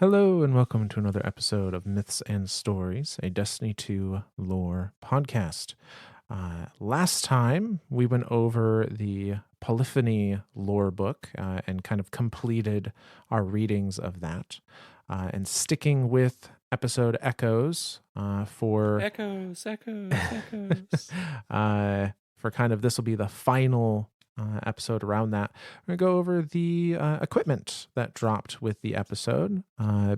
Hello, and welcome to another episode of Myths and Stories, a Destiny 2 lore podcast. Last time, we went over the Polyphony lore book and kind of completed our readings of that. And sticking with episode echoes for Echoes, echoes, echoes. for kind of this will be the final episode around that. We're going to go over the equipment that dropped with the episode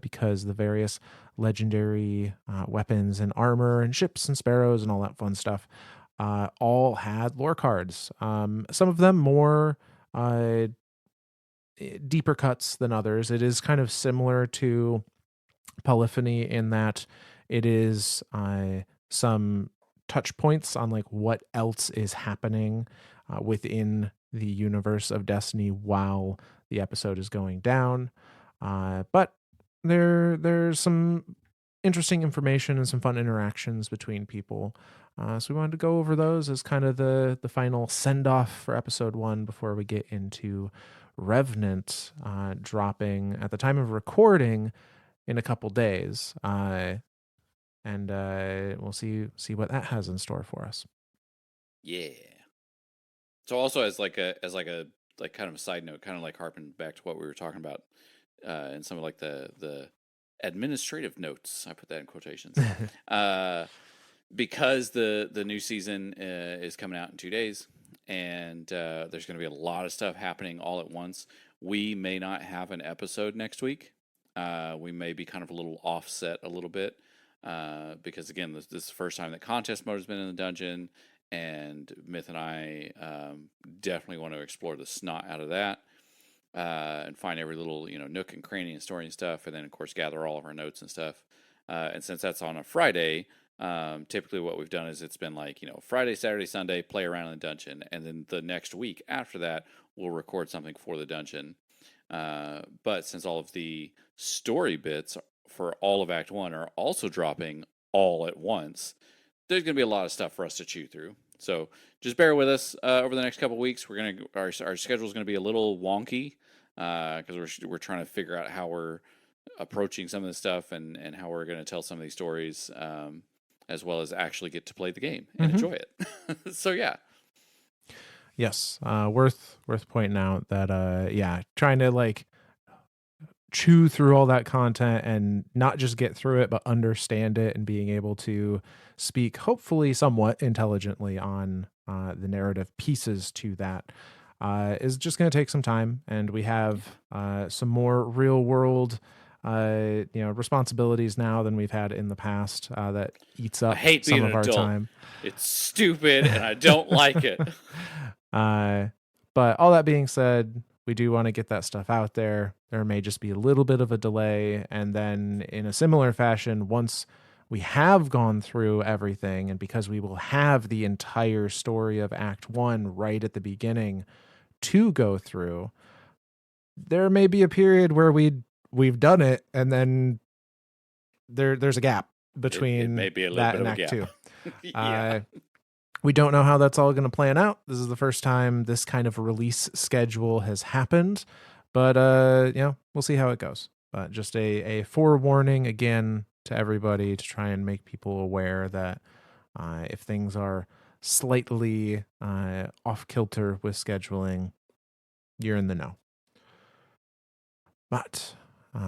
because the various legendary weapons and armor and ships and sparrows and all that fun stuff all had lore cards. Some of them more deeper cuts than others. It is kind of similar to Polyphony in that it is some touch points on like what else is happening within the universe of Destiny while the episode is going down. But there's some interesting information and some fun interactions between people. So we wanted to go over those as kind of the final send off for episode 1 before we get into Revenant dropping at the time of recording in a couple days. And we'll see what that has in store for us. Yeah. So also as like a kind of a side note, kind of like harping back to what we were talking about in some of like the administrative notes. I put that in quotations. Because the new season is coming out in 2 days, and there's going to be a lot of stuff happening all at once. We may not have an episode next week. We may be kind of a little offset a little bit because again, this is the first time that contest mode has been in the dungeon, and Myth and I definitely want to explore the snot out of that and find every little nook and cranny and story and stuff, and then of course gather all of our notes and stuff. And since that's on a Friday, typically what we've done is it's been like Friday, Saturday, Sunday, play around in the dungeon, and then the next week after that we'll record something for the dungeon. But since all of the story bits for all of Act 1 are also dropping all at once, there's going to be a lot of stuff for us to chew through. So just bear with us over the next couple weeks. Our schedule is going to be a little wonky because we're trying to figure out how we're approaching some of this stuff and how we're going to tell some of these stories, as well as actually get to play the game and enjoy it. So yeah. Yes, worth pointing out that trying to like chew through all that content and not just get through it but understand it and being able to speak hopefully somewhat intelligently on the narrative pieces to that is just going to take some time, and we have some more real world responsibilities now than we've had in the past that eats up I hate some being of an our adult. time. It's stupid and I don't like it. But all that being said, we do want to get that stuff out there. There may just be a little bit of a delay. And then in a similar fashion, once we have gone through everything, and because we will have the entire story of Act 1 right at the beginning to go through, there may be a period where we've done it, and then there's a gap between it may be a little that bit and of a Act gap. 2. Yeah. We don't know how that's all going to plan out. This is the first time this kind of release schedule has happened, but we'll see how it goes. But just a forewarning again to everybody to try and make people aware that if things are slightly off kilter with scheduling, you're in the know. But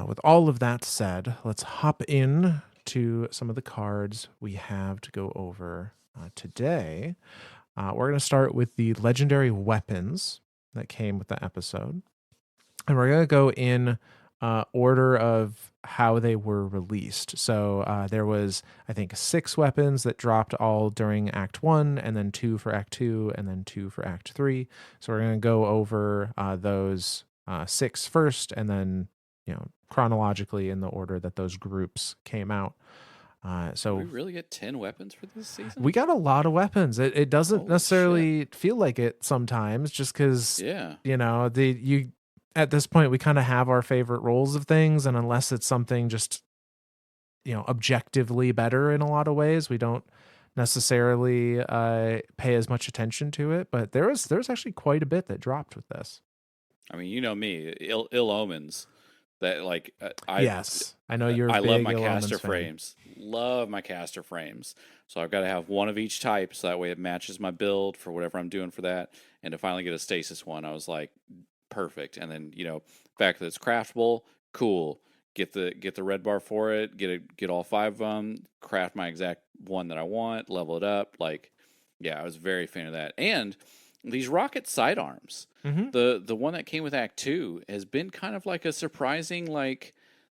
with all of that said, let's hop in to some of the cards we have to go over today. We're going to start with the legendary weapons that came with the episode. And we're going to go in order of how they were released. So there was, I think, 6 weapons that dropped all during Act 1, and then 2 for Act 2, and then 2 for Act 3. So we're going to go over those 6 first, and then chronologically in the order that those groups came out. So we really get 10 weapons for this season? We got a lot of weapons. It doesn't Holy necessarily feel like it sometimes, just because Yeah. you at this point we kind of have our favorite roles of things, and unless it's something just objectively better in a lot of ways, we don't necessarily pay as much attention to it. But there's actually quite a bit that dropped with this. I mean, you know me, ill omens. That like Yes, I know you're a I love big my Elements caster fan. frames. Love my caster frames. So I've got to have one of each type so that way it matches my build for whatever I'm doing for that. And to finally get a stasis one, I was like, perfect. And then, the fact that it's craftable, cool. Get the red bar for it, get all five of them, craft my exact one that I want, level it up. Like, yeah, I was very fan of that. And these rocket sidearms. Hmm. The one that came with Act 2 has been kind of like a surprising like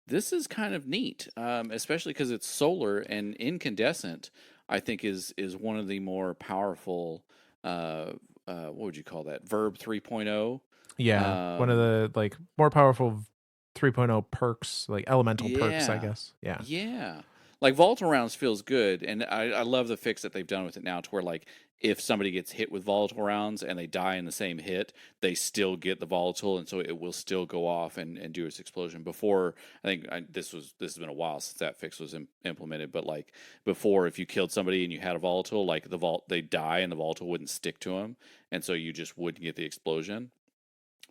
this is kind of neat, especially because it's solar and incandescent. I think is one of the more powerful. Uh, what would you call that? Verb 3.0. Yeah, one of Um, the like more powerful 3.0 perks, like elemental perks, I yeah, guess. Yeah. yeah. Like volatile rounds feels good, and I love the fix that they've done with it now, to where like if somebody gets hit with volatile rounds and they die in the same hit, they still get the volatile, and so it will still go off and do its explosion. Before, I think this has been a while since that fix was implemented, but like before, if you killed somebody and you had a volatile, like they die and the volatile wouldn't stick to them, and so you just wouldn't get the explosion.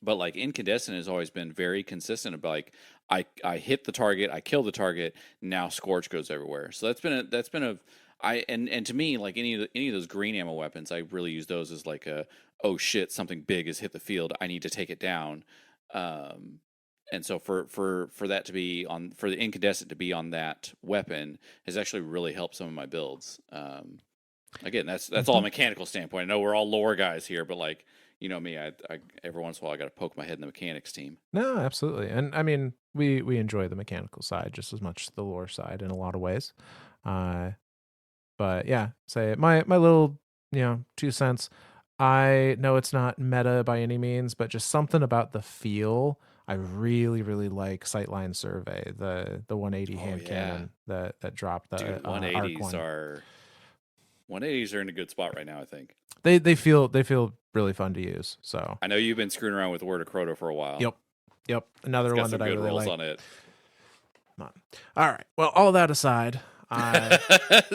But like incandescent has always been very consistent about like I hit the target, I kill the target, now scorch goes everywhere. So that's been a I and to me, like any of those green ammo weapons, I really use those as like a, oh shit, something big has hit the field, I need to take it down. um and so for that to be on, for the incandescent to be on that weapon has actually really helped some of my builds. Again, that's all a Hmm. mechanical standpoint. I know we're all lore guys here, but like, me, I every once in a while I got to poke my head in the mechanics team. No, absolutely. And I mean, we enjoy the mechanical side just as much as the lore side in a lot of ways. Uh, but yeah, say my little, 2 cents. I know it's not meta by any means, but just something about the feel. I really, really like Sightline Survey, the 180 Oh hand yeah, cannon that dropped dude, the arc one. 180s are in a good spot right now. I think. They feel really fun to use. So I know you've been screwing around with Word of Crota for a while. yep, yep, It's another got one some that I good really rolls like. on it. Come on. All right. Well, all that aside,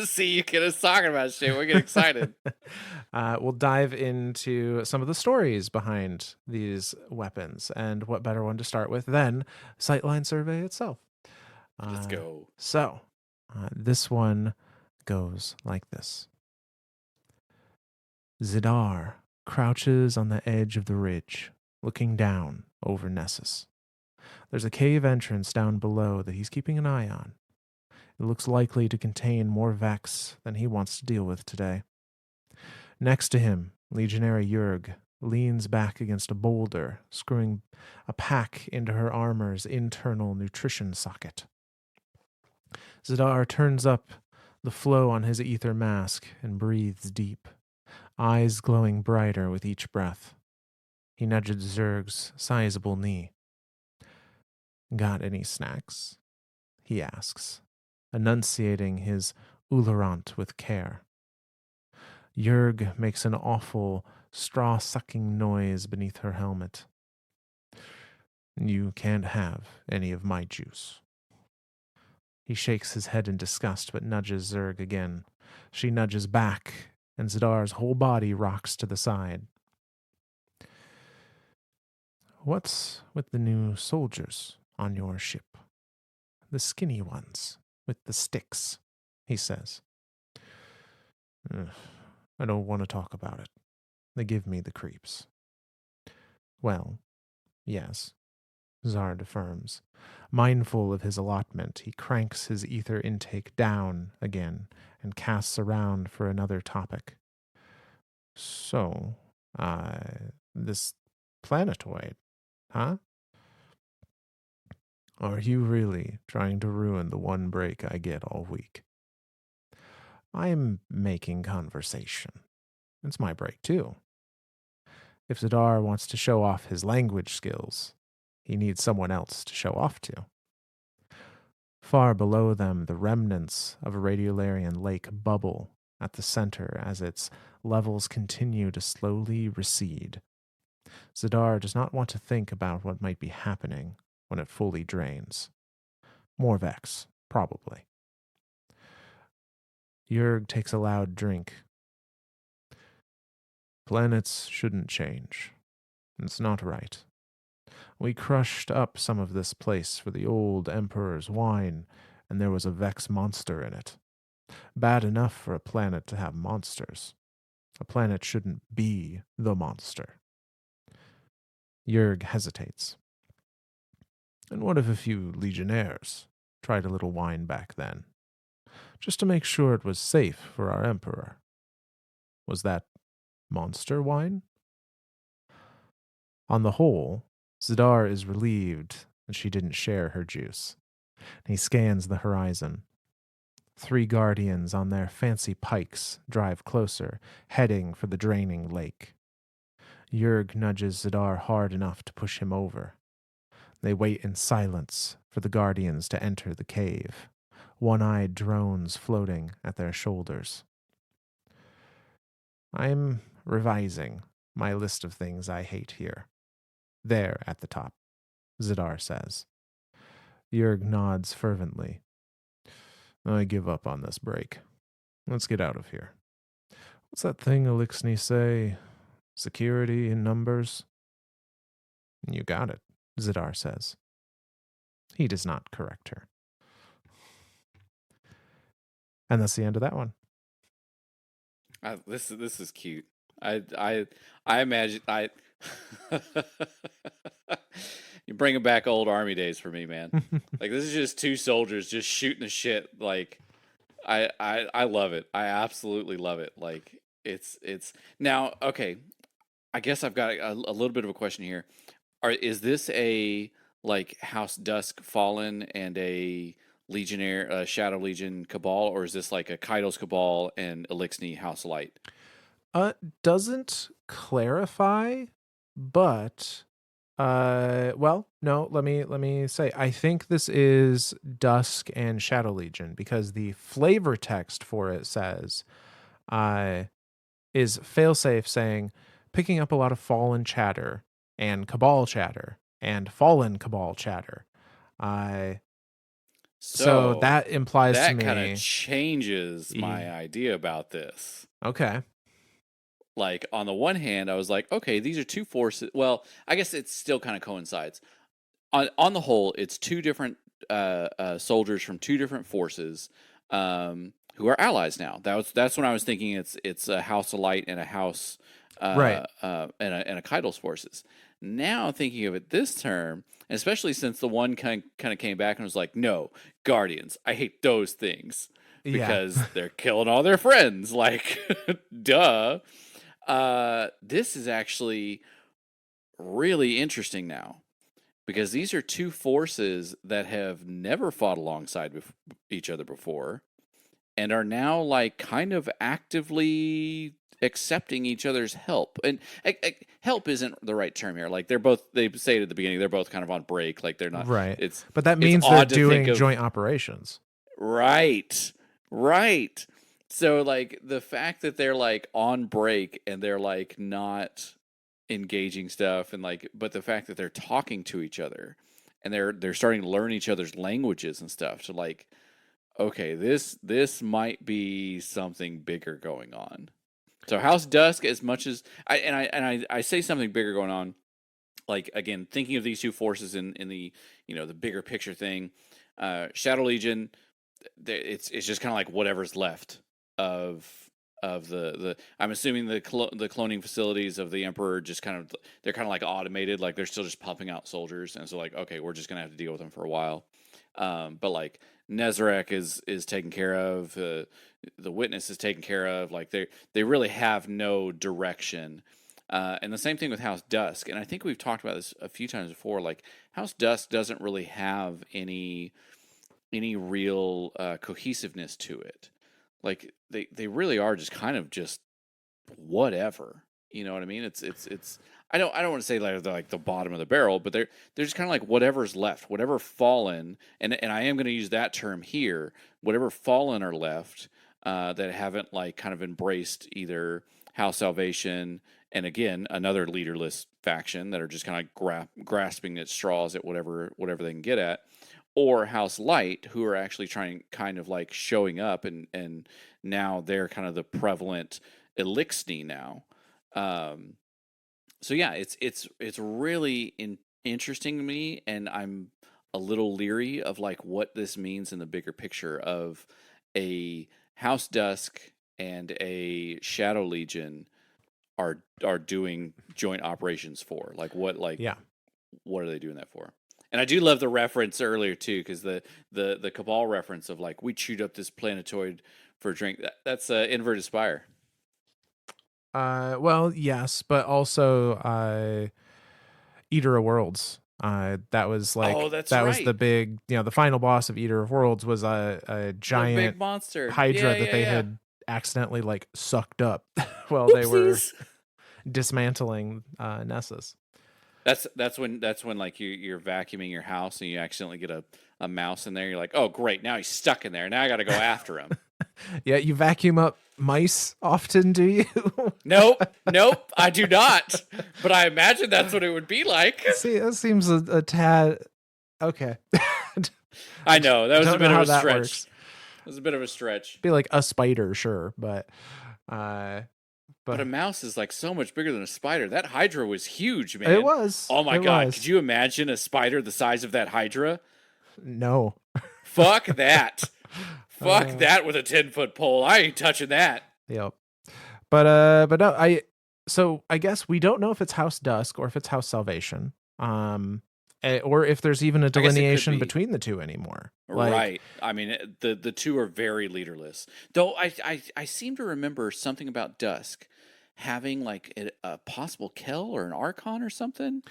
See, you get us talking about shit. We get excited. we'll dive into some of the stories behind these weapons, and what better one to start with than Sightline Survey itself. Let's Uh, go. so, this one goes like this. Zidar crouches on the edge of the ridge, looking down over Nessus. There's a cave entrance down below that he's keeping an eye on. It looks likely to contain more Vex than he wants to deal with today. Next to him, Legionary Jurg leans back against a boulder, screwing a pack into her armor's internal nutrition socket. Zadar turns up the flow on his ether mask and breathes deep, eyes glowing brighter with each breath. He nudges Zerg's sizable knee. Got any snacks? He asks, enunciating his Ularant with care. Jurg makes an awful, straw sucking noise beneath her helmet. You can't have any of my juice. He shakes his head in disgust but nudges Zerg again. She nudges back, and Zadar's whole body rocks to the side. What's with the new soldiers on your ship? The skinny ones with the sticks, he says. "Ugh, I don't want to talk about it. They give me the creeps." Well, yes, Zard affirms. Mindful of his allotment, he cranks his ether intake down again and casts around for another topic. So, this planetoid, huh? Are you really trying to ruin the one break I get all week? I'm making conversation. It's my break, too. If Zadar wants to show off his language skills, he needs someone else to show off to. Far below them, the remnants of a radiolarian lake bubble at the center as its levels continue to slowly recede. Zadar does not want to think about what might be happening when it fully drains. More Vex, probably. Jurg takes a loud drink. Planets shouldn't change. It's not right. We crushed up some of this place for the old Emperor's wine, and there was a Vex monster in it. Bad enough for a planet to have monsters. A planet shouldn't be the monster. Jurg hesitates. And what if a few legionnaires tried a little wine back then? Just to make sure it was safe for our Emperor. Was that monster wine? On the whole, Zadar is relieved that she didn't share her juice. He scans the horizon. 3 guardians on their fancy pikes drive closer, heading for the draining lake. Jurg nudges Zadar hard enough to push him over. They wait in silence for the guardians to enter the cave, one-eyed drones floating at their shoulders. I'm revising my list of things I hate here. There at the top, Zadar says. Jurg nods fervently. I give up on this break. Let's get out of here. What's that thing Elixni say? Security in numbers? You got it, Zadar says. He does not correct her. And that's the end of that one. This is cute. I imagine I you're bringing back old army days for me, man. Like this is just 2 soldiers just shooting the shit. Like I love it. I absolutely love it. Like it's now okay. I guess I've got a little bit of a question here. Is this a like House Dusk Fallen and a Legionnaire, Shadow Legion Cabal, or is this like a Kaidos Cabal and Elixni House Light? Doesn't clarify, but well, no, let me say I think this is Dusk and Shadow Legion because the flavor text for it says is failsafe saying picking up a lot of fallen chatter and cabal chatter and fallen cabal chatter. So So that implies to that kind of me changes my idea about this. okay. Like on the one hand, I was like, okay, these are 2 forces. Well, I guess it still kind of coincides. On the whole, it's 2 different soldiers from 2 different forces who are allies now. That's when I was thinking it's a House of Light and a House Right. and a Kaidos forces. Now thinking of it this term, and especially since the one kind of came back and was like, no, Guardians, I hate those things Yeah. because they're killing all their friends. Like, duh. This is actually really interesting now because these are 2 forces that have never fought alongside each other before and are now like kind of actively accepting each other's help. And help isn't the right term here. Like they say it at the beginning, they're both kind of on break. Like they're not, Right. it's, But that it's means they're odd to think doing of. joint operations. Right. Right. So like the fact that they're like on break and they're like not engaging stuff and like but the fact that they're talking to each other and they're starting to learn each other's languages and stuff. So like okay, this might be something bigger going on. So House Dusk as much as I say something bigger going on like again thinking of these 2 forces in the the bigger picture thing Shadow Legion it's just kind of like whatever's left of the I'm assuming the cloning facilities of the Emperor just kind of they're kind of like automated, like they're still just pumping out soldiers, and so like okay, we're just gonna have to deal with them for a while. But like Nezarek is taken care of, the Witness is taken care of. Like they really have no direction. And the same thing with House Dusk, and I think we've talked about this a few times before. Like House Dusk doesn't really have any real cohesiveness to it. Like they really are just kind of just whatever. You know what I mean? It's I don't want to say like they're like the bottom of the barrel, but they're just kind of like whatever's left, whatever fallen, and I am going to use that term here. Whatever fallen are left that haven't like kind of embraced either House Salvation and again another leaderless faction that are just kind of grasping at straws at whatever they can get at or House Light, who are actually trying kind of like showing up and now they're kind of the prevalent Elixni now. So yeah, it's really interesting to me, and I'm a little leery of like what this means in the bigger picture of a House Dusk and a Shadow Legion are doing joint operations for. Yeah. What are they doing that for? And I do love the reference earlier too, because the Cabal reference of like we chewed up this planetoid for a drink. That's Inverted Spire. Well, yes, but also Eater of Worlds. Oh, that's That was the right. big, the final boss of Eater of Worlds was a The giant big monster. Hydra Yeah, that yeah, they yeah. had accidentally like sucked up while they were Whoopsies. dismantling Nessus. That's when like you're vacuuming your house and you accidentally get a mouse in there. You're like, oh great, now he's stuck in there. Now I got to go after him. Yeah, you vacuum up mice often, do you? Nope, nope, I do not. But I imagine that's what it would be like. See, that seems a tad okay. I know that was a don't know bit of how a that stretch. works. It was a bit of a stretch. Be like a spider, sure, uh, But a but mouse is like so much bigger than a spider. That Hydra was huge, it man. was, Oh my it god, could was you imagine a spider the size of that Hydra? no. Fuck that. Fuck Uh, that with a 10-foot pole. I ain't touching that. yep. But no, so I guess we don't know if it's House Dusk or if it's House Salvation. Or if there's even a I guess it could delineation be. between the two anymore. Like, Right. I mean, the two are very leaderless. Though I seem to remember something about Dusk having like a possible Kel or an Archon or something,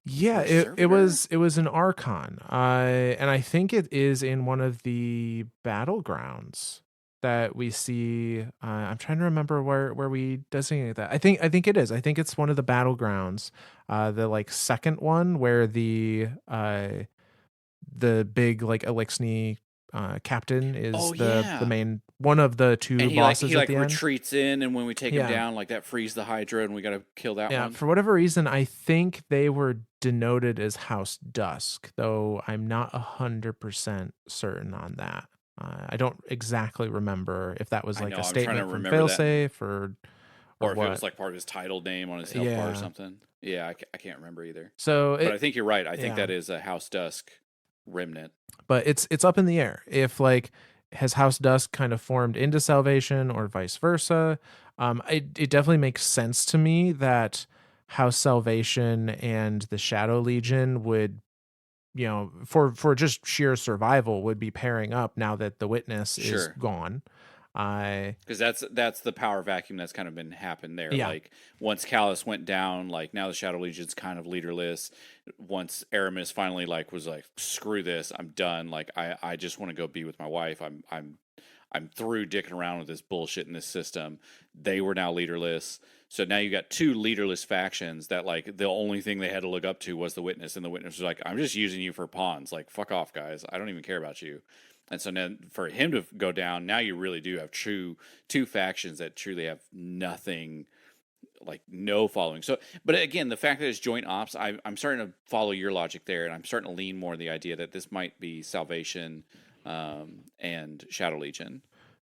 yeah, or a it servitor. was an Archon. And I think it is in one of the battlegrounds that we see. I'm trying to remember where we designate that. I think it is. I think it's one of the battlegrounds. The like second one where the big like Elixni captain is Oh the yeah. main one of the And two he like bosses he at like the end. retreats in, and when we take him Yeah. down, like that frees the Hydra, and we got to kill that Yeah, one. for whatever reason, I think they were denoted as House Dusk, though I'm not 100% certain on that. I don't exactly remember if that was I like know. a I'm trying to statement from remember that, Failsafe or or if it was what. like part of his title name on his health bar or Yeah. something. Yeah, I can't remember either. So But I think you're right. I think yeah, that is a House Dusk remnant. but it's up in the air. If like has House Dusk kind of formed into Salvation or vice versa. It definitely makes sense to me that House Salvation and the Shadow Legion would, for just sheer survival, would be pairing up now that the Witness is Sure. gone. I Because that's the power vacuum that's kind of been happened there. Yeah, Like once Callus went down, like now the Shadow Legion's kind of leaderless. Once Aramis finally like was like, screw this, I'm done. Like I just want to go be with my wife. I'm through dicking around with this bullshit in this system. They were now leaderless. So now you got two leaderless factions that like the only thing they had to look up to was the Witness, and the Witness was like, I'm just using you for pawns. Like fuck off, guys. I don't even care about you. And so then for him to go down, now you really do have two factions that truly have nothing, like no following. So, but again, the fact that it's joint ops, I'm starting to follow your logic there, and I'm starting to lean more in the idea that this might be Salvation and Shadow Legion.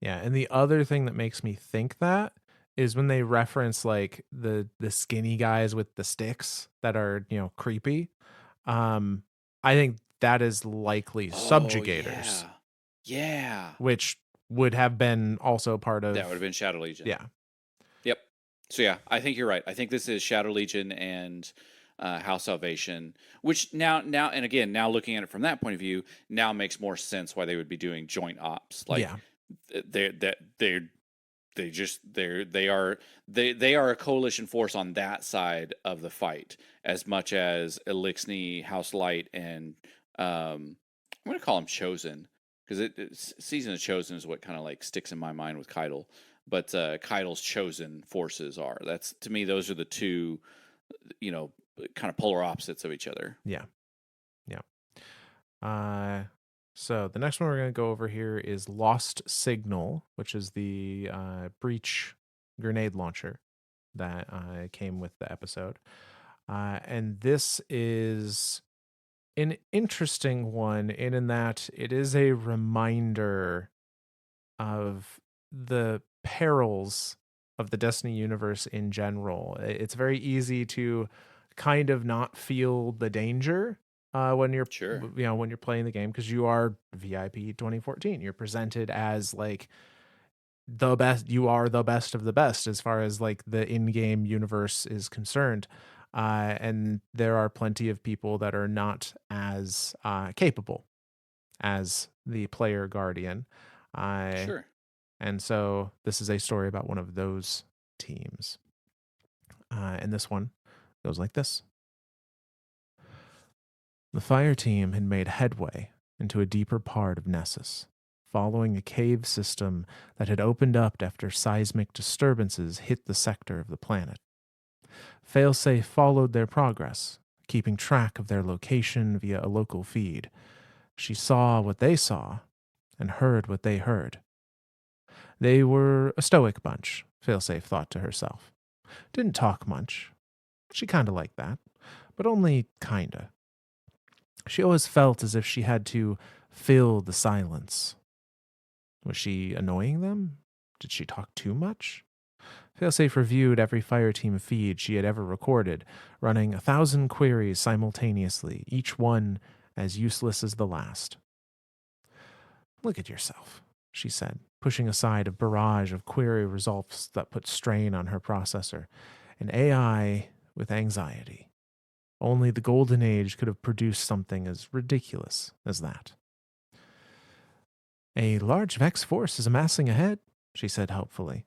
yeah. And the other thing that makes me think that is when they reference like the skinny guys with the sticks that are, creepy. Um, I think that is likely Oh subjugators, yeah, yeah, which would have been also part that would have of, been Shadow Legion. yeah, Yep. So yeah, I think you're right. I think this is Shadow Legion and House Salvation, which now and again, now looking at it from that point of view, now makes more sense why they would be doing joint ops. Like yeah, they are a coalition force on that side of the fight as much as Elixni, House Light, and I'm going to call them Chosen because Season of Chosen is what kind of like sticks in my mind with Keitel. But Keitel's chosen forces are. That's to me, those are the two, you know, kind of polar opposites of each other. yeah, yeah. So the next one we're going to go over here is Lost Signal, which is the breach grenade launcher that came with the episode. And this is an interesting one in that it is a reminder of the perils of the Destiny universe in general. It's very easy to kind of not feel the danger when you're Sure. when you're playing the game, because you are VIP 2014. You're presented as like the best. You are the best of the best as far as like the in-game universe is concerned. And there are plenty of people that are not as capable as the player guardian. Uh, Sure. and so this is a story about one of those teams. And this one goes like this. The fire team had made headway into a deeper part of Nessus, following a cave system that had opened up after seismic disturbances hit the sector of the planet. Failsafe followed their progress, keeping track of their location via a local feed. She saw what they saw and heard what they heard. They were a stoic bunch, Failsafe thought to herself. Didn't talk much. She kinda liked that, but only kinda. She always felt as if she had to fill the silence. Was she annoying them? Did she talk too much? Failsafe reviewed every fireteam feed she had ever recorded, running 1,000 queries simultaneously, each one as useless as the last. Look at yourself, she said, pushing aside a barrage of query results that put strain on her processor. An AI with anxiety. Only the Golden Age could have produced something as ridiculous as that. A large Vex force is amassing ahead, she said helpfully.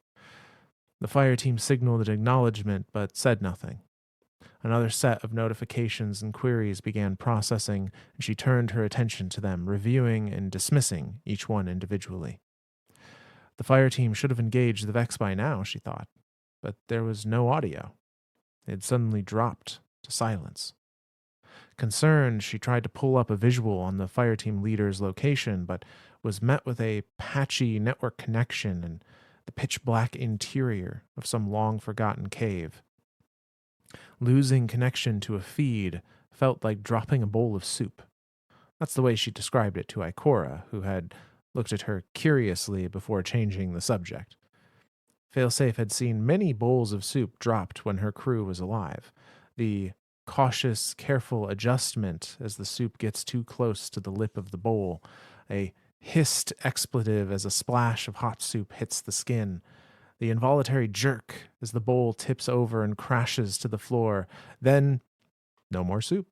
The fire team signaled acknowledgement but said nothing. Another set of notifications and queries began processing, and she turned her attention to them, reviewing and dismissing each one individually. The fire team should have engaged the Vex by now, she thought, but there was no audio. It had suddenly dropped to silence. Concerned, she tried to pull up a visual on the fireteam leader's location, but was met with a patchy network connection and the pitch black interior of some long forgotten cave. Losing connection to a feed felt like dropping a bowl of soup. That's the way she described it to Ikora, who had looked at her curiously before changing the subject. Failsafe had seen many bowls of soup dropped when her crew was alive. The cautious, careful adjustment as the soup gets too close to the lip of the bowl, a hissed expletive as a splash of hot soup hits the skin, the involuntary jerk as the bowl tips over and crashes to the floor, then no more soup,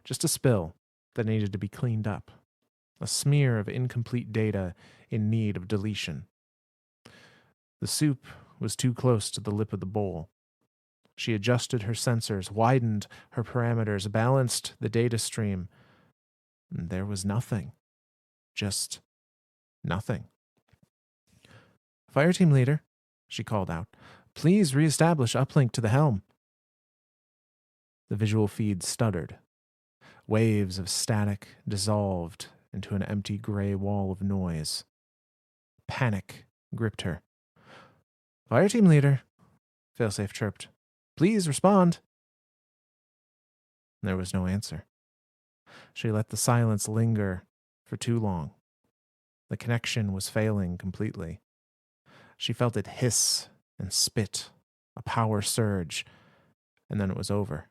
just a spill that needed to be cleaned up, a smear of incomplete data in need of deletion. The soup was too close to the lip of the bowl. She adjusted her sensors, widened her parameters, balanced the data stream. And there was nothing. Just nothing. Fireteam leader, she called out, please reestablish uplink to the helm. The visual feed stuttered. Waves of static dissolved into an empty gray wall of noise. Panic gripped her. Fireteam leader, Failsafe chirped. Please respond. There was no answer. She let the silence linger for too long. The connection was failing completely. She felt it hiss and spit, a power surge, and then it was over.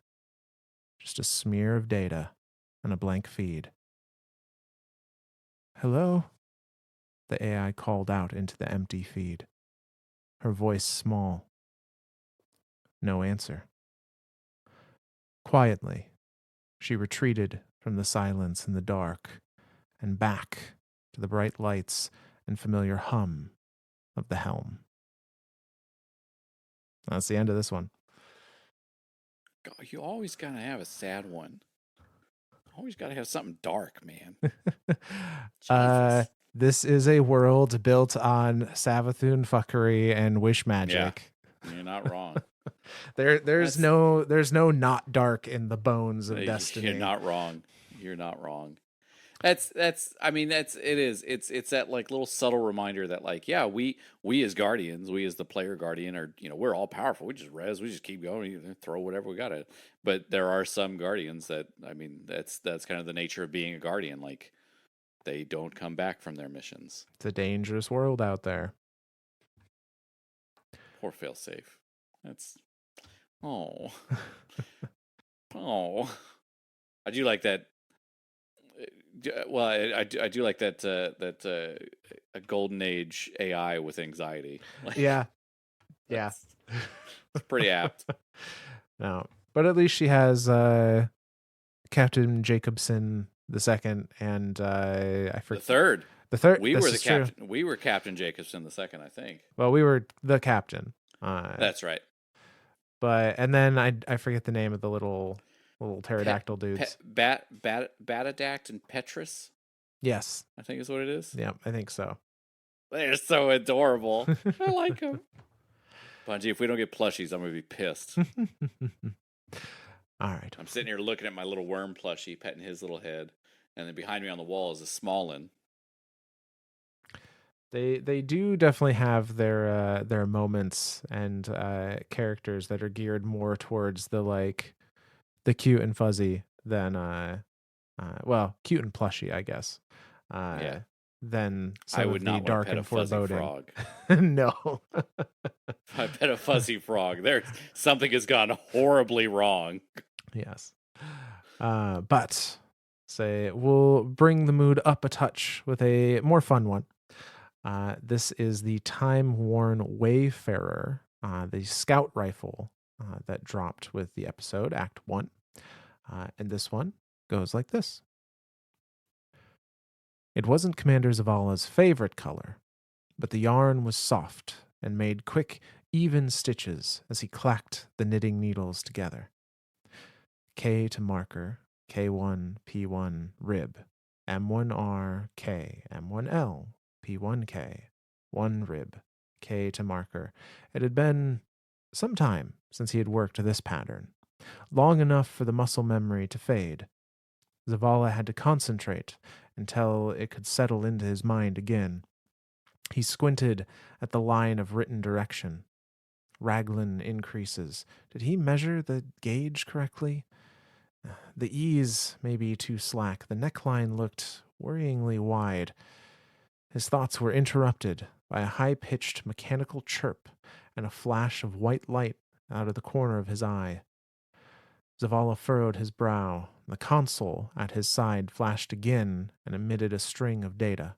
Just a smear of data and a blank feed. Hello? The AI called out into the empty feed. Her voice small. No answer. Quietly, she retreated from the silence and the dark and back to the bright lights and familiar hum of the helm. That's the end of this one. God, you always gotta have a sad one. Always gotta have something dark, man. uh, Jesus. this is a world built on Savathun fuckery and wish Yeah, magic. you're not wrong. There's That's no not dark in the bones of you're destiny. not wrong. You're not wrong. That's I mean that's it is it's that like little subtle reminder that like yeah we as guardians, we as the player guardian are, we're all powerful, we just keep going, throw whatever we got to, but there are some guardians that, I mean, that's kind of the nature of being a guardian, like they don't come back from their missions. It's a dangerous world out there. Poor failsafe. That's, oh. Oh, I do like that. Well, I do like that a golden age AI with anxiety. Like Yeah, yeah. that's it's pretty apt. No, but at least she has Captain Jacobson the second, and I The forget third, the third. we were This the is true. captain. We were Captain Jacobson the second, I think. Well, we were the captain. Uh, That's right. but and then I forget the name of the little Pet, pterodactyl dudes. Batadact and Petrus, Yes. I think is what it is. Yeah, I think so. They're so adorable. I like them. Bungie, if we don't get plushies, I'm gonna be pissed. All right. I'm sitting here looking at my little worm plushie, petting his little head, and then behind me on the wall is a Smallin. They do definitely have their moments and characters that are geared more towards the like the cute and fuzzy than well, cute and plushy, I guess. Yeah, Than I some would of the not want to dark pet a and fuzzy foreboding. frog. No. If I pet a fuzzy frog, there's something has gone horribly wrong. Yes. But say we'll bring the mood up a touch with a more fun one. This is the time-worn Wayfarer, the scout rifle that dropped with the episode, Act 1. And this one goes like this. It wasn't Commander Zavala's favorite color, but the yarn was soft and made quick, even stitches as he clacked the knitting needles together. K to marker, K1, P1, rib, M1R, K, M1L, P1K, 1 rib, K to marker. It had been some time since he had worked this pattern, long enough for the muscle memory to fade. Zavala had to concentrate until it could settle into his mind again. He squinted at the line of written direction. Raglan increases. Did he measure the gauge correctly? The ease may be too slack. The neckline looked worryingly wide. His thoughts were interrupted by a high pitched mechanical chirp and a flash of white light out of the corner of his eye. Zavala furrowed his brow. The console at his side flashed again and emitted a string of data.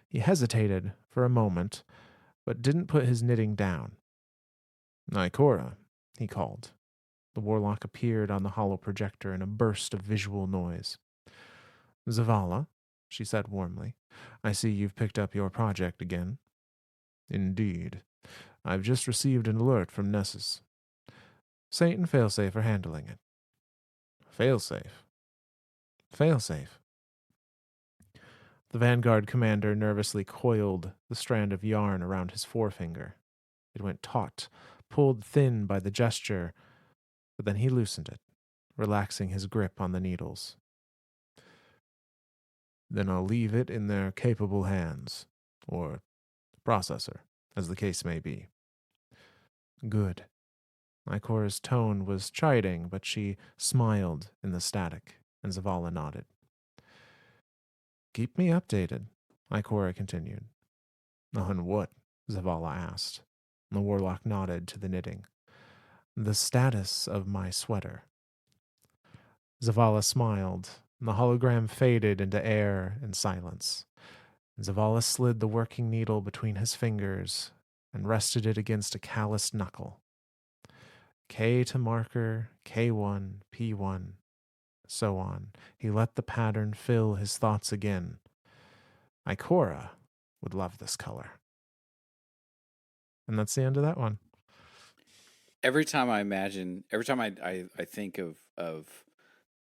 He hesitated for a moment, but didn't put his knitting down. Ikora, he called. The warlock appeared on the hollow projector in a burst of visual noise. Zavala, she said warmly, I see you've picked up your project again. Indeed. I've just received an alert from Nessus. Saint and Failsafe are handling it. Failsafe? Failsafe. The Vanguard commander nervously coiled the strand of yarn around his forefinger. It went taut, pulled thin by the gesture, but then he loosened it, relaxing his grip on the needles. Then I'll leave it in their capable hands, or processor, as the case may be. Good. Ikora's tone was chiding, but she smiled in the static, and Zavala nodded. Keep me updated, Ikora continued. On what? Zavala asked. The warlock nodded to the knitting. The status of my sweater. Zavala smiled, and the hologram faded into air and silence. Zavala slid the working needle between his fingers and rested it against a calloused knuckle. K to marker, K1, P1, so on. He let the pattern fill his thoughts again. Ikora would love this color. And that's the end of that one. Every time I think of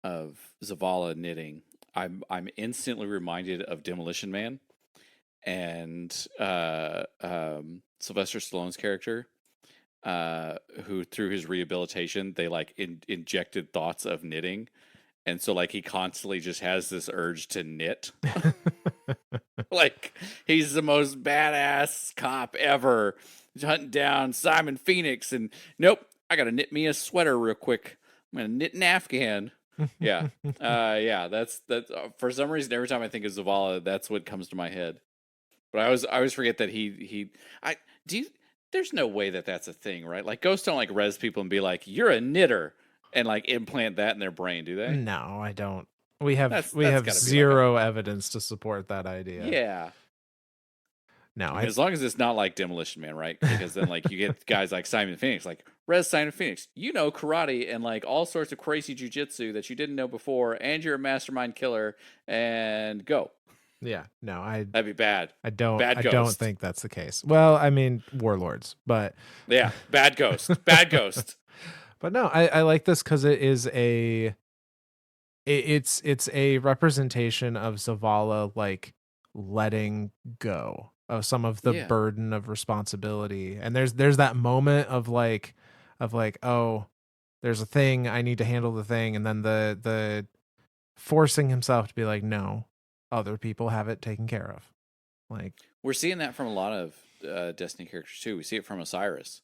Zavala knitting, I'm instantly reminded of Demolition Man and Sylvester Stallone's character, who through his rehabilitation they like injected thoughts of knitting, and so like he constantly just has this urge to knit. Like he's the most badass cop ever. He's hunting down Simon Phoenix, and nope, I gotta knit me a sweater real quick. I'm gonna knit an Afghan. Yeah, yeah. That's for some reason every time I think of Zavala, that's what comes to my head. But I always forget that I do. There's no way that that's a thing, right? Like ghosts don't like res people and be like, "You're a knitter." and like implant that in their brain, do they? No, I don't. We have That's got to be like a zero evidence to support that idea. yeah. No, I mean, as long as it's not like Demolition Man, right? Because then, like, you get guys like Simon Phoenix, like Res Simon Phoenix. You know karate and like all sorts of crazy jujitsu that you didn't know before, and you're a mastermind killer. And go. yeah, no, I That'd be bad. I don't Bad I don't ghost. think that's the case. Well, I mean, warlords, but Yeah, bad ghost. Bad ghost. but no, I like this because it is it's a representation of Zavala like letting go of some of the Yeah. burden of responsibility. And there's that moment of like, oh, there's a thing, I need to handle the thing, and then the forcing himself to be like, no, other people have it taken care of. Like, We're seeing that from a lot of Destiny characters too. We see it from Osiris.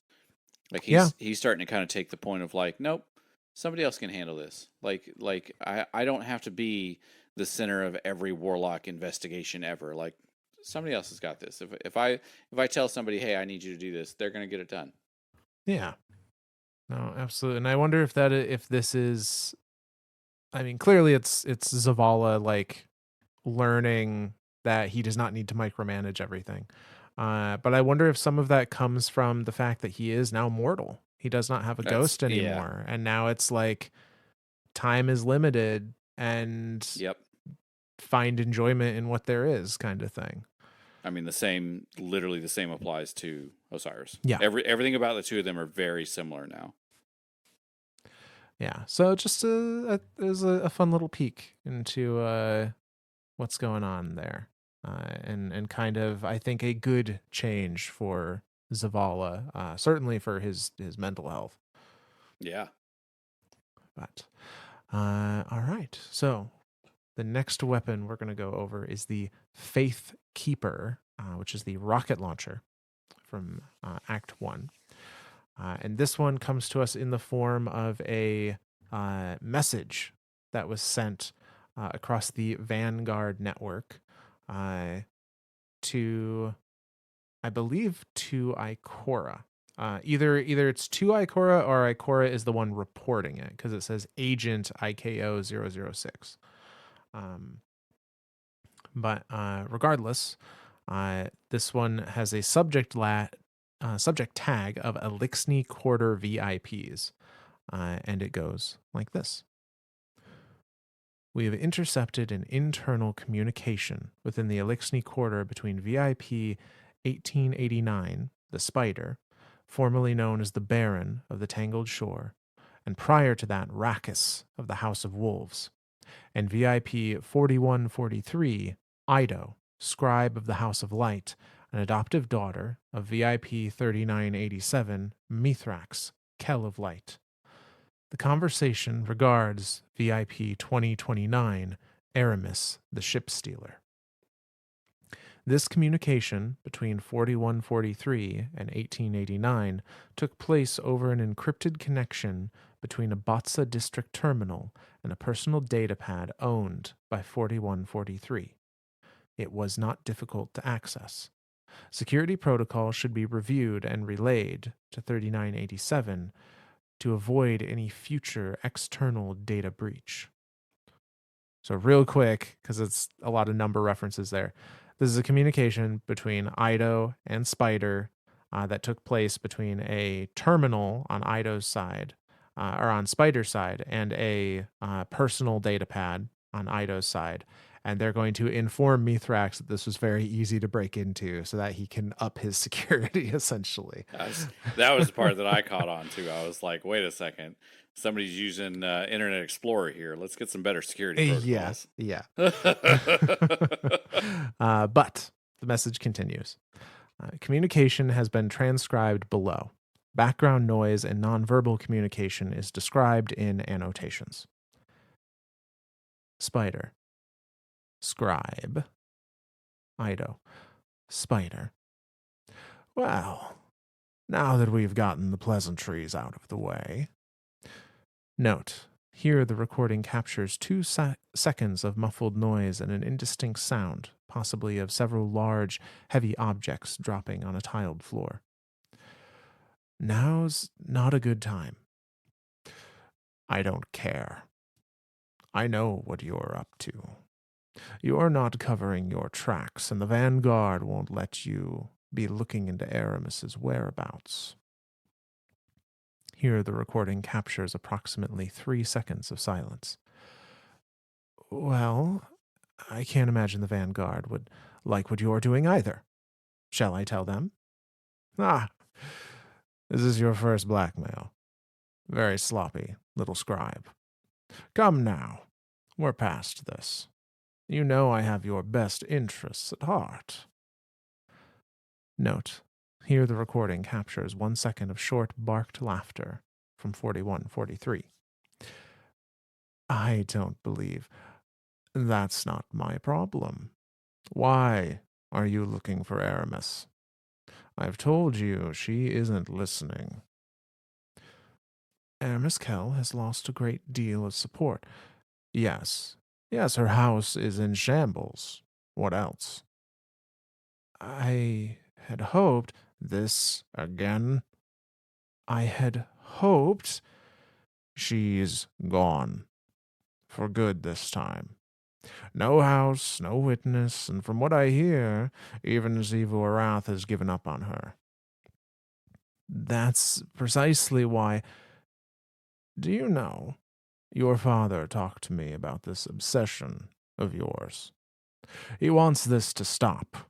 Like yeah, he's starting to kind of take the point of like, nope, somebody else can handle this. Like I don't have to be the center of every warlock investigation ever. Like somebody else has got this. If I tell somebody, hey, I need you to do this, they're gonna get it done. yeah. No, absolutely. And I wonder if this is, I mean, clearly it's Zavala like learning that he does not need to micromanage everything. But I wonder if some of that comes from the fact that he is now mortal. He does not have a That's ghost yeah. anymore. And now it's like time is limited and Yep. find enjoyment in what there is, kind of thing. I mean literally the same applies to Osiris. Yeah. Everything about the two of them are very similar now. Yeah. So just it was a fun little peek into what's going on there. And kind of, I think, a good change for Zavala, certainly for his mental health. Yeah. But all right, so the next weapon we're going to go over is the Faith Keeper, which is the rocket launcher from Act 1. And this one comes to us in the form of a message that was sent across the Vanguard network to, I believe, to Ikora. Either it's to Ikora or Ikora is the one reporting it because it says Agent IKO 006. But regardless, this one has a subject tag of Elixni Quarter VIPs, and it goes like this. We have intercepted an internal communication within the Elixni Quarter between VIP 1889, the Spider, formerly known as the Baron of the Tangled Shore, and prior to that, Rakkus of the House of Wolves, and VIP 4143, Ido, Scribe of the House of Light, an adoptive daughter of VIP 3987, Mithrax, Kell of Light. The conversation regards VIP 2029, Aramis, the ship stealer. This communication between 4143 and 1889 took place over an encrypted connection between a Batsa district terminal and a personal datapad owned by 4143. It was not difficult to access. Security protocols should be reviewed and relayed to 3987 to avoid any future external data breach. So, real quick, because it's a lot of number references there, this is a communication between Ido and Spider that took place between a terminal on Ido's side, or on Spider's side, and a personal data pad on Ido's side. And they're going to inform Mithrax that this was very easy to break into so that he can up his security, essentially. That was the part that I caught on to. I was like, wait a second. Somebody's using Internet Explorer here. Let's get some better security protocols. Yeah. But the message continues. Communication has been transcribed below. Background noise and nonverbal communication is described in annotations. Spider. Scribe. Ido. Spider. Well, now that we've gotten the pleasantries out of the way. Note, here the recording captures 2 seconds of muffled noise and an indistinct sound, possibly of several large, heavy objects dropping on a tiled floor. Now's not a good time. I don't care. I know what you're up to. You're not covering your tracks, and the Vanguard won't let you be looking into Aramis's whereabouts. Here, the recording captures approximately 3 seconds of silence. Well, I can't imagine the Vanguard would like what you're doing either. Shall I tell them? Ah, this is your first blackmail. Very sloppy, little scribe. Come now. We're past this. You know I have your best interests at heart. Note, here the recording captures 1 second of short, barked laughter from 4143. I don't believe. That's not my problem. Why are you looking for Aramis? I've told you she isn't listening. Aramis Kell has lost a great deal of support. Yes, yes, her house is in shambles. What else? I had hoped this again. I had hoped she's gone. For good this time. No house, no witness, and from what I hear, even Zivu Arath has given up on her. That's precisely why. Do you know, your father talked to me about this obsession of yours. He wants this to stop,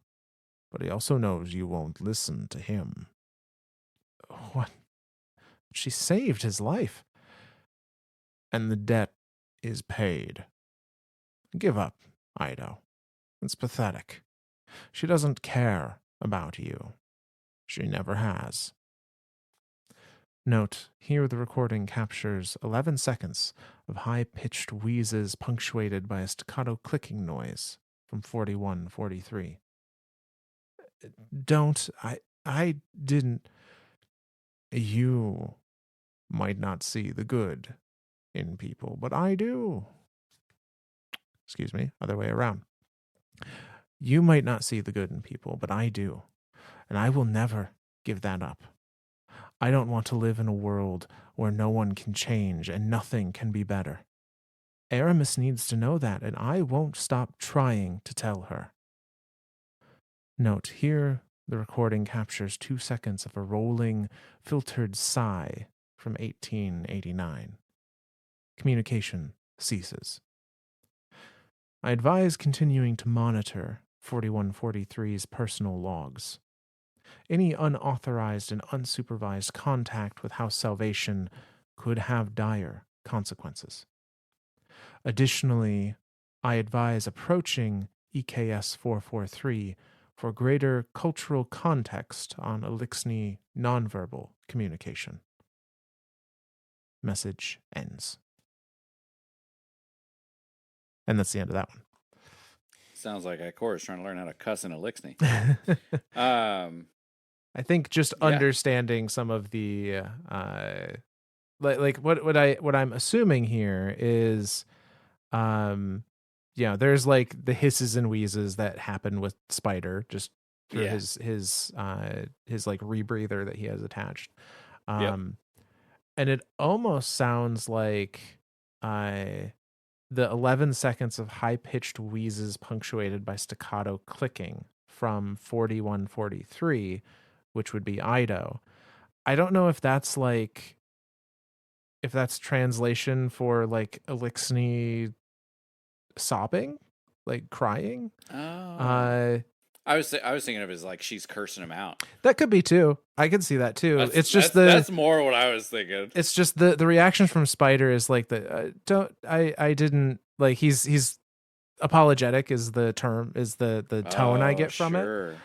but he also knows you won't listen to him. What? She saved his life. And the debt is paid. Give up, Ido. It's pathetic. She doesn't care about you. She never has. Note, here the recording captures 11 seconds of high-pitched wheezes punctuated by a staccato clicking noise from 4143. Don't, I didn't. You might not see the good in people, but I do. Excuse me, other way around. You might not see the good in people, but I do. And I will never give that up. I don't want to live in a world where no one can change and nothing can be better. Aramis needs to know that, and I won't stop trying to tell her. Note, here the recording captures 2 seconds of a rolling, filtered sigh from 1889. Communication ceases. I advise continuing to monitor 4143's personal logs. Any unauthorized and unsupervised contact with House Salvation could have dire consequences. Additionally, I advise approaching EKS 443 for greater cultural context on Elixni nonverbal communication. Message ends. And that's the end of that one. Sounds like Ikora's trying to learn how to cuss in Elixni. I think just understanding some of the what I'm assuming here is there's like the hisses and wheezes that happen with Spider just through his like rebreather that he has attached. And it almost sounds like the 11 seconds of high-pitched wheezes punctuated by staccato clicking from 4143, which would be Ido. I don't know if that's translation for like Elixni sobbing, like crying. Oh. I was thinking of it as like she's cursing him out. That could be too. I could see that too. That's more what I was thinking. It's just the reaction from Spider is like I didn't like he's apologetic is the term, is the tone I get from it. Sure.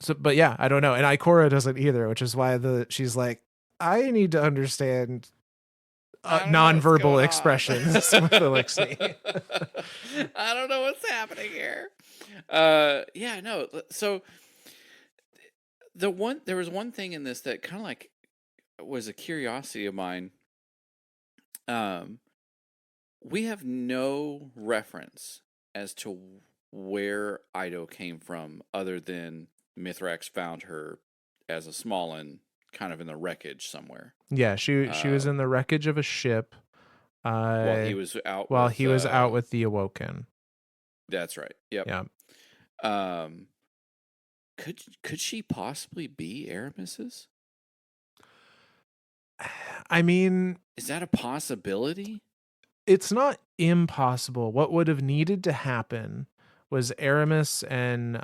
So but yeah, I don't know. And Ikora doesn't either, which is why she's like, I need to understand nonverbal expressions with Elixni. I don't know what's happening here. So there was one thing in this that kind of like was a curiosity of mine. We have no reference as to where Ido came from other than Mithrax found her as a Smallin kind of in the wreckage somewhere. Yeah, she was in the wreckage of a ship. While he Uh, was out while with he was out with the Awoken. that's right. Yep. Yeah. Um, could she possibly be Aramis's? I mean, Is that a possibility? it's not impossible. What would have needed to happen was Aramis and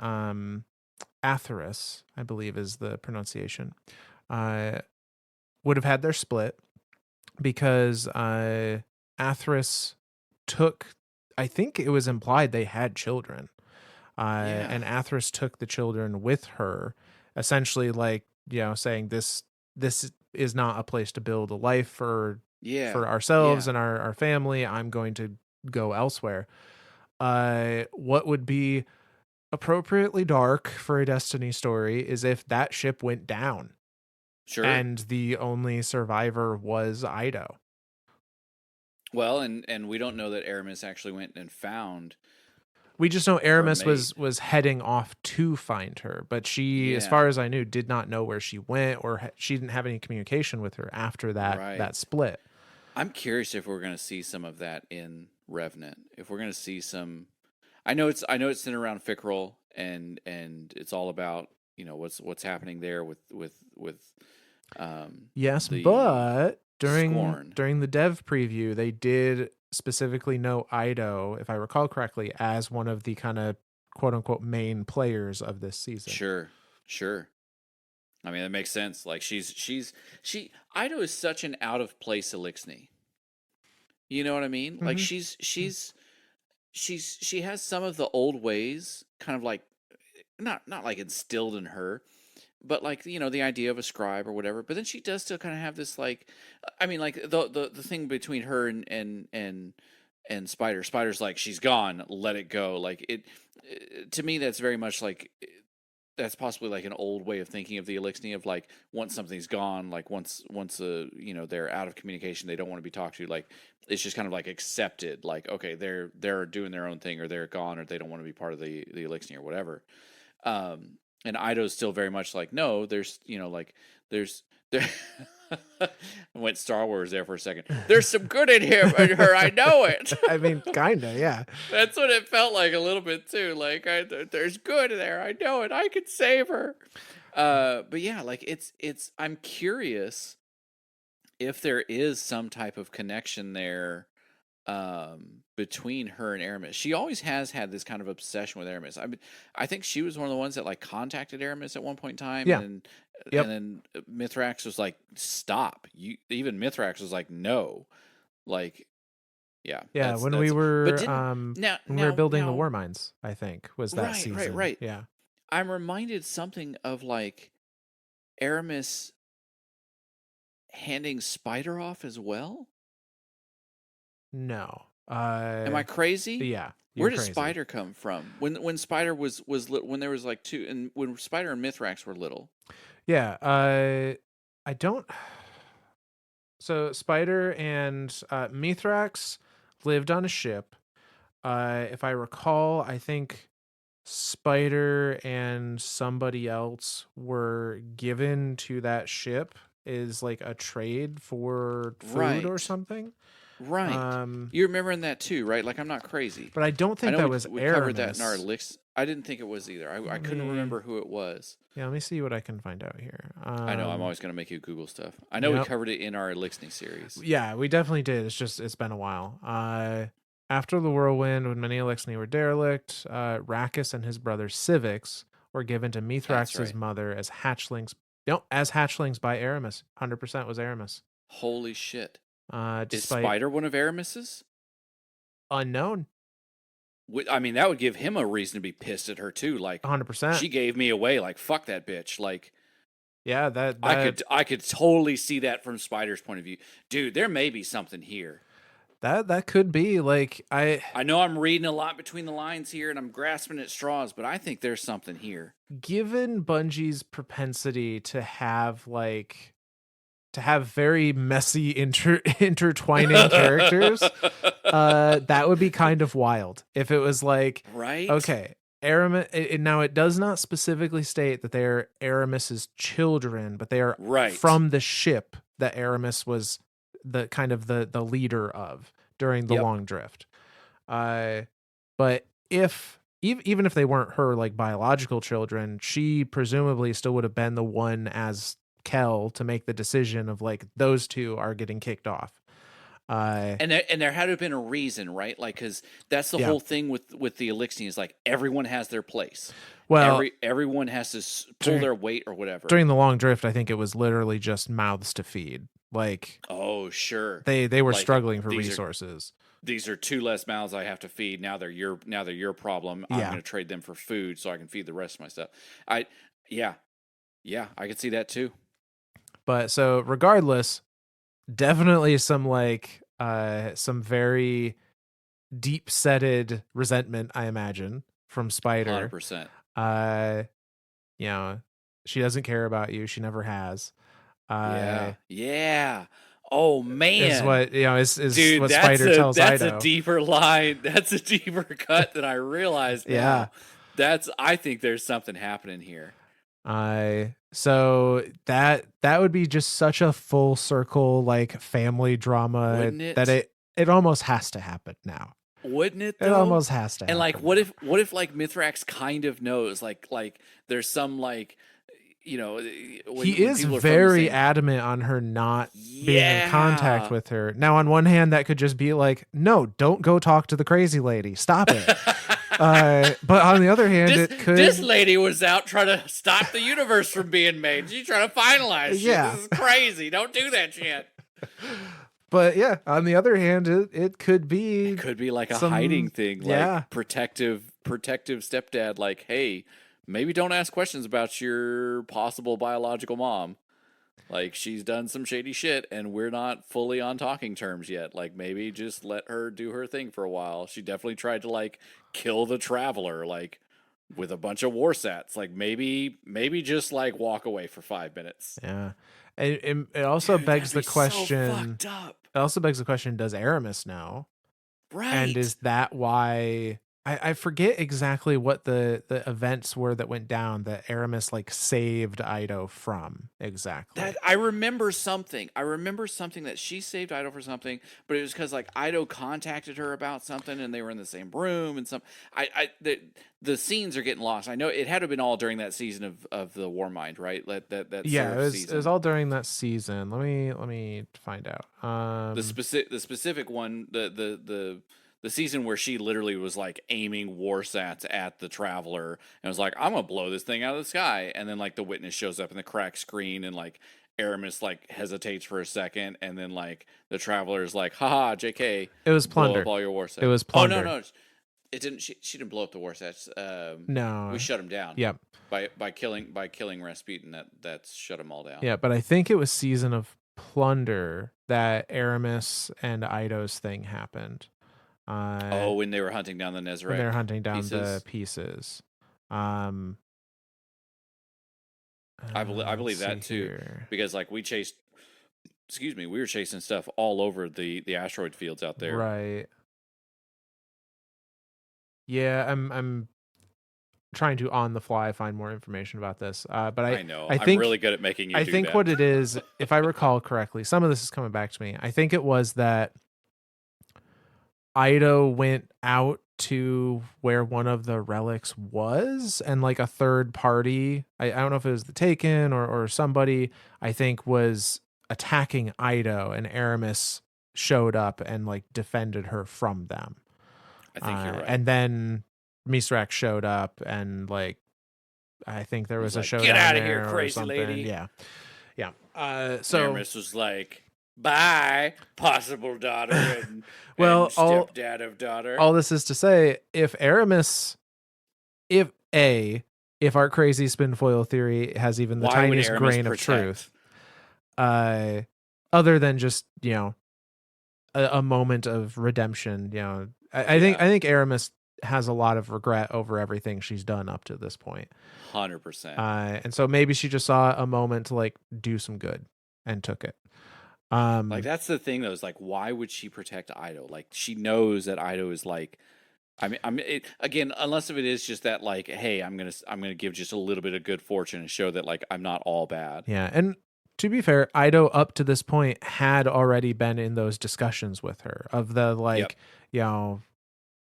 Atheris, I believe is the pronunciation, would have had their split because Atheris took, I think it was implied they had children. And Yeah. Atheris took the children with her, essentially like, saying this is not a place to build a life for Yeah. ourselves Yeah. and our family. I'm going to go elsewhere. What would be appropriately dark for a Destiny story is if that ship went down Sure. and the only survivor was Ido. Well, and we don't know that Aramis actually went and found We just know her Aramis mate. was heading off to find her, but she, as Yeah. far as I knew, did not know where she went, or she didn't have any communication with her after that Right. split. I'm curious if we're going to see some of that in Revenant. If we're going to see some, I know it's in around Fickrell, and it's all about what's happening there with Yes, the but Scorn. during the dev preview, they did specifically know Ido, if I recall correctly, as one of the kind of quote unquote main players of this season. Sure, sure. I mean, that makes sense. Like she Ido is such an out of place Elixni. You know what I mean? Like Mm-hmm. she has some of the old ways kind of like not like instilled in her, but like the idea of a scribe or whatever. But then she does still kind of have this like, I mean, like the thing between her and Spider's like, she's gone, let it go. Like to me that's very much like that's possibly like an old way of thinking of the Elixni of like once something's gone, like once they're out of communication, they don't want to be talked to, like it's just kind of like accepted, like okay, they're doing their own thing, or they're gone, or they don't want to be part of the Elixni or whatever. And Ido's still very much like, no, there's like there I went Star Wars there for a second. There's some good in here in her, I know it. I mean, kinda, yeah. That's what it felt like a little bit too. Like there's good there, I know it. I could save her. But yeah, like it's I'm curious if there is some type of connection there between her and Aramis. She always has had this kind of obsession with Aramis. I think she was one of the ones that like contacted Aramis at one point in time, Yeah. Yep. and then Mithrax was like, "Stop!" Even Mithrax was like, "No," like, yeah, Yeah, that's when that's. we But were didn't when we were building the now war mines, I think, was that right, season. right. Yeah. I'm reminded something of like Aramis handing Spider off as well. No. Am I crazy? Yeah. Where You're does crazy. Spider come from? When Spider was when there was like two, and when Spider and Mithrax were little. Yeah. I don't. So Spider and Mithrax lived on a ship. If I recall, I think Spider and somebody else were given to that ship is like a trade for food or Right. something. Right. You're remembering that too, right? Like I'm not crazy. But I don't I think know that we was we covered that in our Aramis. licks. I didn't think it was either. I Let couldn't me, remember who it was. yeah, let me see what I can find out here. I know I'm always going to make you Google stuff. I know we Yep. covered it in our Elixni series. Yeah, we definitely did. It's been a while. After the whirlwind, when many Elixni were derelict, Rakkus and his brother Civix were given to That's Mithrax's right. mother as hatchlings. No, as hatchlings by Aramis. 100% was Aramis. Holy shit! Is Despite Spider one of Aramis's? unknown, I mean, that would give him a reason to be pissed at her too. Like 100%. she gave me away. Like fuck that bitch. Like Yeah, I could totally see that from Spider's point of view, dude. There may be something here. that could be like I know I'm reading a lot between the lines here, and I'm grasping at straws, but I think there's something here. given Bungie's propensity to have very messy intertwining characters, that would be kind of wild if it was like, Right? okay, Aramis. Now it does not specifically state that they're Aramis's children, but they are Right. from the ship that Aramis was the kind of the leader of during the Yep. Long Drift. Uh, but even if they weren't her like biological children, she presumably still would have been the one as Kel to make the decision of like those two are getting kicked off. And there had to have been a reason, right? Like, because that's the Yeah. whole thing with the Elixir is like everyone has their place. Well, Everyone has to pull during their weight or whatever. during the Long Drift, I think it was literally just mouths to feed. Like Oh, sure. they were Like struggling for resources. these are two less mouths I have to feed. Now they're your problem. I'm Yeah. going to trade them for food so I can feed the rest of my stuff. I yeah. Yeah, I could see that too. But so regardless, definitely some very deep setted resentment, I imagine, from Spider. 100%. Uh you know, she doesn't care about you. She never has. Yeah. Yeah. Oh Is man. what is Dude, what Spider tells that's a Ido. deeper line. That's a deeper cut than I realize Yeah. now. I think there's something happening here. So that would be just such a full circle like family drama Wouldn't that it? it almost has to happen now. Wouldn't it It though? almost has to And like happen now. what if like Mithrax kind of knows like there's some like He when is people are from the very same. adamant on her not being in contact Yeah. with her. Now, on one hand, that could just be like, no, don't go talk to the crazy lady. Stop it. But on the other hand, this it this could, lady was out trying to stop the universe from being made. She's trying to finalize shit. yeah. This is crazy. Don't do that shit. But yeah, on the other hand, it could be It could be like a hiding some, thing, yeah, like protective stepdad, like, hey, maybe don't ask questions about your possible biological mom. Like she's done some shady shit and we're not fully on talking terms yet. Like maybe just let her do her thing for a while. She definitely tried to like kill the traveler, like with a bunch of war sats. Like maybe just like walk away for 5 minutes. yeah. It also Dude, that'd begs the be so question. fucked up. It also begs the question: does Aramis know? And Right. is that why I forget exactly what the events were that went down that Aramis like saved Ido from exactly. That I remember something. I remember something that she saved Ido for something, but it was because like Ido contacted her about something, and they were in the same room, and the scenes are getting lost. I know it had to have been all during that season of the Warmind, right? That Yeah, Seraph it was season. all during that season. Let me find out. The specific one, the season where she literally was like aiming war sats at the traveler and was like, I'm gonna blow this thing out of the sky, and then like the witness shows up in the cracked screen and like Aramis like hesitates for a second, and then like the traveler is like, haha, JK, It was blow up Plunder. all your war It sats. was Oh no, Plunder. no, it didn't. She didn't blow up the war sats. We No. shut them down Yep. by killing Rasputin. That's shut them all down. Yeah, but I think it was season of Plunder that Aramis and Ido's thing happened. Oh, when they were hunting down the When they're Nezarec hunting down the pieces. pieces. Um I let's believe see that too, here. because like we were chasing stuff all over the asteroid fields out there. Right. Yeah, I'm trying to on the fly find more information about this. But I know. I I'm think really good at making you I do think that. what it is, if I recall correctly, some of this is coming back to me. I think it was that Ido went out to where one of the relics was, and like a third party, I don't know if it was the Taken or somebody, I think was attacking Ido, and Aramis showed up and like defended her from them. I think you're right. And then Misrak showed up and like I think there He's was a like, "Get showdown out of here, there or crazy something. lady." Yeah. Yeah. And Aramis was like, "Bye, possible daughter and well, stepdad of daughter." all this is to say, if Aramis, if our crazy spinfoil theory has even the Why would tiniest Aramis grain of protect? truth, uh, other than just a moment of redemption, I think Aramis has a lot of regret over everything she's done up to this point. 100%. And so maybe she just saw a moment to like do some good and took it. Like that's the thing though, is like why would she protect Ido? Like she knows that Ido is like Again, unless if it is just that, like, hey, I'm gonna give just a little bit of good fortune and show that like I'm not all bad. Yeah, and to be fair, Ido up to this point had already been in those discussions with her of the Yep. like, you know,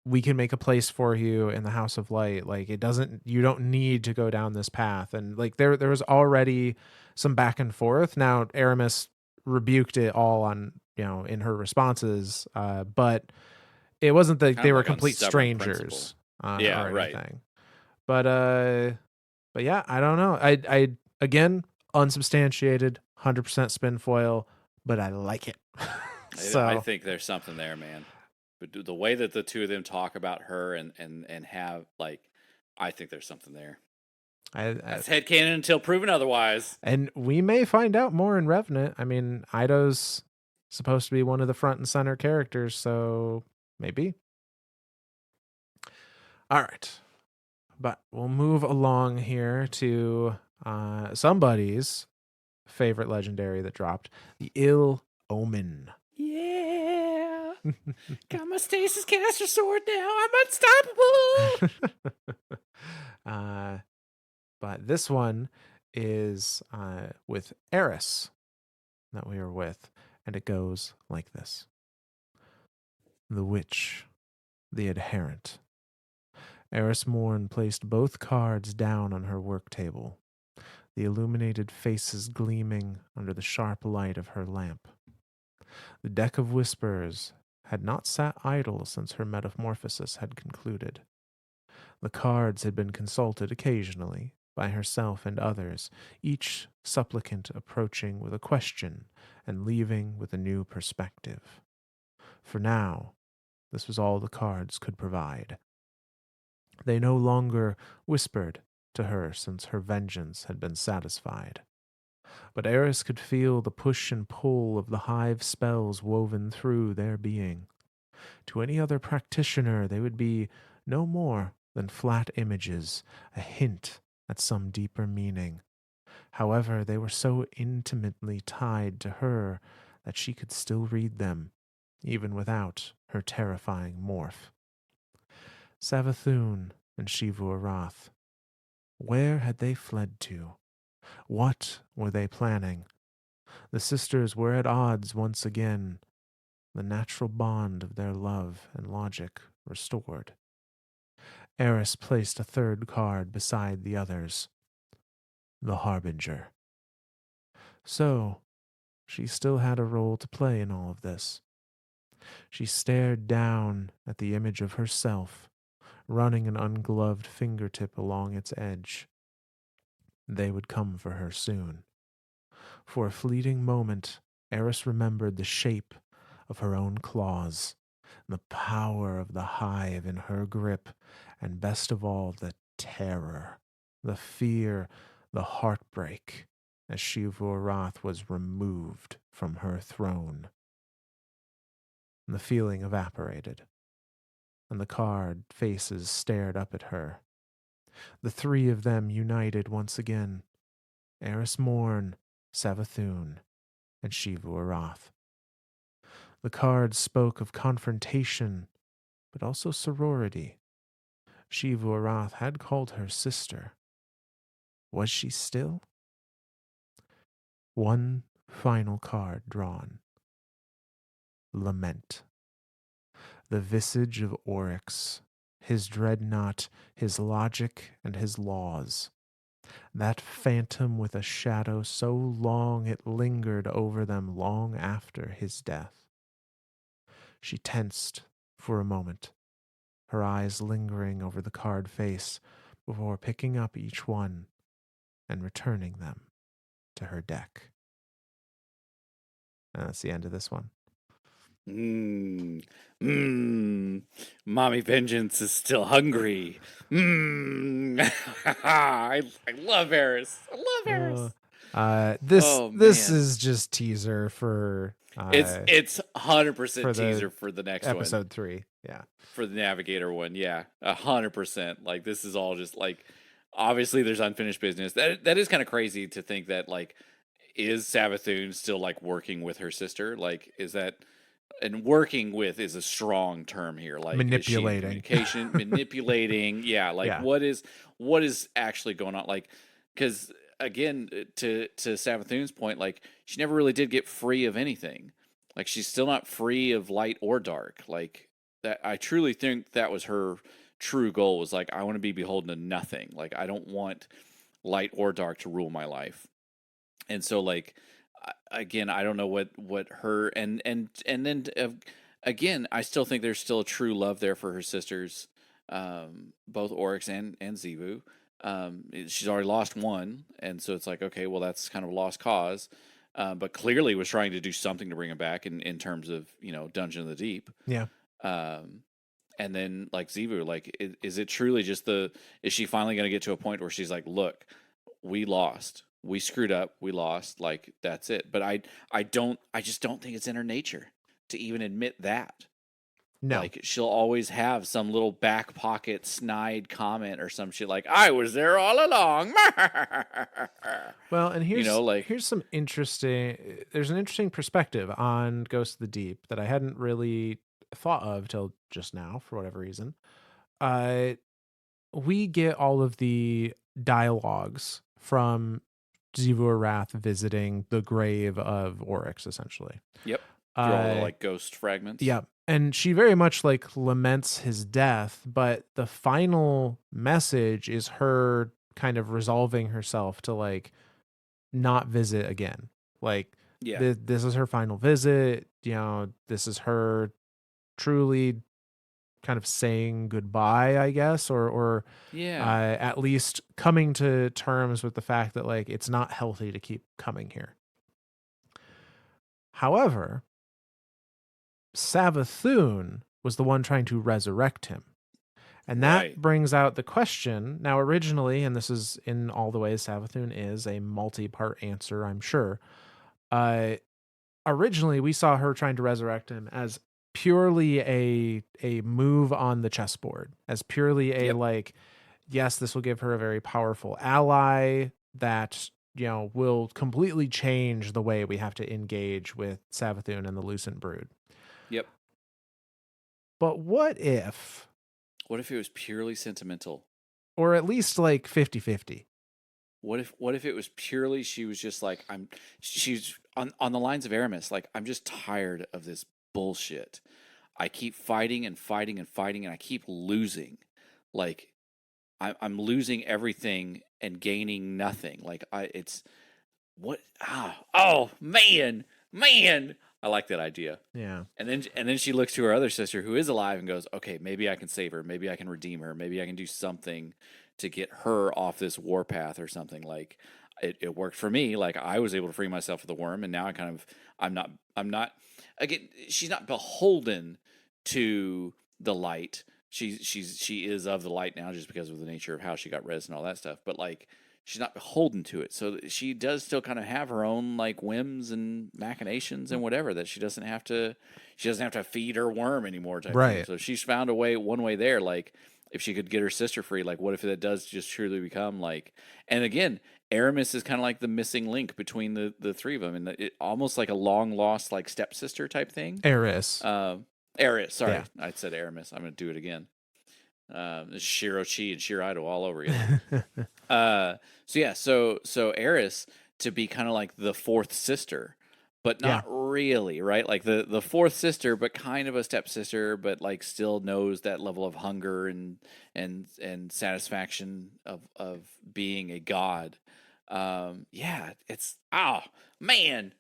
we can make a place for you in the House of Light. Like it doesn't you don't need to go down this path. And like there was already some back and forth. Now Aramis rebuked it all on, in her responses, but it wasn't that Kind they of were like on complete stubborn principle. strangers Yeah, or right. anything. But yeah, I don't know. I again unsubstantiated, 100% spin foil, but I like it. I So think there's something there, man. But the way that the two of them talk about her and have like, I think there's something there. I That's headcanon until proven otherwise. and we may find out more in Revenant. I mean, Ido's supposed to be one of the front and center characters, so maybe. All right. But we'll move along here to somebody's favorite legendary that dropped, the Ill Omen. Yeah. Got my stasis caster sword now. I'm unstoppable. uh, but this one is with Eris that we were with, and it goes like this: The Witch, the Adherent. Eris Morn placed both cards down on her work table, the illuminated faces gleaming under the sharp light of her lamp. The deck of whispers had not sat idle since her metamorphosis had concluded. The cards had been consulted occasionally by herself and others, each supplicant approaching with a question and leaving with a new perspective. For now, this was all the cards could provide. They no longer whispered to her since her vengeance had been satisfied. But Eris could feel the push and pull of the hive spells woven through their being. To any other practitioner, they would be no more than flat images, a hint at some deeper meaning. However, they were so intimately tied to her that she could still read them, even without her terrifying morph. Savathun and Shivu Arath. Where had they fled to? What were they planning? The sisters were at odds once again, the natural bond of their love and logic restored. Eris placed a third card beside the others, the Harbinger. So, she still had a role to play in all of this. She stared down at the image of herself, running an ungloved fingertip along its edge. They would come for her soon. For a fleeting moment, Eris remembered the shape of her own claws, the power of the hive in her grip, and best of all, the terror, the fear, the heartbreak as Shivu was removed from her throne. The feeling evaporated, and the card faces stared up at her. The three of them united once again: Eris Morn, Savathun, and Shivu Arath. The cards spoke of confrontation, but also sorority. Shivu Arath had called her sister. Was she still? One final card drawn. Lament. The visage of Oryx, his dreadnought, his logic, and his laws. That phantom with a shadow so long it lingered over them long after his death. She tensed for a moment, her eyes lingering over the card face before picking up each one and returning them to her deck. And that's the end of this one. Mmm. Mmm. Mommy Vengeance is still hungry. Mmm. I love Eris. I love Eris. This Oh this man. is just teaser It's 100% for the teaser for the next one. episode 3. Yeah. For the Navigator one, yeah. 100%. Like this is all just like obviously there's unfinished business. That is kind of crazy to think that like is Savathun still like working with her sister? Like is that and working with is a strong term here. Like, is she in Manipulating. communication, manipulating? Yeah, like Yeah. what is actually going on? Like, because again, to Savathun's point, like she never really did get free of anything. Like she's still not free of light or dark. Like that, I truly think that was her true goal. Was like, I want to be beholden to nothing. Like I don't want light or dark to rule my life. And so like again, I don't know what her and then again, I still think there's still a true love there for her sisters, both Oryx and Zebu. She's already lost one, and so it's like, okay, well that's kind of a lost cause, but clearly was trying to do something to bring him back in terms of Dungeon of the Deep. Yeah. um, and then like Zebu, like is it truly just is she finally going to get to a point where she's like, look, we lost, we screwed up, we lost, like that's it. But I just don't think it's in her nature to even admit that. No. Like she'll always have some little back pocket snide comment or some shit like, I was there all along. Well, and here's Like, here's some interesting there's an interesting perspective on Ghost of the Deep that I hadn't really thought of till just now for whatever reason. Uh we get all of the dialogues from Zivur Wrath visiting the grave of Oryx, essentially. yep, through all the Uh like ghost fragments. yeah. And she very much like laments his death, but the final message is her kind of resolving herself to like not visit again. Like Yeah, this is her final visit. This is her truly kind of saying goodbye, I guess, or yeah, at least coming to terms with the fact that like it's not healthy to keep coming here. However, Savathun was the one trying to resurrect him. And that right. brings out the question. Now, originally, and this is in all the ways Savathun is a multi-part answer, I'm sure. Uh, Originally, we saw her trying to resurrect him as purely a move on the chessboard, as purely a Yep, like, yes, this will give her a very powerful ally that will completely change the way we have to engage with Savathun and the Lucent Brood. yep. But what if, What if it was purely sentimental? or at least like 50-50? What if it was purely she was just like, she's on the lines of Aramis, like, I'm just tired of this bullshit. I keep fighting and fighting and fighting and I keep losing. Like I'm losing everything and gaining nothing. Like it's what oh man. I like that idea. Yeah. And then she looks to her other sister who is alive and goes, okay, maybe I can save her, maybe I can redeem her, maybe I can do something to get her off this warpath or something. Like it worked for me. Like I was able to free myself of the worm, and now I'm not again. She's not beholden to the light. She is of the light now just because of the nature of how she got res and all that stuff. But like she's not beholden to it, so she does still kind of have her own like whims and machinations and whatever that she doesn't have to feed her worm anymore type thing. Right. So she's found one way there. Like if she could get her sister free, like what if that does just truly become like, and again, Aramis is kind of like the missing link between the three of them, and it almost like a long lost like stepsister type thing. Eris. Eris, sorry, Yeah. I said Aramis. I'm gonna do it again. Shiro Chi and Shiraido all over again. So Eris to be kind of like the fourth sister, but Yeah. not really, right? Like the fourth sister, but kind of a stepsister, but like still knows that level of hunger and satisfaction of being a god. Yeah, it's man,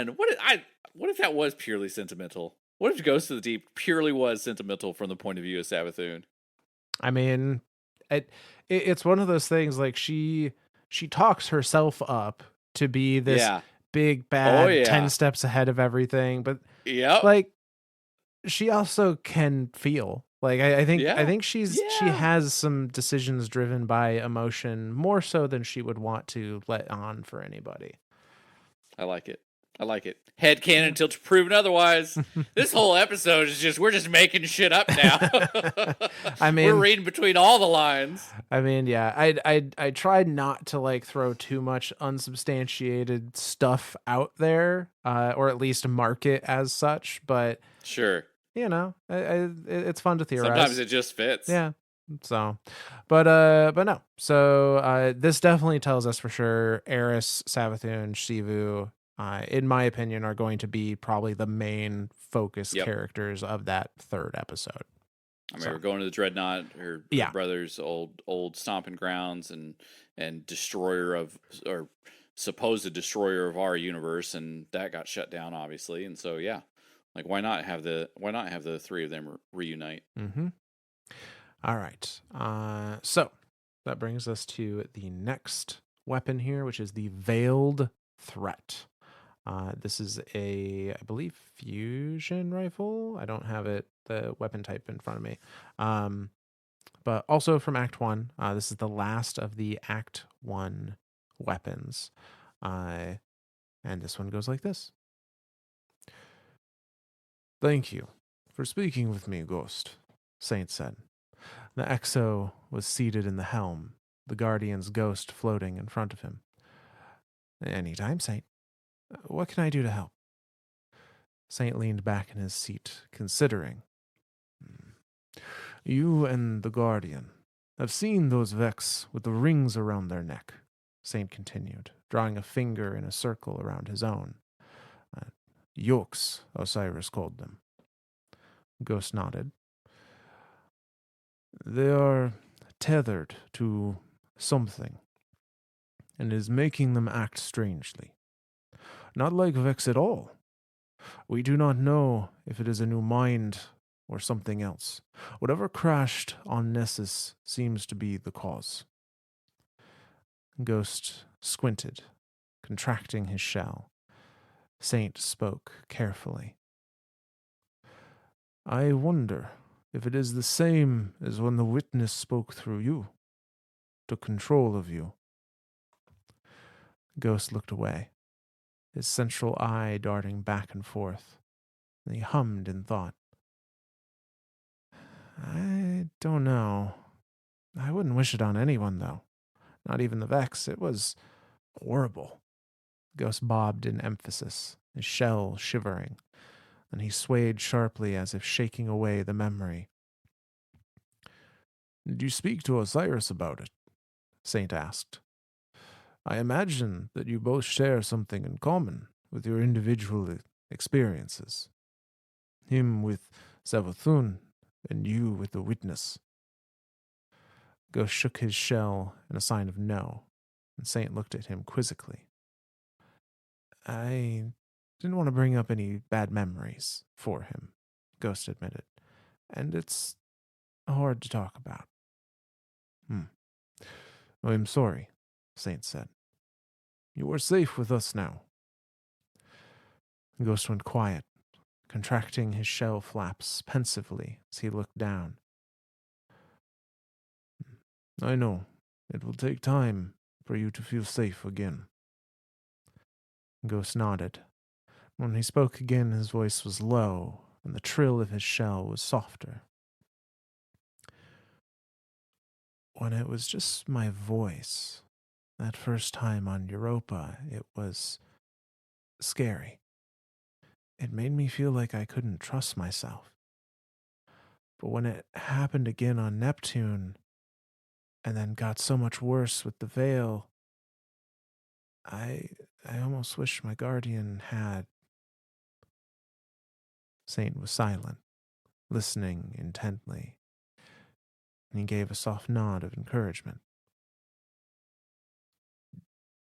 what if that was purely sentimental? What if Ghost of the Deep purely was sentimental from the point of view of Savathun? I mean, it's one of those things like she talks herself up to be this Yeah. big Oh bad 10 yeah. steps ahead of everything, but Yep. like she also can feel. Like I Yeah. think she Yeah. has some decisions driven by emotion more so than she would want to let on for anybody. I like it. I like it. Head canon until proven otherwise. This whole episode is just we're just making shit up now. I We're mean, reading between all the lines. yeah, I tried not to like throw too much unsubstantiated stuff out there, or at least mark it as such. But Sure. it's fun to Sometimes theorize. it just fits. Yeah. So, but no. So, this definitely tells us for sure Eris, Savathun, Shivu, in my opinion, are going to be probably the main focus Yep. characters of that third episode. I mean, we're going to the Dreadnought, her Yeah. brother's old stomping grounds, and destroyer of, or supposed destroyer of our universe, and that got shut down, obviously. And so, yeah, like why not have the three of them reunite? Mm-hmm. All right. So that brings us to the next weapon here, which is the Veiled Threat. This is I believe, fusion rifle. I don't have the weapon type in front of me. But also from Act 1. This is the last of the Act 1 weapons. And this one goes like this. Thank you for speaking with me, Ghost, Saint said. The Exo was seated in the helm, the Guardian's ghost floating in front of him. Anytime, Saint. What can I do to help? Saint leaned back in his seat, considering. You and the Guardian have seen those Vex with the rings around their neck, Saint continued, drawing a finger in a circle around his own. Yokes, Osiris called them. Ghost nodded. They are tethered to something, and is making them act strangely. Not like Vex at all. We do not know if it is a new mind or something else. Whatever crashed on Nessus seems to be the cause. Ghost squinted, contracting his shell. Saint spoke carefully. I wonder if it is the same as when the witness spoke through you, took control of you. Ghost looked away, his central eye darting back and forth, and he hummed in thought. I don't know. I wouldn't wish it on anyone, though. Not even the Vex. It was horrible. Ghost bobbed in emphasis, his shell shivering. Then he swayed sharply as if shaking away the memory. Did you speak to Osiris about it? Saint asked. I imagine that you both share something in common with your individual experiences. Him with Savathun, and you with the witness. Ghost shook his shell in a sign of no, and Saint looked at him quizzically. I didn't want to bring up any bad memories for him, Ghost admitted, and it's hard to talk about. I'm sorry, Saint said. You are safe with us now. Ghost went quiet, contracting his shell flaps pensively as he looked down. I know. It will take time for you to feel safe again. Ghost nodded. When he spoke again, his voice was low, and the trill of his shell was softer. When it was just my voice, that first time on Europa, it was scary. It made me feel like I couldn't trust myself. But when it happened again on Neptune, and then got so much worse with the veil, I I almost wish my guardian had. Saint was silent, listening intently, and he gave a soft nod of encouragement.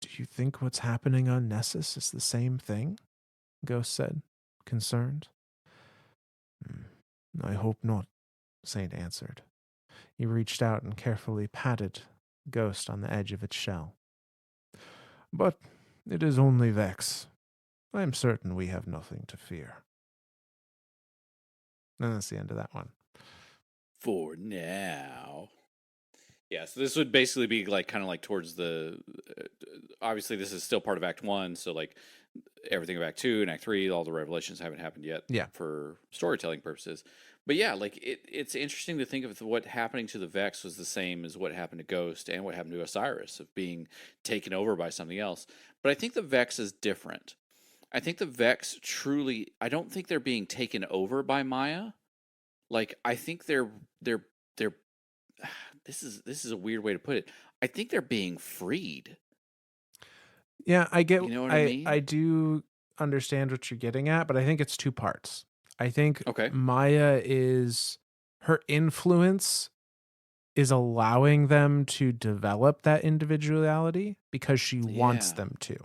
Do you think what's happening on Nessus is the same thing? Ghost said, concerned. I hope not, Saint answered. He reached out and carefully patted Ghost on the edge of its shell. But it is only Vex. I am certain we have nothing to fear. And that's the end of that one. For now. Yeah, so this would basically be like kind of like towards the. Obviously, this is still part of Act 1, so like everything of Act 2 and Act 3, all the revelations haven't happened yet Yeah. for storytelling purposes. But yeah, like it's interesting to think of what happening to the Vex was the same as what happened to Ghost and what happened to Osiris of being taken over by something else. But I think the Vex is different. I think the Vex truly, I don't think they're being taken over by Maya. Like I think they're this is a weird way to put it. I think they're being freed. Yeah, I get You know what I I mean? do understand what you're getting at, but I think it's two parts. I think Okay. Maya is her influence is allowing them to develop that individuality because she wants Yeah. them to.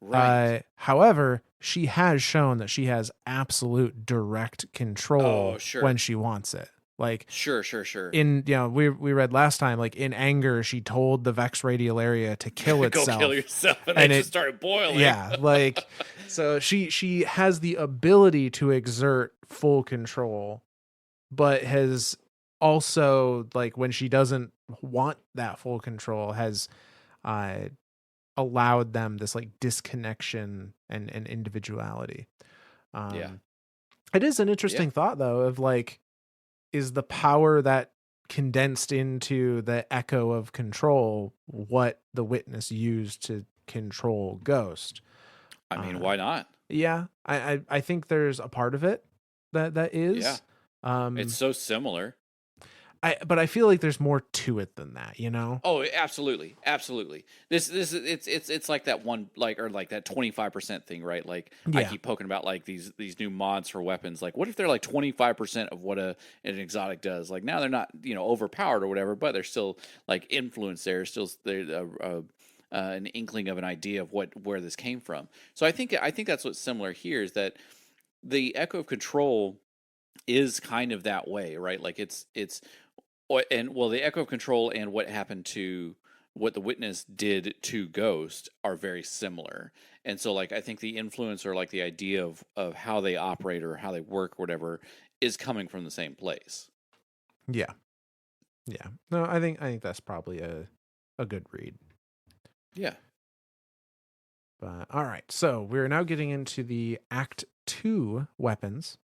Right. However, she has shown that she has absolute direct Oh, control when sure. she wants it. Like Sure, sure, sure. in we read last time, like in anger, she told the Vex Radiolaria to kill Go kill itself, yourself, and they and just it started boiling. yeah, like so she has the ability to exert full control, but has also like when she doesn't want that full control has uh allowed them this like disconnection and individuality. Yeah. um it is an Yeah. interesting thought though of like, is the power that condensed into the echo of control what the witness used to control Ghost? I mean, uh why not? yeah, I think there's a part of it that Yeah. is. It's um so similar. but I feel like there's more to it than that, you know? Oh, absolutely, absolutely. This it's like that one like or like that 25% thing, right? Like I Yeah. keep poking about like these new mods for weapons. Like, what if they're like 25% of what an exotic does? Like now they're not overpowered or whatever, but they're still like influence there. Still there an inkling of an idea of where this came from. So I think that's what's similar here is that the Echo of Control is kind of that way, right? Like it's and well, the Echo of Control and what happened to what the witness did to Ghost are very similar. And so like I think the influence or like the idea of how they operate or how they work or whatever is coming from the same place. Yeah. Yeah. No, I think that's probably a good read. Yeah. But all right. So we're now getting into the Act 2 weapons.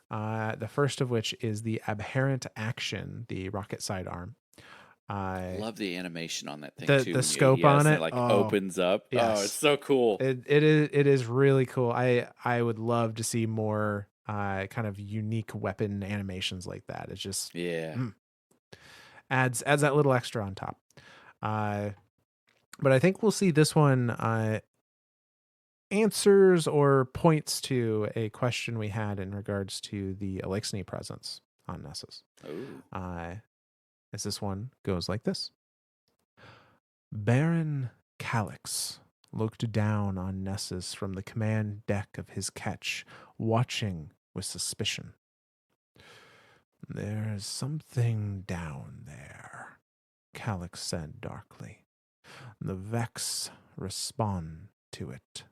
The first of which is the Abhorrent Action, the rocket sidearm. I Uh love the animation on that thing the too when you scope on ADS and it it. like Oh, opens up. Oh, it's yes. so cool. It is really cool. I would love to see more kind of unique weapon animations like that. It's just Yeah. mm, adds that little extra on top. Uh but I think we'll see this one answers or points to a question we had in regards to the Elixni presence on Nessus. Oh. Uh, as this one goes like this: Baron Calix looked down on Nessus from the command deck of his ketch, watching with suspicion. There's something down there, Calix said darkly. The Vex respond to it.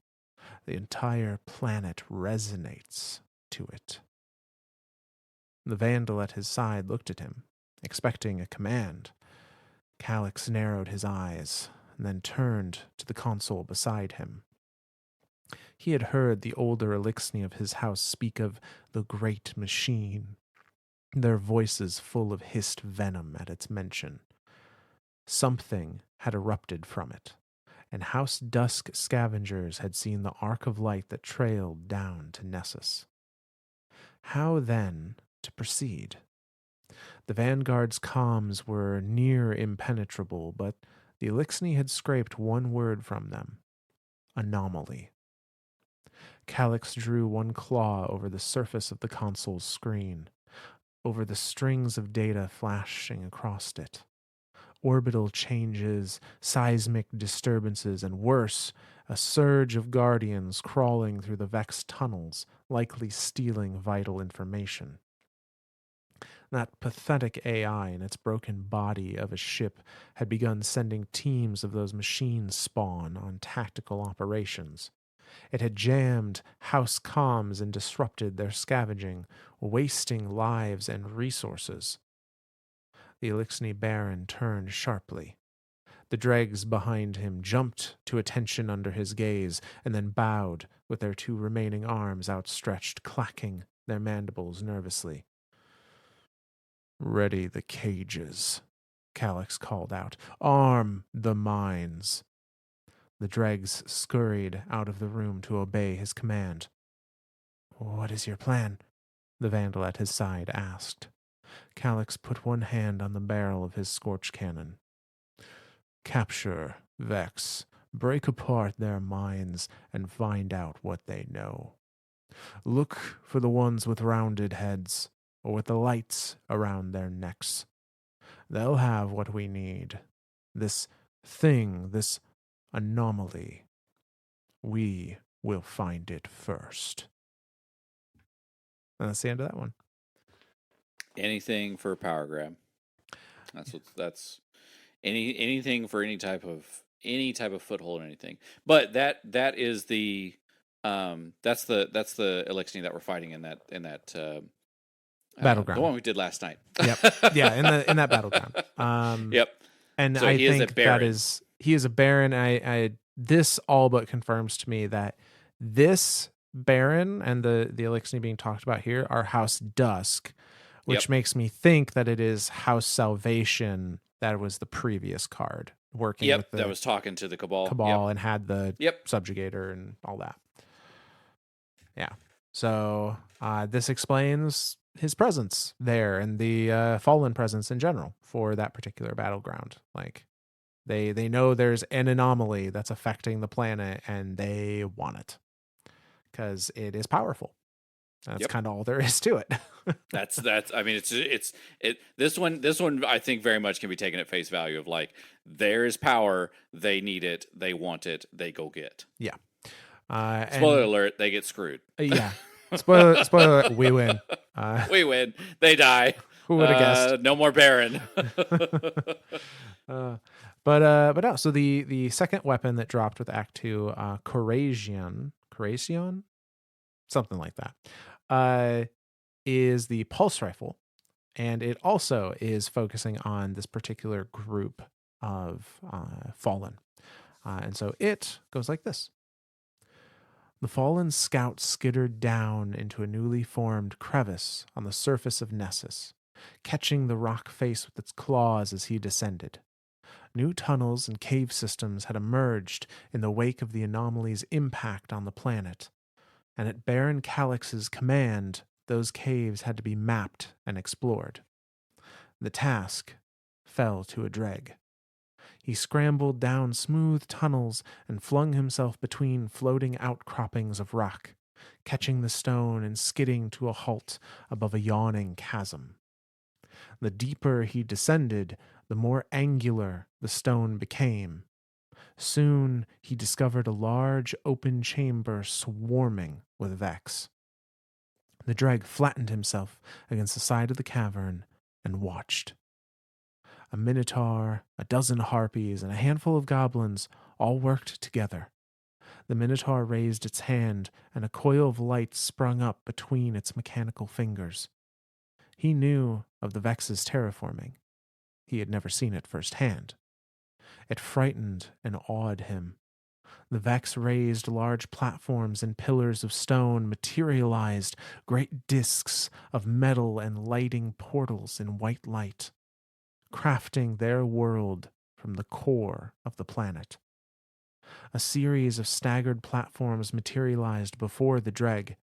The entire planet resonates to it. The Vandal at his side looked at him, expecting a command. Calix narrowed his eyes, and then turned to the console beside him. He had heard the older Elixni of his house speak of the Great Machine, their voices full of hissed venom at its mention. Something had erupted from it, and House Dusk scavengers had seen the arc of light that trailed down to Nessus. How, then, to proceed? The Vanguard's comms were near impenetrable, but the Elixni had scraped one word from them: anomaly. Calix drew one claw over the surface of the console's screen, over the strings of data flashing across it. Orbital changes, seismic disturbances, and worse, a surge of Guardians crawling through the Vex tunnels, likely stealing vital information. That pathetic AI in its broken body of a ship had begun sending teams of those machine spawn on tactical operations. It had jammed house comms and disrupted their scavenging, wasting lives and resources. The Elixni Baron turned sharply. The dregs behind him jumped to attention under his gaze, and then bowed with their 2 remaining arms outstretched, clacking their mandibles nervously. "Ready the cages," Calyx called out. "Arm the mines." The dregs scurried out of the room to obey his command. "What is your plan?" the vandal at his side asked. Calyx put one hand on the barrel of his scorch cannon. "Capture Vex, break apart their minds, and find out what they know. Look for the ones with rounded heads, or with the lights around their necks. They'll have what we need. This thing, this anomaly. We will find it first." And that's the end of that one. Anything for power grab. That's anything for any type of foothold or anything. But that is the that's the Elixir that we're fighting in that Battleground. the one we did last night. Yep. Yeah, in that battleground. Yep. And So I he is a think baron. he is a baron. I this all but confirms to me that this baron and the Elixir being talked about here are House Dusk, which Yep. makes me think that it is House Salvation that was the previous card working with Yep. the That was talking to the Cabal. Cabal and had the Yep. subjugator and all that. Yeah. So this explains his presence there and the fallen presence in general for that particular battleground. Like they know there's an anomaly that's affecting the planet and they want it because it is powerful. That's Yep. kind of all there is to it. That's I mean this one I think very much can be taken at face value of like there is power, they need it, they want it, they go get. Yeah. Spoiler And alert, they get screwed. yeah. Spoiler alert, we win. We win. They die. Who would have guessed? No more Baron. But no, so the second weapon that dropped with Act 2, Corazion, something like that, is the pulse rifle. And it also is focusing on this particular group of fallen. And so it goes like this. The fallen scout skittered down into a newly formed crevice on the surface of Nessus, catching the rock face with its claws as he descended. New tunnels and cave systems had emerged in the wake of the anomaly's impact on the planet, and at Baron Calyx's command, those caves had to be mapped and explored. The task fell to a dreg. He scrambled down smooth tunnels and flung himself between floating outcroppings of rock, catching the stone and skidding to a halt above a yawning chasm. The deeper he descended, the more angular the stone became. Soon he discovered a large open chamber swarming with Vex. The dreg flattened himself against the side of the cavern and watched. A minotaur, a dozen harpies, and a handful of goblins all worked together. The minotaur raised its hand, and a coil of light sprung up between its mechanical fingers. He knew of the Vex's terraforming. He had never seen it firsthand. It frightened and awed him. The Vex raised large platforms and pillars of stone, materialized great discs of metal and lighting portals in white light, crafting their world from the core of the planet. A series of staggered platforms materialized before the dreg,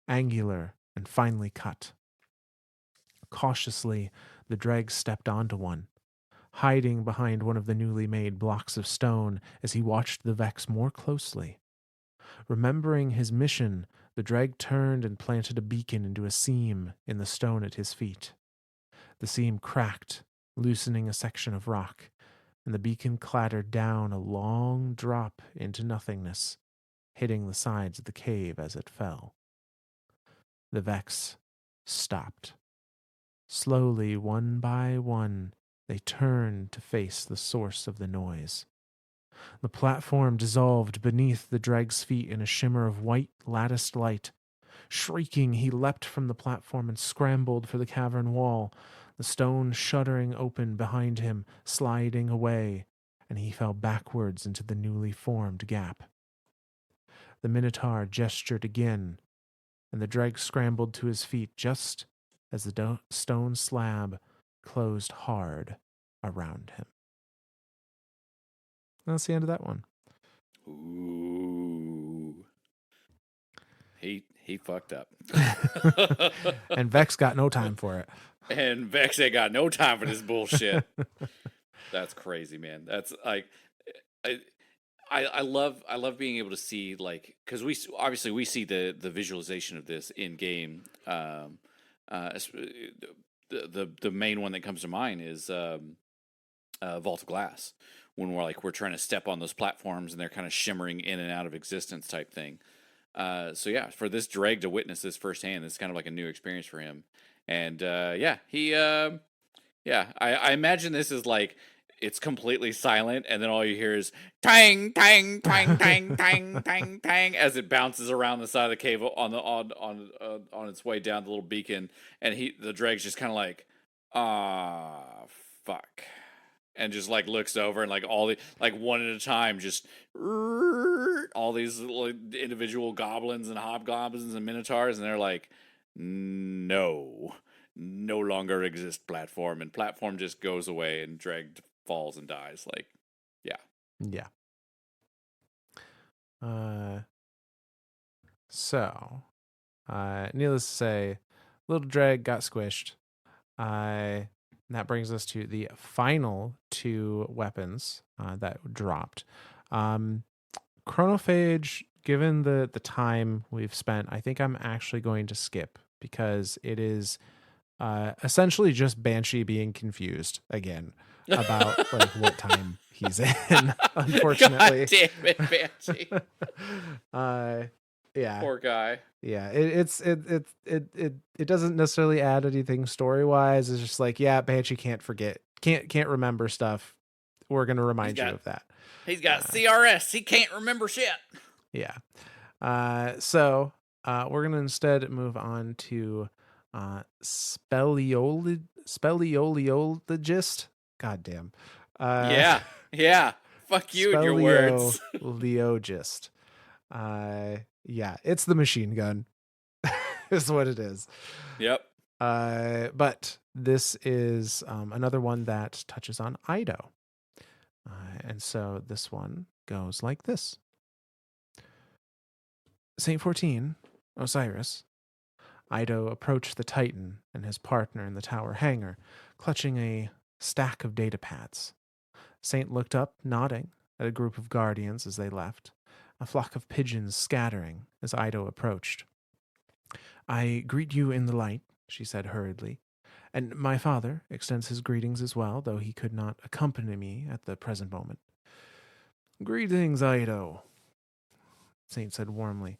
angular and finely cut. Cautiously, the dreg stepped onto one, hiding behind one of the newly made blocks of stone as he watched the Vex more closely. Remembering his mission, the dreg turned and planted a beacon into a seam in the stone at his feet. The seam cracked, loosening a section of rock, and the beacon clattered down a long drop into nothingness, hitting the sides of the cave as it fell. The Vex stopped. Slowly, one by one, they turned to face the source of the noise. The platform dissolved beneath the drag's feet in a shimmer of white, latticed light. Shrieking, he leapt from the platform and scrambled for the cavern wall, the stone shuddering open behind him, sliding away and he fell backwards into the newly formed gap. The Minotaur gestured again, and the dreg scrambled to his feet just as the stone slab closed hard around him. That's the end of that one. Ooh. He fucked up. And Vex got no time for it. And Vex ain't got no time for this bullshit. That's crazy, man. That's like, I, I love being able to see, like, because we see the visualization of this in game. The main one that comes to mind is Vault of Glass, when we're trying to step on those platforms and they're kind of shimmering in and out of existence type thing. So yeah, for this dreg to witness this firsthand, it's kind of like a new experience for him. And yeah, I imagine this is like, it's completely silent, and then all you hear is tang tang tang tang tang tang tang as it bounces around the side of the cave on its way down the little beacon, and the dreg's just kind of like, ah, fuck, and just like looks over, and like all the, like, one at a time, just all these little individual goblins and hobgoblins and minotaurs, and they're like, no longer exist platform, and platform just goes away, and dreg falls and dies. Like, yeah. Yeah. So, needless to say, little dreg got squished. That brings us to the final two weapons that dropped. Chronophage, given the time we've spent, I think I'm actually going to skip, because it is essentially just Banshee being confused again about like what time he's in. Unfortunately, God damn it, Banshee. Yeah, Poor guy. yeah. It doesn't necessarily add anything story wise. It's just like, yeah, Banshee can't remember stuff. We're gonna remind you of that. He's got CRS. He can't remember shit. Yeah. So we're gonna instead move on to speleologist. God damn. Yeah. Fuck you and your words. Speleologist. Yeah, it's the machine gun. Is what it is. Yep. But this is another one that touches on Ido. And so this one goes like this. Saint 14, Osiris. Ido approached the Titan and his partner in the tower hangar, clutching a stack of data pads. Saint looked up, nodding at a group of guardians as they left, a flock of pigeons scattering as Ido approached. I greet you in the light, she said hurriedly, and my father extends his greetings as well, though he could not accompany me at the present moment. Greetings, Ido, Saint said warmly.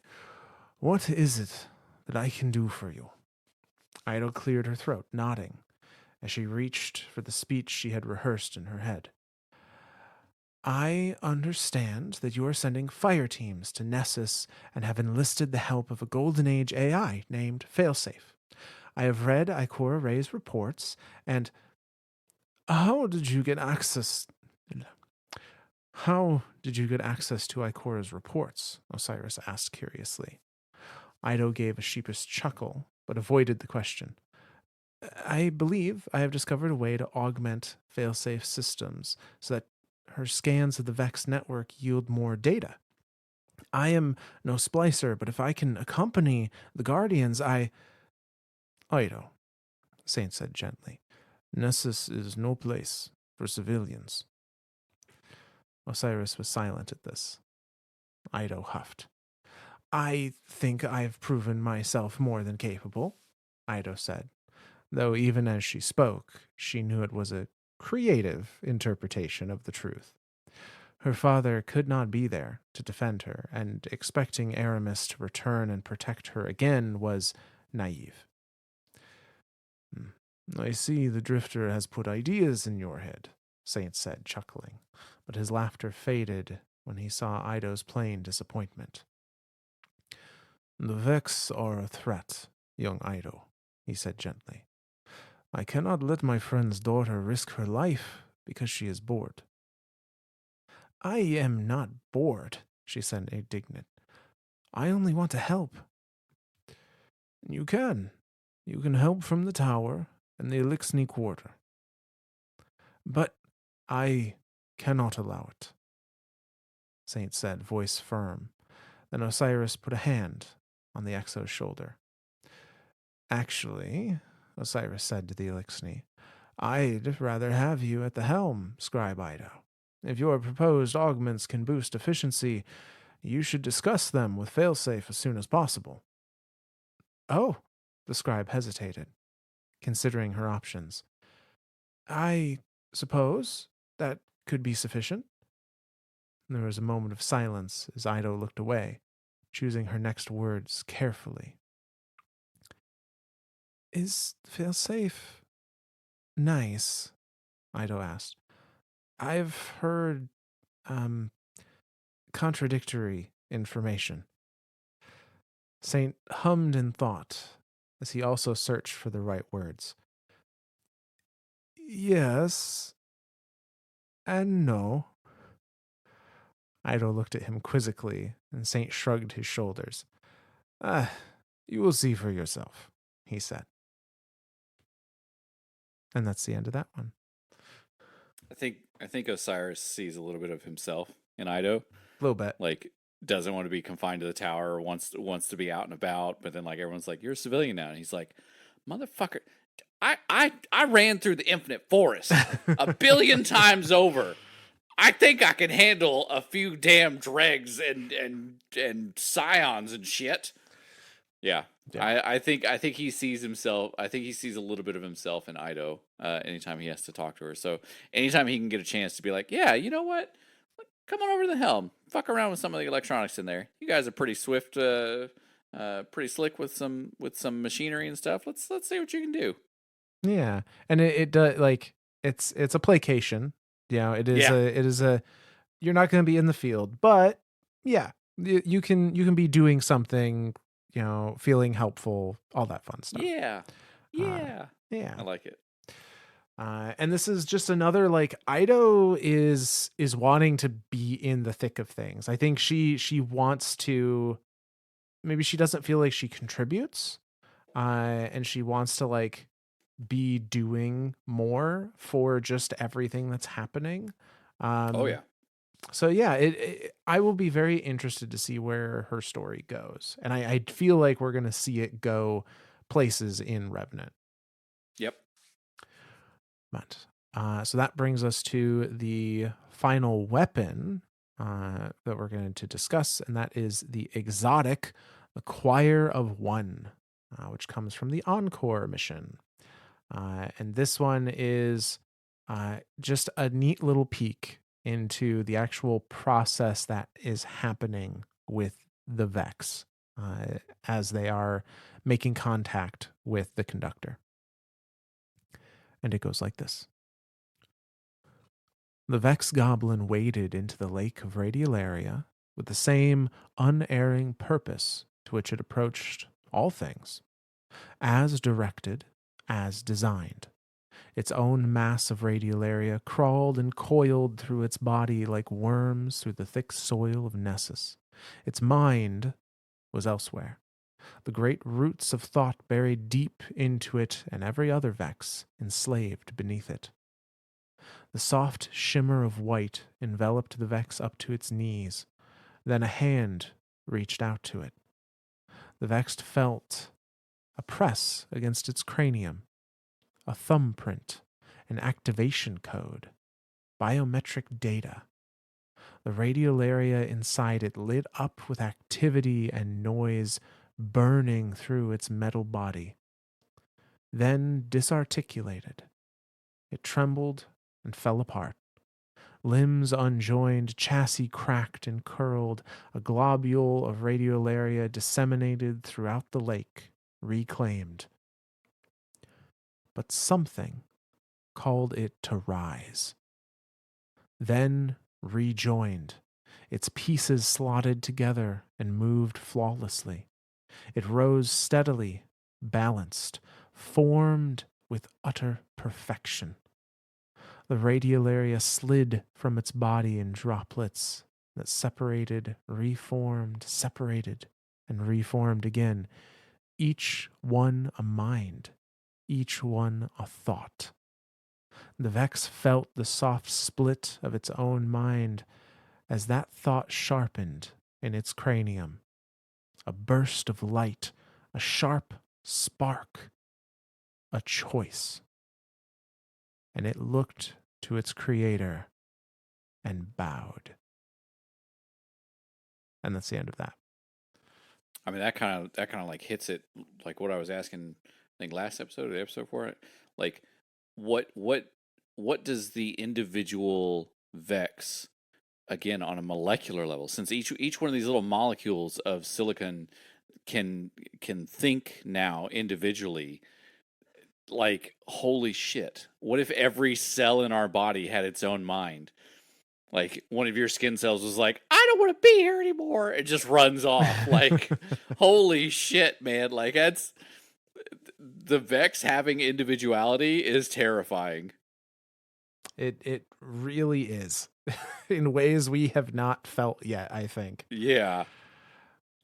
What is it that I can do for you? Ido cleared her throat, nodding, as she reached for the speech she had rehearsed in her head. I understand that you are sending fire teams to Nessus and have enlisted the help of a Golden Age AI named Failsafe. I have read Ikora Ray's reports, and how did you get access? How did you get access to Ikora's reports? Osiris asked curiously. Ido gave a sheepish chuckle, but avoided the question. I believe I have discovered a way to augment failsafe systems so that her scans of the Vex network yield more data. I am no splicer, but if I can accompany the Guardians, Ido, Saint said gently. Nessus is no place for civilians. Osiris was silent at this. Ido huffed. I think I have proven myself more than capable, Ido said, though even as she spoke, she knew it was a creative interpretation of the truth. Her father could not be there to defend her, and expecting Aramis to return and protect her again was naive. I see the Drifter has put ideas in your head, Saint said, chuckling, but his laughter faded when he saw Ido's plain disappointment. The Vex are a threat, young Ido, he said gently. I cannot let my friend's daughter risk her life because she is bored. I am not bored, she said, indignant. I only want to help. You can. You can help from the tower and the Elixni quarter. But I cannot allow it, Saint said, voice firm. Then Osiris put a hand on the Exo's shoulder. Actually, Osiris said to the Elixni, I'd rather have you at the helm, Scribe Ido. If your proposed augments can boost efficiency, you should discuss them with Failsafe as soon as possible. Oh, the scribe hesitated, considering her options. I suppose that could be sufficient. There was a moment of silence as Ido looked away, choosing her next words carefully. Is Failsafe nice? Ido asked. I've heard, um, contradictory information. Saint hummed in thought as he also searched for the right words. Yes and no. Ido looked at him quizzically, and Saint shrugged his shoulders. Ah, you will see for yourself, he said. And that's the end of that one. I think Osiris sees a little bit of himself in Ido. A little bit. Like, doesn't want to be confined to the tower, or wants to be out and about, but then like everyone's like, you're a civilian now, and he's like, motherfucker, I ran through the infinite forest a billion times over. I think I can handle a few damn dregs and scions and shit. Yeah. Yeah. I think he sees himself. I think he sees a little bit of himself in Ido. Anytime he has to talk to her. So anytime he can get a chance to be like, yeah, you know what? Come on over to the helm. Fuck around with some of the electronics in there. You guys are pretty swift, pretty slick with some machinery and stuff. Let's see what you can do. Yeah. And it does, like, it's a placation. You know, Yeah. it is a you're not going to be in the field, but yeah, you can be doing something, you know, feeling helpful, all that fun stuff. Yeah. Uh, Yeah. yeah. I like it. And this is just another, like, Ido is wanting to be in the thick of things. I think she wants to, maybe she doesn't feel like she contributes, and she wants to, like, be doing more for just everything that's happening. Oh yeah. So yeah, I will be very interested to see where her story goes, and I feel like we're gonna see it go places in Revenant. Yep. But so that brings us to the final weapon that we're going to discuss, and that is the exotic, the Choir of One, which comes from the Encore mission. And this one is just a neat little peek into the actual process that is happening with the Vex as they are making contact with the conductor. And it goes like this. The Vex Goblin waded into the lake of Radiolaria with the same unerring purpose to which it approached all things, as directed, as designed. Its own mass of radiolaria crawled and coiled through its body like worms through the thick soil of Nessus. Its mind was elsewhere. The great roots of thought buried deep into it and every other Vex enslaved beneath it. The soft shimmer of white enveloped the Vex up to its knees. Then a hand reached out to it. The Vex felt a press against its cranium, a thumbprint, an activation code, biometric data. The radiolaria inside it lit up with activity and noise burning through its metal body. Then disarticulated. It trembled and fell apart. Limbs unjoined, chassis cracked and curled, a globule of radiolaria disseminated throughout the lake, reclaimed. But something called it to rise. Then rejoined, its pieces slotted together and moved flawlessly. It rose steadily, balanced, formed with utter perfection. The radiolaria slid from its body in droplets that separated, reformed, separated, and reformed again, each one a mind, each one a thought. The Vex felt the soft split of its own mind as that thought sharpened in its cranium. A burst of light, a sharp spark, a choice. And it looked to its creator and bowed. And that's the end of that. I mean, that kind of like hits it, like what I was asking, I think last episode or the episode for it. Like, what what what does the individual Vex, again on a molecular level, since each one of these little molecules of silicon can think now individually, like, holy shit, what if every cell in our body had its own mind? Like, one of your skin cells was like, I don't want to be here anymore. It just runs off. Like, holy shit, man. Like, that's the Vex having individuality is terrifying. It really is. In ways we have not felt yet, I think. Yeah.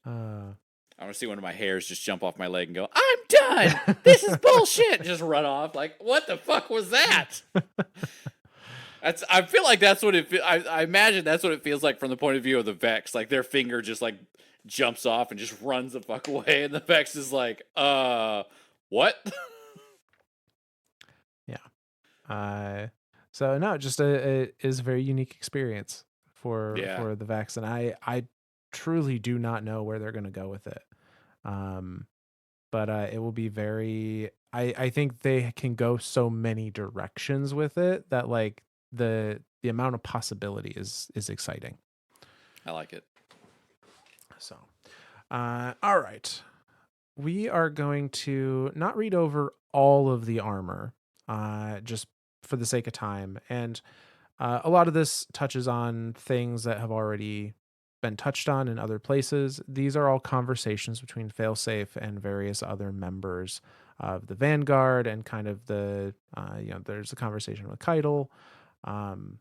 Uh I want to see one of my hairs just jump off my leg and go, I'm done. This is bullshit. Just run off. Like, what the fuck was that? I feel like that's what I imagine that's what it feels like from the point of view of the Vex. Like, their finger just like jumps off and just runs the fuck away, and the Vex is like, what? yeah. So no, just it is a very unique experience for Yeah. the Vex, and I truly do not know where they're going to go with it. But it will be very. I think they can go so many directions with it that like the amount of possibility is exciting. I like it. So, all right, we are going to not read over all of the armor, just for the sake of time, and a lot of this touches on things that have already been touched on in other places. These are all conversations between Failsafe and various other members of the Vanguard, and kind of the there's a conversation with Keitel, um,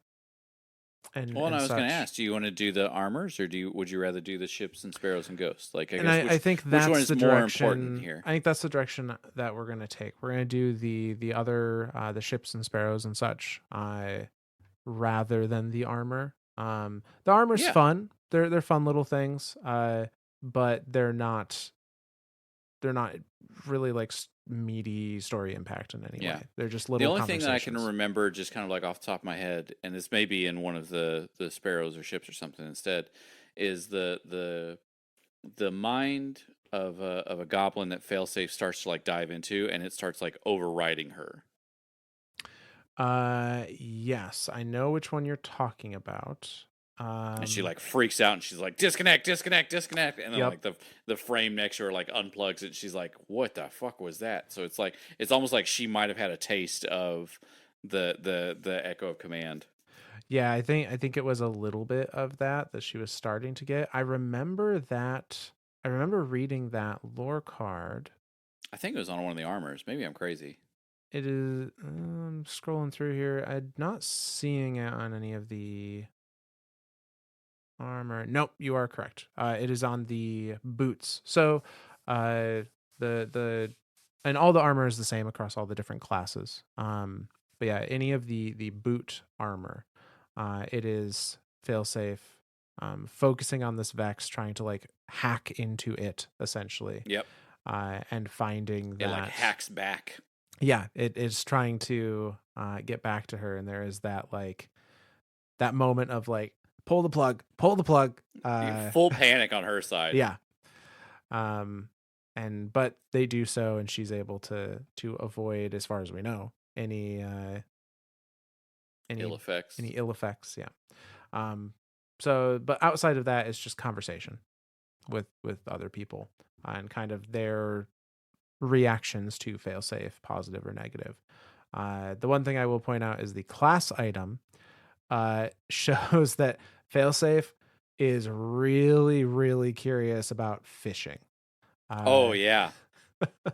Well, and and I was going to such. ask, do you want to do the armors, or would you rather do the ships and sparrows and ghosts? Like, I And guess I think which one that's is the more important direction. here? I think that's the direction that we're going to take. We're going to do the other the ships and sparrows and such, rather than the armor. The armor's Yeah. fun. They're fun little things. But they're not really like meaty story impact in any Yeah. way. They're just The little only thing that I can conversations. remember, just kind of like off the top of my head, and this may be in one of the sparrows or ships or something instead, is the mind of a goblin that Failsafe starts to like dive into, and it starts like overriding her. Yes, I know which one you're talking about. And she like freaks out, and she's like, disconnect, disconnect, disconnect, and then Yep. like the frame next to her like unplugs it. She's like, what the fuck was that? So it's like, it's almost like she might have had a taste of the echo of command. Yeah, I think it was a little bit of that she was starting to get. I remember that. I remember reading that lore card. I think it was on one of the armors. Maybe I'm crazy. It is. I'm scrolling through here. I'm not seeing it on any of the armor. Nope, you are correct. It is on the boots. So, the and all the armor is the same across all the different classes. But yeah, any of the boot armor, it is failsafe. Focusing on this Vex, trying to like hack into it essentially, Yep. and finding It like that. hacks back. Yeah, it is trying to get back to her, and there is that like that moment of like pull the plug, pull the plug. Full panic on her side. Yeah. And but they do so, and she's able to avoid, as far as we know, any Ill effects. any ill effects. Yeah. So, but outside of that, it's just conversation with other people, and kind of their reactions to failsafe, positive or negative. The one thing I will point out is the class item shows that failsafe is really, really curious about fishing. Oh yeah.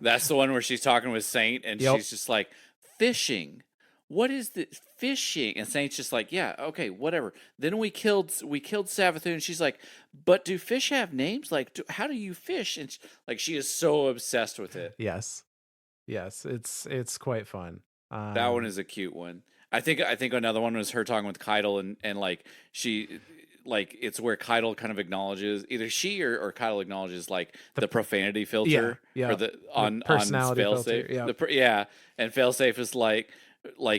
That's the one where she's talking with Saint, and Yep. she's just like, fishing. What is this? fishing. And Saint's just like, yeah, okay, whatever. Then we killed Savathun. And she's like, but do fish have names? Like, how do you fish? And like, she is so obsessed with it. Yes. Yes, it's quite fun. That one Um, is a cute one. I think another one was her talking with Keitel, and like she like it's where Keitel kind of acknowledges, either she or Keitel acknowledges like the the profanity yeah, filter for yeah, the the on personality filter. failsafe. Yeah, Yeah, and failsafe is like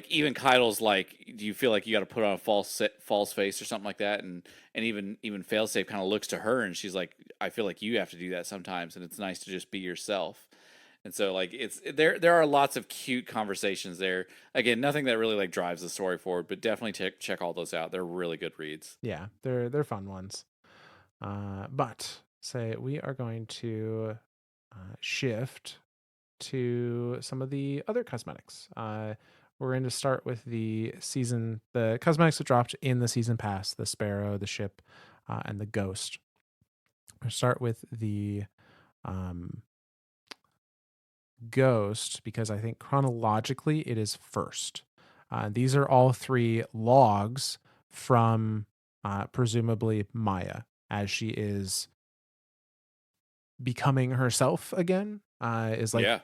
even Keitel's like, do you feel like you got to put on a false face or something like that? And even failsafe kind of looks to her and she's like, I feel like you have to do that sometimes, and it's nice to just be yourself. And so like it's there are lots of cute conversations there. Again, nothing that really like drives the story forward, but definitely check all those out. They're really good reads. yeah, they're fun ones. But say we are going to shift to some of the other cosmetics. We're going to start with the cosmetics that dropped in the season pass: the Sparrow, the ship, and the Ghost. We'll start with the um, Ghost because I think chronologically it is first. These are all three logs from presumably Maya as she is becoming herself again, is like Yeah.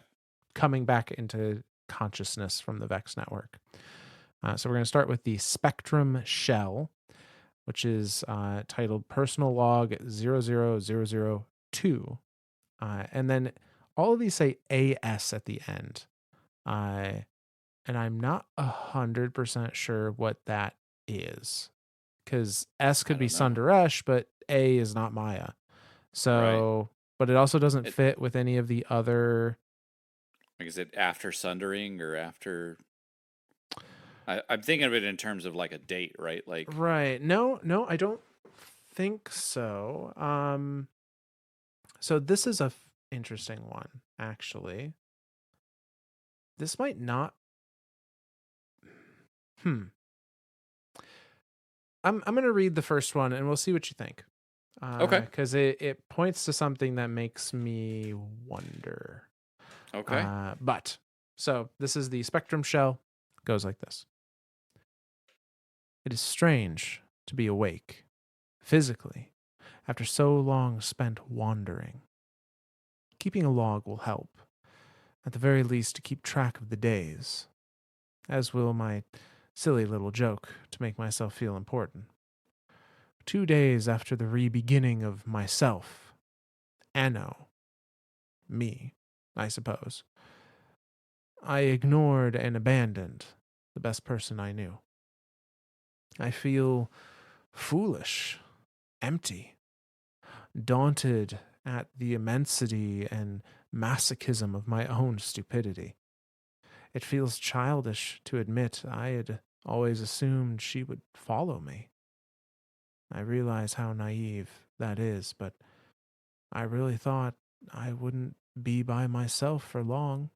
coming back into consciousness from the Vex network. So we're going to start with the Spectrum Shell, which is titled Personal Log 00002. And then all of these say AS at the end. And I'm not 100% sure what that is. Because S I could be don't know. Sundaresh, but A is not Maya. Right. So, but it also doesn't It, fit with any of the other. like, is it after sundering or after? I'm thinking of it in terms of like a date, right? Like, Right. No, no, I don't think so. So this is a interesting one, actually. This might not. Hmm. I'm gonna read the first one and we'll see what you think. okay, Because it points to something that makes me wonder. okay. But so this is the Spectrum Shell. Goes like this. It is strange to be awake, physically, after so long spent wandering. Keeping a log will help, at the very least to keep track of the days, as will my silly little joke to make myself feel important. 2 days after the re-beginning of myself, Anno, me, I suppose, I ignored and abandoned the best person I knew. I feel foolish, empty, daunted at the immensity and masochism of my own stupidity. It feels childish to admit I had always assumed she would follow me. I realize how naive that is, but I really thought I wouldn't be by myself for long.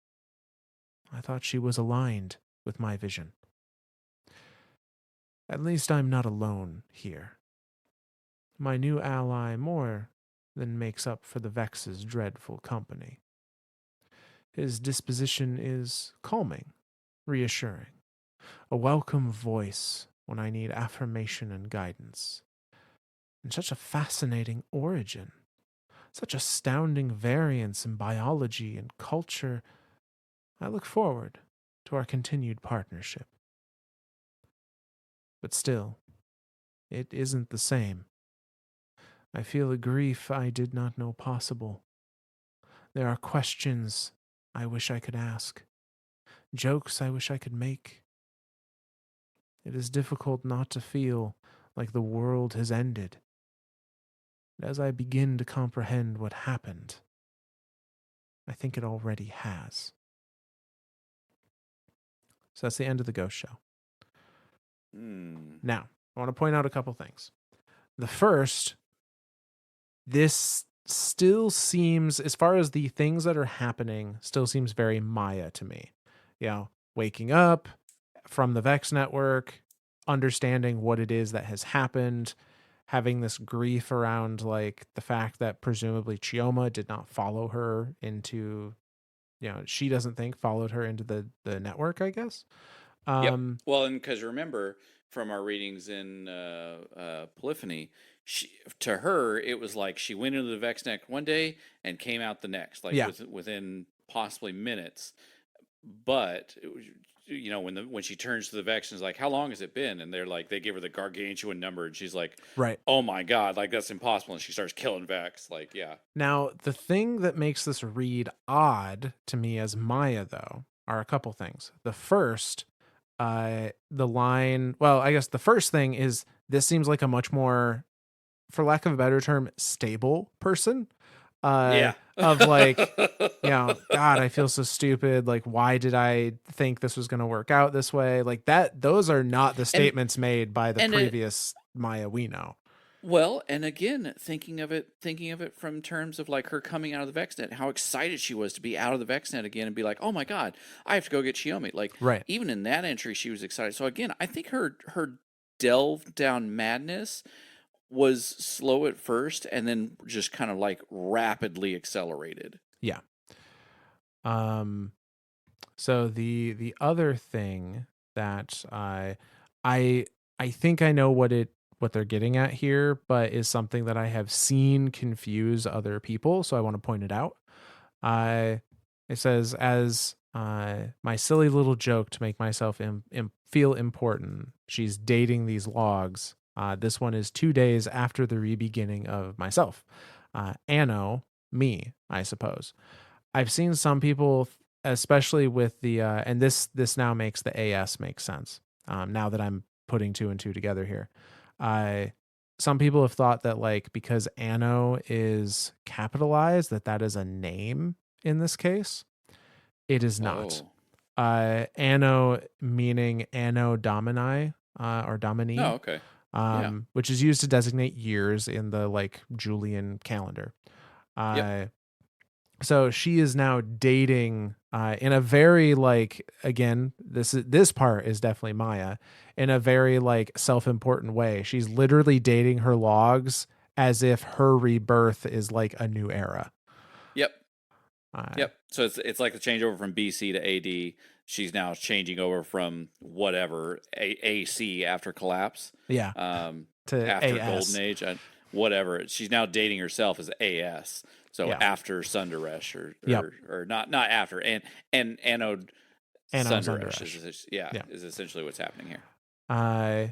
I thought she was aligned with my vision. At least I'm not alone here. My new ally more than makes up for the Vex's dreadful company. His disposition is calming, reassuring, a welcome voice when I need affirmation and guidance. And such a fascinating origin, such astounding variance in biology and culture. I look forward to our continued partnership. But still, it isn't the same. I feel a grief I did not know possible. There are questions I wish I could ask, jokes I wish I could make. It is difficult not to feel like the world has ended. As I begin to comprehend what happened, I think it already has. So that's the end of the Ghost Show. Hmm. Now, I want to point out a couple things. The first, this still seems, as far as the things that are happening, still seems very Maya to me. You know, waking up from the Vex network, understanding what it is that has happened, having this grief around like the fact that presumably Chioma did not follow her into, she doesn't think followed her into the network, I guess. Yep. Um, Well, and because remember from our readings in Polyphony, she, to her it was like she went into the Vex neck one day and came out the next, like yeah, within possibly minutes. But it was, when she turns to the Vex and is like, "How long has it been?" and they're like, they give her the gargantuan number, and she's like, right. "Oh my god, like that's impossible!" And she starts killing Vex. Like, yeah, Now, the thing that makes this read odd to me as Maya, though, are a couple things. The first, the line, well, I guess the first thing is this seems like a much more, for lack of a better term, stable person. yeah, Of like, God, I feel so stupid. Like, why did I think this was going to work out this way? Like that, those are not the and statements made by the and it, previous Maya we know. well, and again, thinking of it from terms of like her coming out of the VexNet, how excited she was to be out of the VexNet again and be like, "Oh my god, I have to go get Xiaomi." Like Right. even in that entry, she was excited. So again, I think her delve down madness was slow at first and then just kind of like rapidly accelerated. Yeah. Um, so the other thing that I I think I know what they're getting at here, but is something that I have seen confuse other people, so I want to point it out. I It says, as my silly little joke to make myself feel important. She's dating these logs. This one is 2 days after the re-beginning of myself. Anno, me, I suppose. I've seen some people, especially with the and this now makes the AS make sense. Now that I'm putting two and two together here, I some people have thought that like because Anno is capitalized, that is a name in this case. It is not. Oh. Anno meaning Anno Domini or Oh, Domini, okay. Yeah. which is used to designate years in the like Julian calendar. Yep. Uh, so she is now dating in a very like, again, this part is definitely Maya, in a very like self-important way. She's literally dating her logs as if her rebirth is like a new era. Yep. Uh, Yep. So it's like the changeover from BC to AD. She's now changing over from whatever AC after collapse, yeah, um, to after Golden AS. Age, whatever. She's now dating herself as AS. So Yeah. after Sundaresh, or Yep. not after, and Anode Anno Sundaresh Sundaresh. Yeah. is essentially what's happening here. Uh,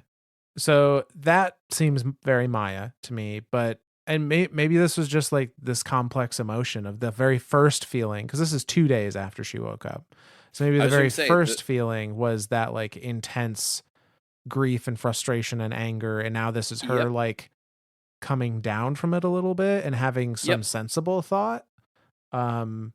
so that seems very Maya to me, but and maybe this was just like this complex emotion of the very first feeling, because this is 2 days after she woke up. So maybe I the was going very to say that. first feeling was that like intense grief and frustration and anger, and now this is her Yep. like coming down from it a little bit and having some Yep. sensible thought. Um,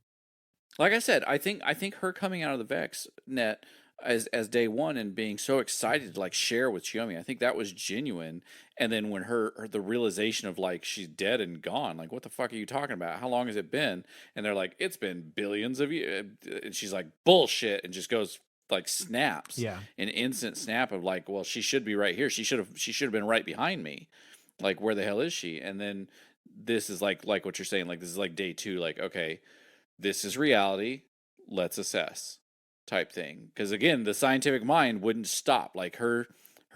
Like I said, I think her coming out of the Vex net as day one and being so excited to like share with Xiaomi, I think that was genuine. And then when the realization of like she's dead and gone, like what the fuck are you talking about? How long has it been? And they're like, it's been billions of years. And she's like, bullshit, and just goes like snaps, yeah, an instant snap of like, well, she should be right here. She should have been right behind me. Like where the hell is she? And then this is like what you're saying. Like this is like day two. Like okay, this is reality, let's assess type thing. Because again, the scientific mind wouldn't stop. Like her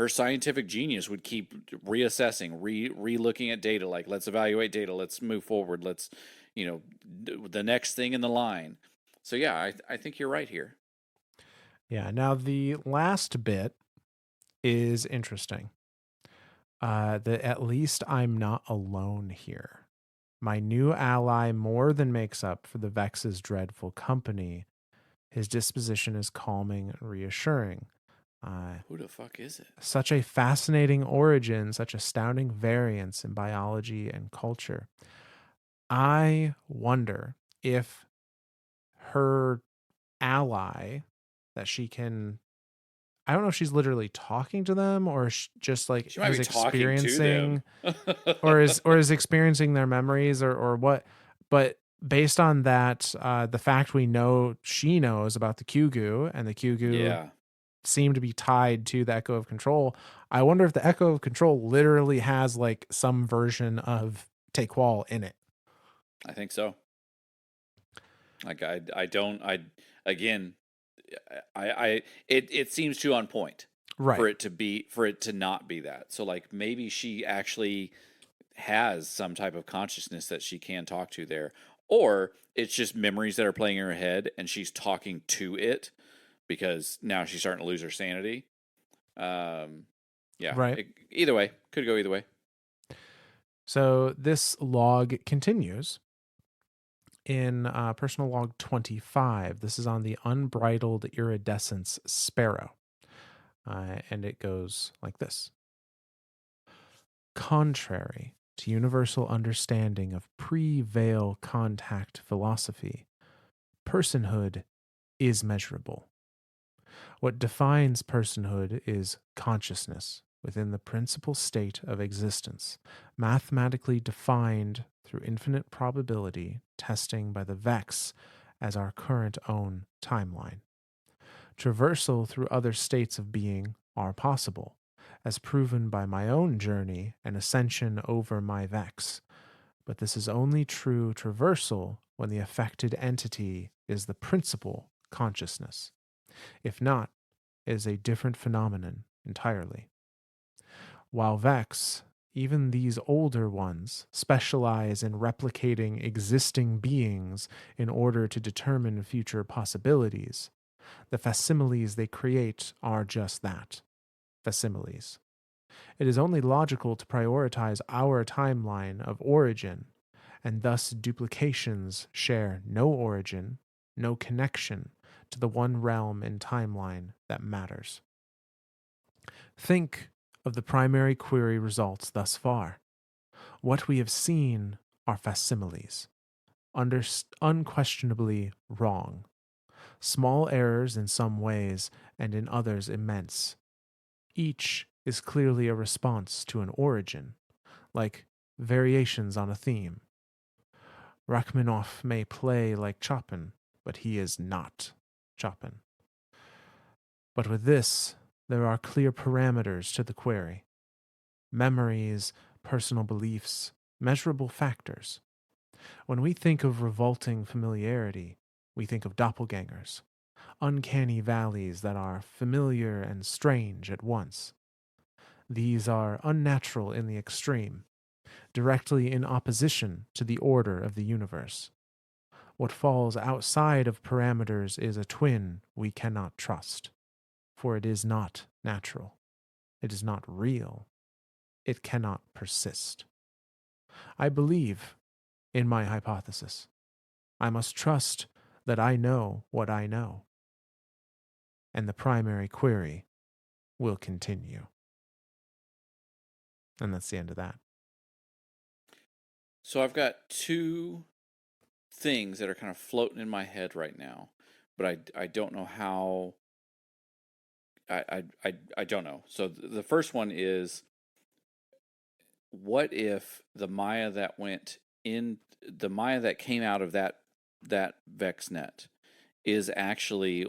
scientific genius would keep reassessing, re-looking at data. Like let's evaluate data, let's move forward, let's the next thing in the line. So yeah, I think you're right here. yeah. Now the last bit is interesting. That at least I'm not alone here. My new ally more than makes up for the Vex's dreadful company. His disposition is calming and reassuring. Who the fuck is it? Such a fascinating origin, such astounding variance in biology and culture. I wonder if her ally that she can, I don't know if she's literally talking to them or just like She might is be talking to them. experiencing or is experiencing their memories or what, but based on that, the fact we know she knows about the Kyugu, and the Kyugu Yeah, seem to be tied to the Echo of Control. I wonder if the Echo of Control literally has like some version of Taekwol in it. I think so. Like I don't I again it seems too on point Right. for it to not be that. So like maybe she actually has some type of consciousness that she can talk to there, or it's just memories that are playing in her head and she's talking to it because now she's starting to lose her sanity. Um, yeah, Right. either way, could go either way. So this log continues in personal log 25. This is on the unbridled iridescence sparrow. And it goes like this: contrary to universal understanding of pre veil contact philosophy, personhood is measurable. What defines personhood is consciousness within the principal state of existence, mathematically defined through infinite probability testing by the Vex as our current own timeline. Traversal through other states of being are possible, as proven by my own journey and ascension over my Vex, but this is only true traversal when the affected entity is the principal consciousness. If not, it is a different phenomenon entirely. While Vex, even these older ones, specialize in replicating existing beings in order to determine future possibilities, the facsimiles they create are just that, facsimiles. It is only logical to prioritize our timeline of origin, and thus duplications share no origin, no connection to the one realm and timeline that matters. Think of the primary query results thus far. What we have seen are facsimiles, unquestionably wrong. Small errors in some ways, and in others immense. Each is clearly a response to an origin, like variations on a theme. Rachmaninoff may play like Chopin, but he is not Chopin. But with this, there are clear parameters to the query: memories, personal beliefs, measurable factors. When we think of revolting familiarity, we think of doppelgangers, uncanny valleys that are familiar and strange at once. These are unnatural in the extreme, directly in opposition to the order of the universe. What falls outside of parameters is a twin we cannot trust, for it is not natural. It is not real. It cannot persist. I believe in my hypothesis. I must trust that I know what I know. And the primary query will continue. And that's the end of that. So I've got two things that are kind of floating in my head right now, but I don't know how. I don't know. So the first one is, what if the Maya that came out of that VexNet is actually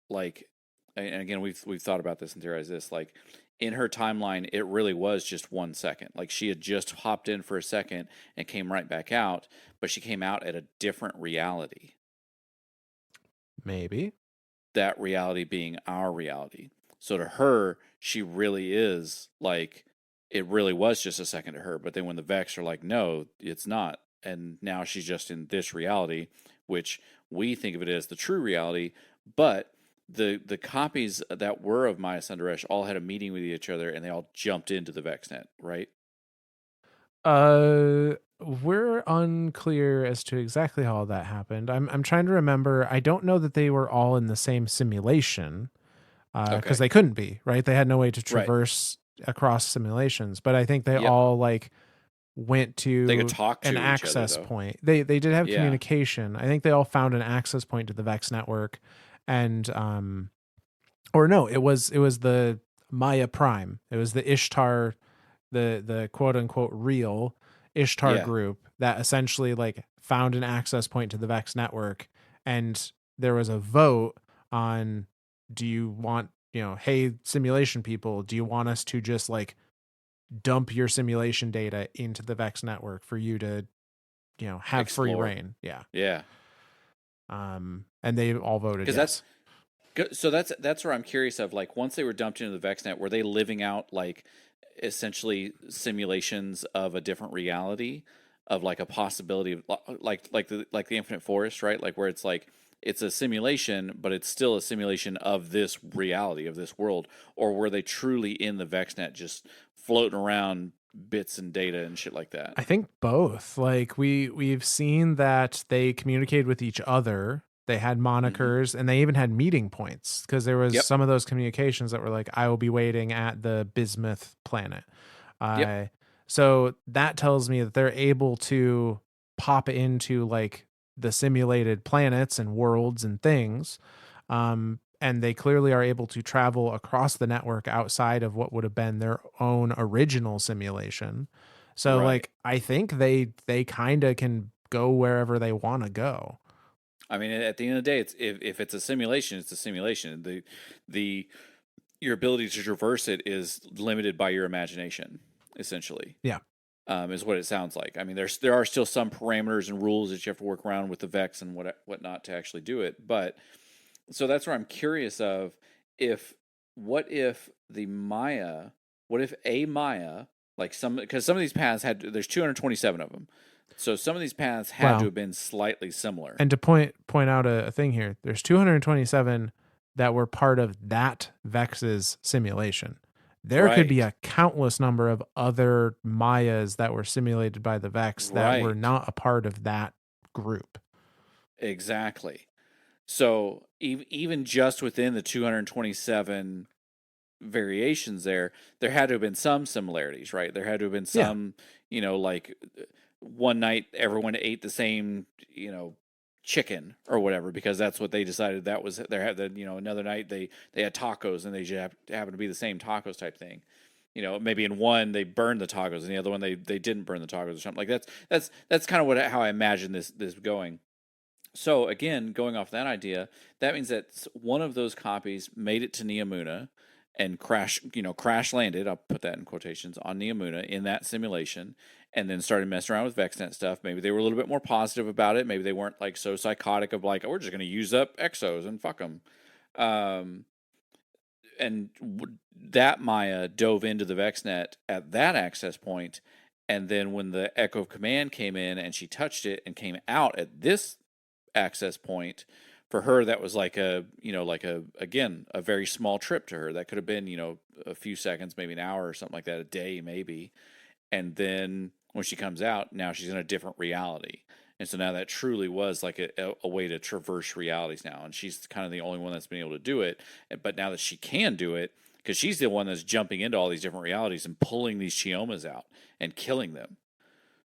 like, and again we've thought about this and theorized this, like in her timeline it really was just 1 second, like she had just hopped in for a second and came right back out, but she came out at a different reality, Maybe. that reality being our reality. So to her, she really is like, it really was just a second to her. But then when the Vex are like, no, it's not. And now she's just in this reality, which we think of it as the true reality. But the copies that were of Maya Sundaresh all had a meeting with each other and they all jumped into the VexNet, right? We're unclear as to exactly how all that happened. I'm trying to remember. I don't know that they were all in the same simulation, because Okay. they couldn't be, right? They had no way to Right. traverse across simulations. But I think they Yep. all like went They could to talk an to each other access though. point. They did have Yeah. communication. I think they all found an access point to the Vex network, and or no, it was the Maya Prime. It was the Ishtar, the quote unquote real Ishtar Yeah. group that essentially like found an access point to the Vex network, and there was a vote on, do you want, hey simulation people, do you want us to just like dump your simulation data into the Vex network for you to, have free Explore. reign? Yeah. Yeah. And they all voted Because that's yes. So that's where I'm curious of, like, once they were dumped into the VexNet, were they living out like essentially simulations of a different reality, of like a possibility of like the Infinite Forest, right? Like where it's like it's a simulation, but it's still a simulation of this reality of this world, or were they truly in the VexNet, just floating around bits and data and shit like that? I think both. Like we've seen that they communicated with each other. They had Mm-hmm. monikers and they even had meeting points because there was Yep. some of those communications that were like, I will be waiting at the bismuth planet. Yep. Uh, so that tells me that they're able to pop into like the simulated planets and worlds and things. And they clearly are able to travel across the network outside of what would have been their own original simulation. So Right. like I think they kind of can go wherever they want to go. I mean, at the end of the day, it's if it's a simulation, it's a simulation. The your ability to traverse it is limited by your imagination, essentially. Yeah. Is what it sounds like. I mean, there are still some parameters and rules that you have to work around with the Vex and whatnot to actually do it. But so that's where I'm curious of, if what if the Maya, what if a Maya, like some, because some of these paths there's 227 of them, so some of these paths had to Well, have been slightly similar. and to point out a thing here, there's 227 that were part of that Vex's simulation. There could be Right. a countless number of other Mayas that were simulated by the Vex that were Right. not a part of that group. Exactly. So even just within the 227 variations there had to have been some similarities, right? There had to have been Yeah. some, like one night everyone ate the same, chicken or whatever, because that's what they decided that was there. Had the, another night they had tacos, and they just happened to be the same tacos type thing. Maybe in one they burned the tacos, and the other one they didn't burn the tacos or something like that's kind of how I imagine this going. So again, going off that idea, that means that one of those copies made it to Neomuna and crash landed. I'll put that in quotations on Neomuna in that simulation, and then started messing around with VexNet stuff. Maybe they were a little bit more positive about it. Maybe they weren't like so psychotic of like, oh, we're just going to use up exos and fuck them. Um, and that Maya dove into the VexNet at that access point, and then when the Echo of Command came in and she touched it and came out at this access point, for her that was like again a very small trip to her. That could have been a few seconds, maybe an hour or something like that, a day maybe. And then when she comes out, now she's in a different reality, and so now that truly was like a way to traverse realities now, and she's kind of the only one that's been able to do it. But now that she can do it, because she's the one that's jumping into all these different realities and pulling these Chiomas out and killing them,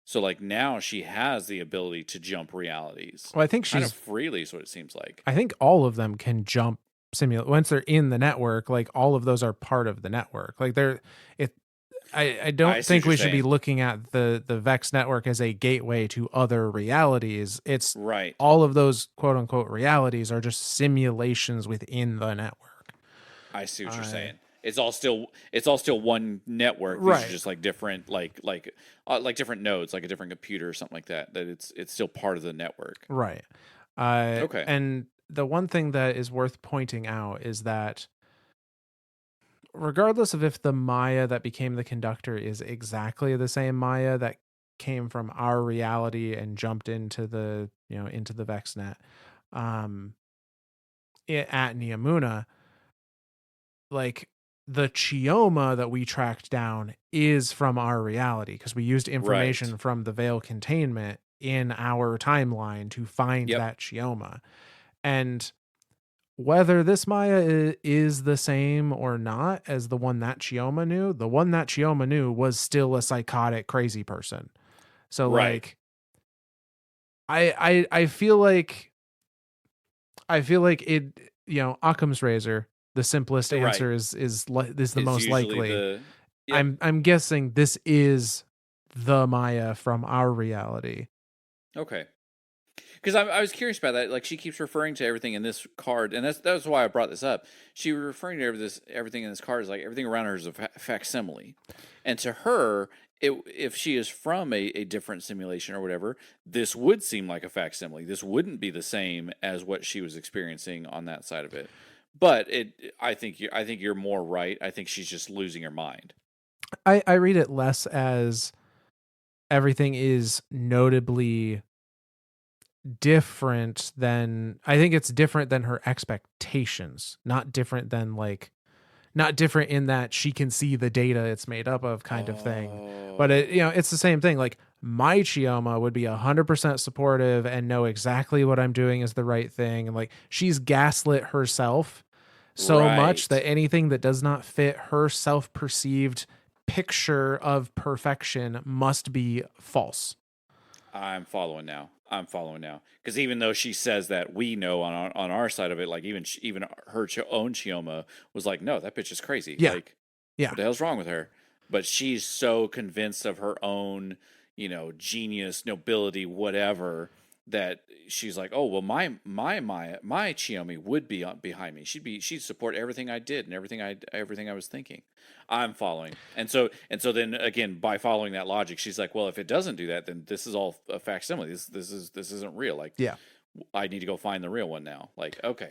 so like now she has the ability to jump realities Well, I think kind of she's freely is what it seems like. I think all of them can jump simulate once they're in the network, like all of those are part of the network. Like they're it I I don't see what think you're we should be saying. looking at the Vex network as a gateway to other realities. It's Right. all of those quote unquote realities are just simulations within the network. I see what you're I saying. It's all still one network. These are Right, just like different like different nodes, like a different computer or something like that. That it's still part of the network. right. Okay. And the one thing that is worth pointing out is that regardless of if the Maya that became the conductor is exactly the same Maya that came from our reality and jumped into the into the VexNet um at Neomuna, like the Chioma that we tracked down is from our reality because we used Right. information from the veil containment in our timeline to find Yep. that Chioma. And whether this Maya is the same or not as the one that Chioma knew, the one that Chioma knew was still a psychotic, crazy person. So Right. like, I feel like it. Occam's razor. The simplest Right. answer is the Is most usually likely. the Yep. I'm guessing this is the Maya from our reality. Okay. Because I was curious about that. Like she keeps referring to everything in this card, and that's why I brought this up. She was referring to everything in this card is like everything around her is a facsimile, and to her, if she is from a different simulation or whatever, this would seem like a facsimile. This wouldn't be the same as what she was experiencing on that side of it. But I think you're more right. I think she's just losing her mind. I read it less as everything is notably different than, I think it's different than her expectations, not different than like, not different in that she can see the data it's made up of kind of thing. But it, you know, Oh, it's the same thing. Like my Chioma would be 100% supportive and know exactly what I'm doing is the right thing. And like she's gaslit herself so much right. that anything that does not fit her self-perceived picture of perfection must be false. I'm following now. I'm following now. Because even though she says that, we know on our side of it, like even her own Chioma was like, no, that bitch is crazy. Yeah. Like, Yeah. what the hell's wrong with her? But she's so convinced of her own, genius, nobility, whatever, that she's like, oh well, my Chiyomi would be behind me. She'd support everything I did and everything I was thinking. I'm following, and so then again, by following that logic, she's like, well, if it doesn't do that, then this is all a facsimile. This isn't real. Like, Yeah. I need to go find the real one now. Like, okay.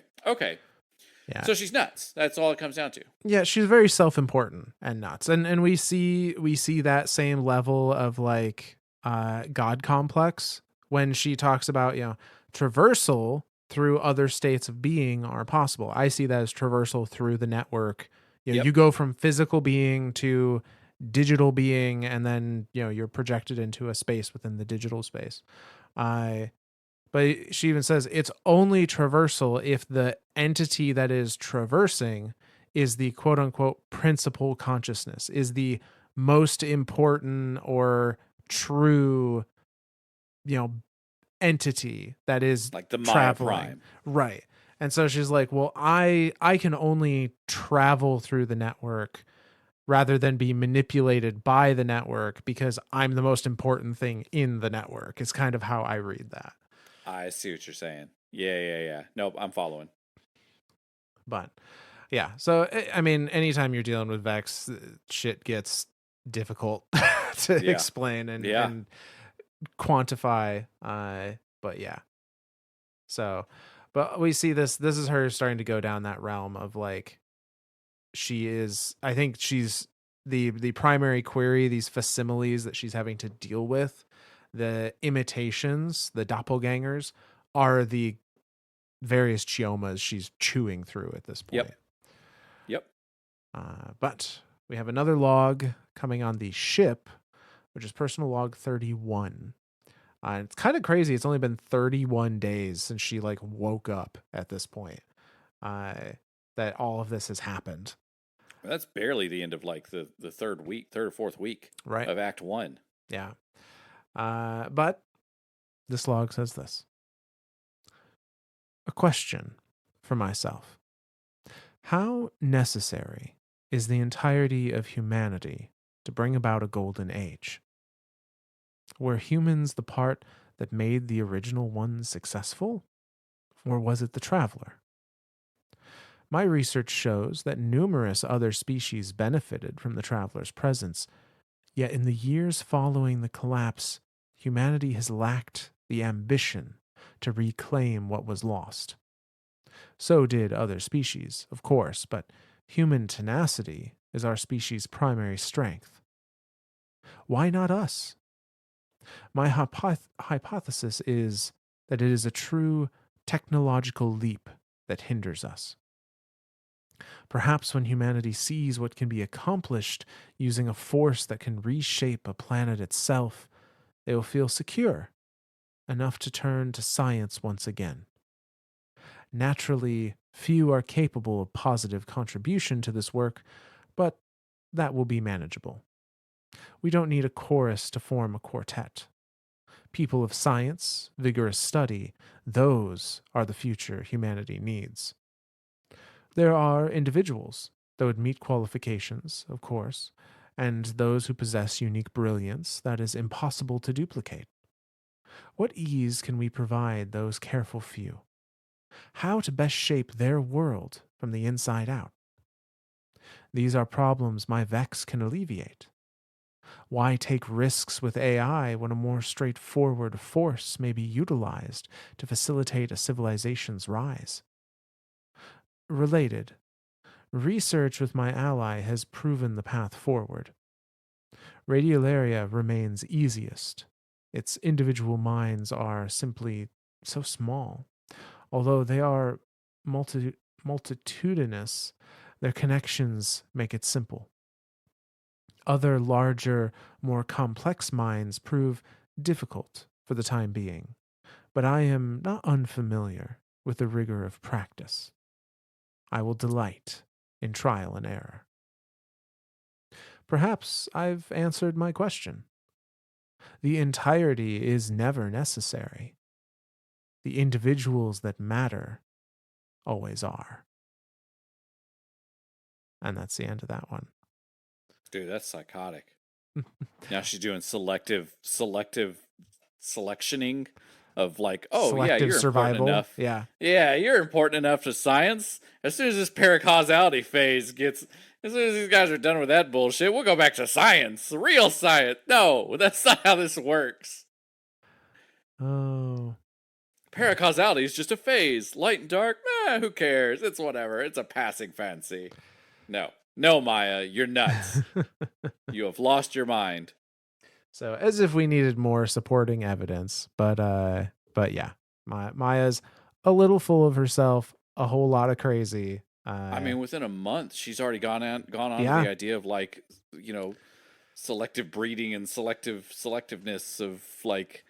Yeah. So she's nuts. That's all it comes down to. Yeah, she's very self-important and nuts. And we see that same level of like god complex when she talks about, you know, traversal through other states of being are possible. I see that as traversal through the network. You know, Yep. you go from physical being to digital being, and then, you know, you're projected into a space within the digital space. I But she even says it's only traversal if the entity that is traversing is the quote unquote principal consciousness, is the most important or true, you know, entity that is Like the Maya traveling. Prime. Right. And so she's like, well, I can only travel through the network rather than be manipulated by the network because I'm the most important thing in the network. Is kind of how I read that. I see what you're saying. Yeah. Nope, I'm following. But yeah, so I mean, anytime you're dealing with Vex, shit gets difficult to Yeah. explain Yeah. and quantify. But yeah, so but we see this. This is her starting to go down that realm of like she is. I think she's the primary query. These facsimiles that she's having to deal with, the imitations, the doppelgangers, are the various chiomas she's chewing through at this Yep. point. Yep. But we have another log coming on the ship, which is personal log 31. It's kind of crazy. It's only been 31 days since she like woke up at this point. Uh, that all of this has happened, That's barely the end of like the third or fourth week right? of Act One. Yeah. But this log says this: a question for myself. How necessary is the entirety of humanity to bring about a golden age? Were humans the part that made the original ones successful? Or was it the traveler? My research shows that numerous other species benefited from the traveler's presence, yet in the years following the collapse, humanity has lacked the ambition to reclaim what was lost. So did other species, of course, but human tenacity is our species' primary strength. Why not us? My hypothesis is that it is a true technological leap that hinders us. Perhaps when humanity sees what can be accomplished using a force that can reshape a planet itself, they will feel secure enough to turn to science once again. Naturally, few are capable of positive contribution to this work, but that will be manageable. We don't need a chorus to form a quartet. People of science, vigorous study, those are the future humanity needs. There are individuals that would meet qualifications, of course, and those who possess unique brilliance that is impossible to duplicate. What ease can we provide those careful few? How to best shape their world from the inside out? These are problems my Vex can alleviate. Why take risks with AI when a more straightforward force may be utilized to facilitate a civilization's rise? Related, research with my ally has proven the path forward. Radiolaria remains easiest. Its individual mines are simply so small. Although they are multitudinous, their connections make it simple. Other larger, more complex mines prove difficult for the time being, but I am not unfamiliar with the rigor of practice. I will delight in trial and error. Perhaps I've answered my question. The entirety is never necessary. The individuals that matter always are. And that's the end of that one. Dude, that's psychotic. Now she's doing selectioning of like, oh yeah, Selective you're important survival. enough. Yeah. Yeah, you're important enough to science. As soon as this paracausality phase gets, as soon as these guys are done with that bullshit, we'll go back to science, real science. No, that's not how this works. Oh. Paracausality is just a phase. Light and dark, who cares? It's whatever. It's a passing fancy. No, no, Maya, you're nuts. You have lost your mind. So as if we needed more supporting evidence, but yeah, Maya's a little full of herself, a whole lot of crazy. I mean, within a month, she's already gone on to the Yeah, idea of like, selective breeding and selectiveness of like,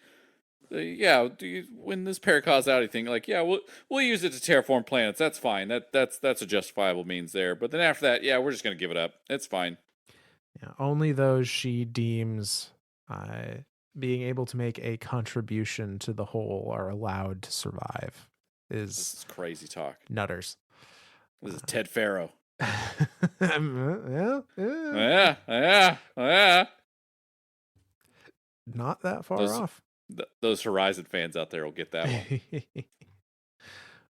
yeah, do you win this paracausality thing? Like, yeah, we'll use it to terraform planets. That's fine. That's a justifiable means there. But then after that, yeah, we're just gonna give it up. It's fine. yeah. Only those she deems being able to make a contribution to the whole are allowed to survive. This Is is crazy talk. nutters. This is Ted Faro. Yeah, yeah, Yeah. not that far Those off. those Horizon fans out there will get that one.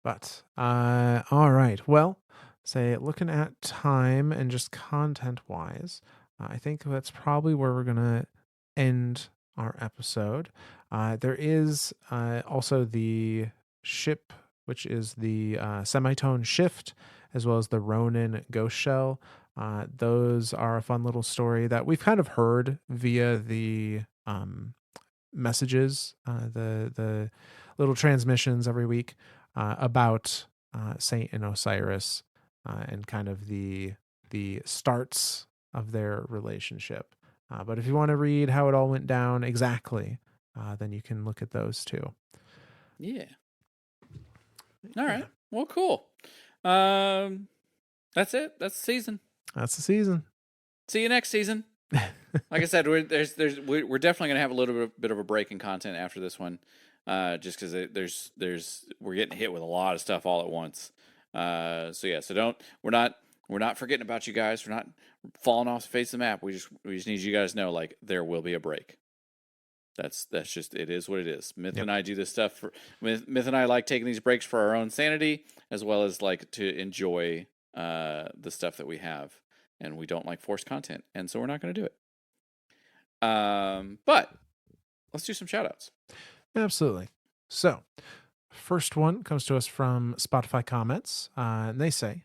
But all right. Well, say looking at time and just content wise, I think that's probably where we're gonna end our episode. There is also the ship, which is the semitone shift, as well as the Ronin ghost shell. Those are a fun little story that we've kind of heard via the messages, the little transmissions every week about Saint and Osiris and kind of the starts of their relationship. But if you want to read how it all went down exactly, then you can look at those too. Yeah. All right. Yeah, Well, cool. That's it. That's the season. that's the season. See you next season. Like I said, we're definitely gonna have a little bit of a break in content after this one, just because we're getting hit with a lot of stuff all at once. So yeah, so we're not forgetting about you guys. We're not falling off the face of the map. We just need you guys to know like there will be a break. That's just it is what it is. Myth Yep. and I do this stuff for Myth and I like taking these breaks for our own sanity as well as like to enjoy the stuff that we have, and we don't like forced content, and so we're not going to do it. But let's do some shout outs. Absolutely. So, first one comes to us from Spotify comments, and they say,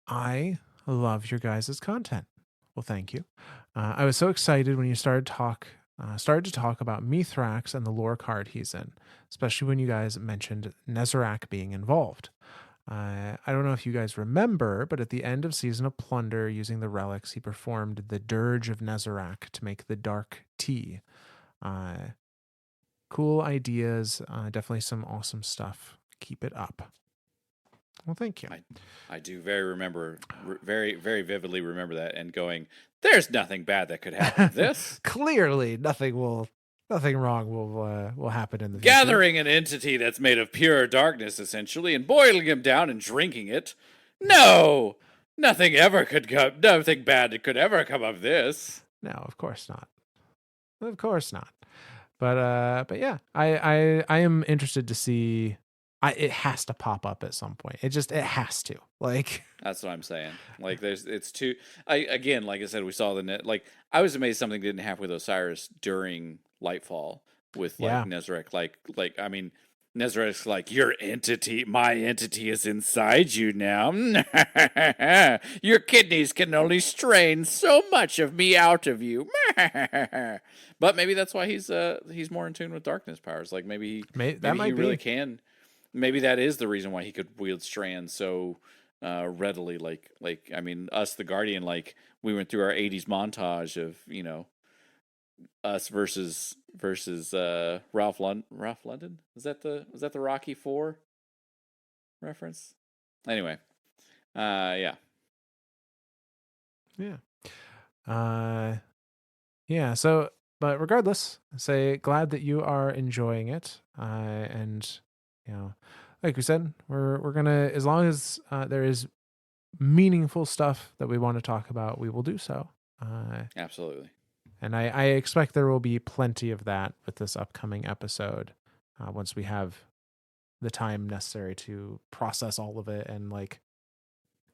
"I love your guys' content." Well, thank you. I was so excited when you started to talk about Mithrax and the lore card he's in, especially when you guys mentioned Nezarec being involved. I don't know if you guys remember, but at the end of Season of Plunder, using the relics, he performed the Dirge of Nezarec to make the Dark Tea. Cool ideas. Definitely some awesome stuff. Keep it up. Well, thank you. I do very very vividly remember that and going, there's nothing bad that could happen with this. Clearly, nothing wrong will happen in the future. Gathering an entity that's made of pure darkness, essentially, and boiling him down and drinking it. No, nothing bad could ever come of this. No, of course not. Of course not. But yeah, I am interested to see. It has to pop up at some point. It has to. Like That's what I'm saying. Like it's too. Again, like I said, we saw the net. Like I was amazed something didn't happen with Osiris during Lightfall with like yeah, Nezarec. Like I mean, Nezareth's like, my entity is inside you now. Your kidneys can only strain so much of me out of you. But maybe that's why he's more in tune with darkness powers. Like That maybe he might really be. can. Maybe that is the reason why he could wield strands so readily. I mean, us the Guardian, like we went through our '80s montage of us versus Ralph London. Was that the Rocky Four reference? Anyway, yeah, Yeah. Yeah. So, but regardless, say glad that you are enjoying it. And like we said, we're gonna, as long as there is meaningful stuff that we want to talk about, we will do so. absolutely. And I expect there will be plenty of that with this upcoming episode. Once we have the time necessary to process all of it and like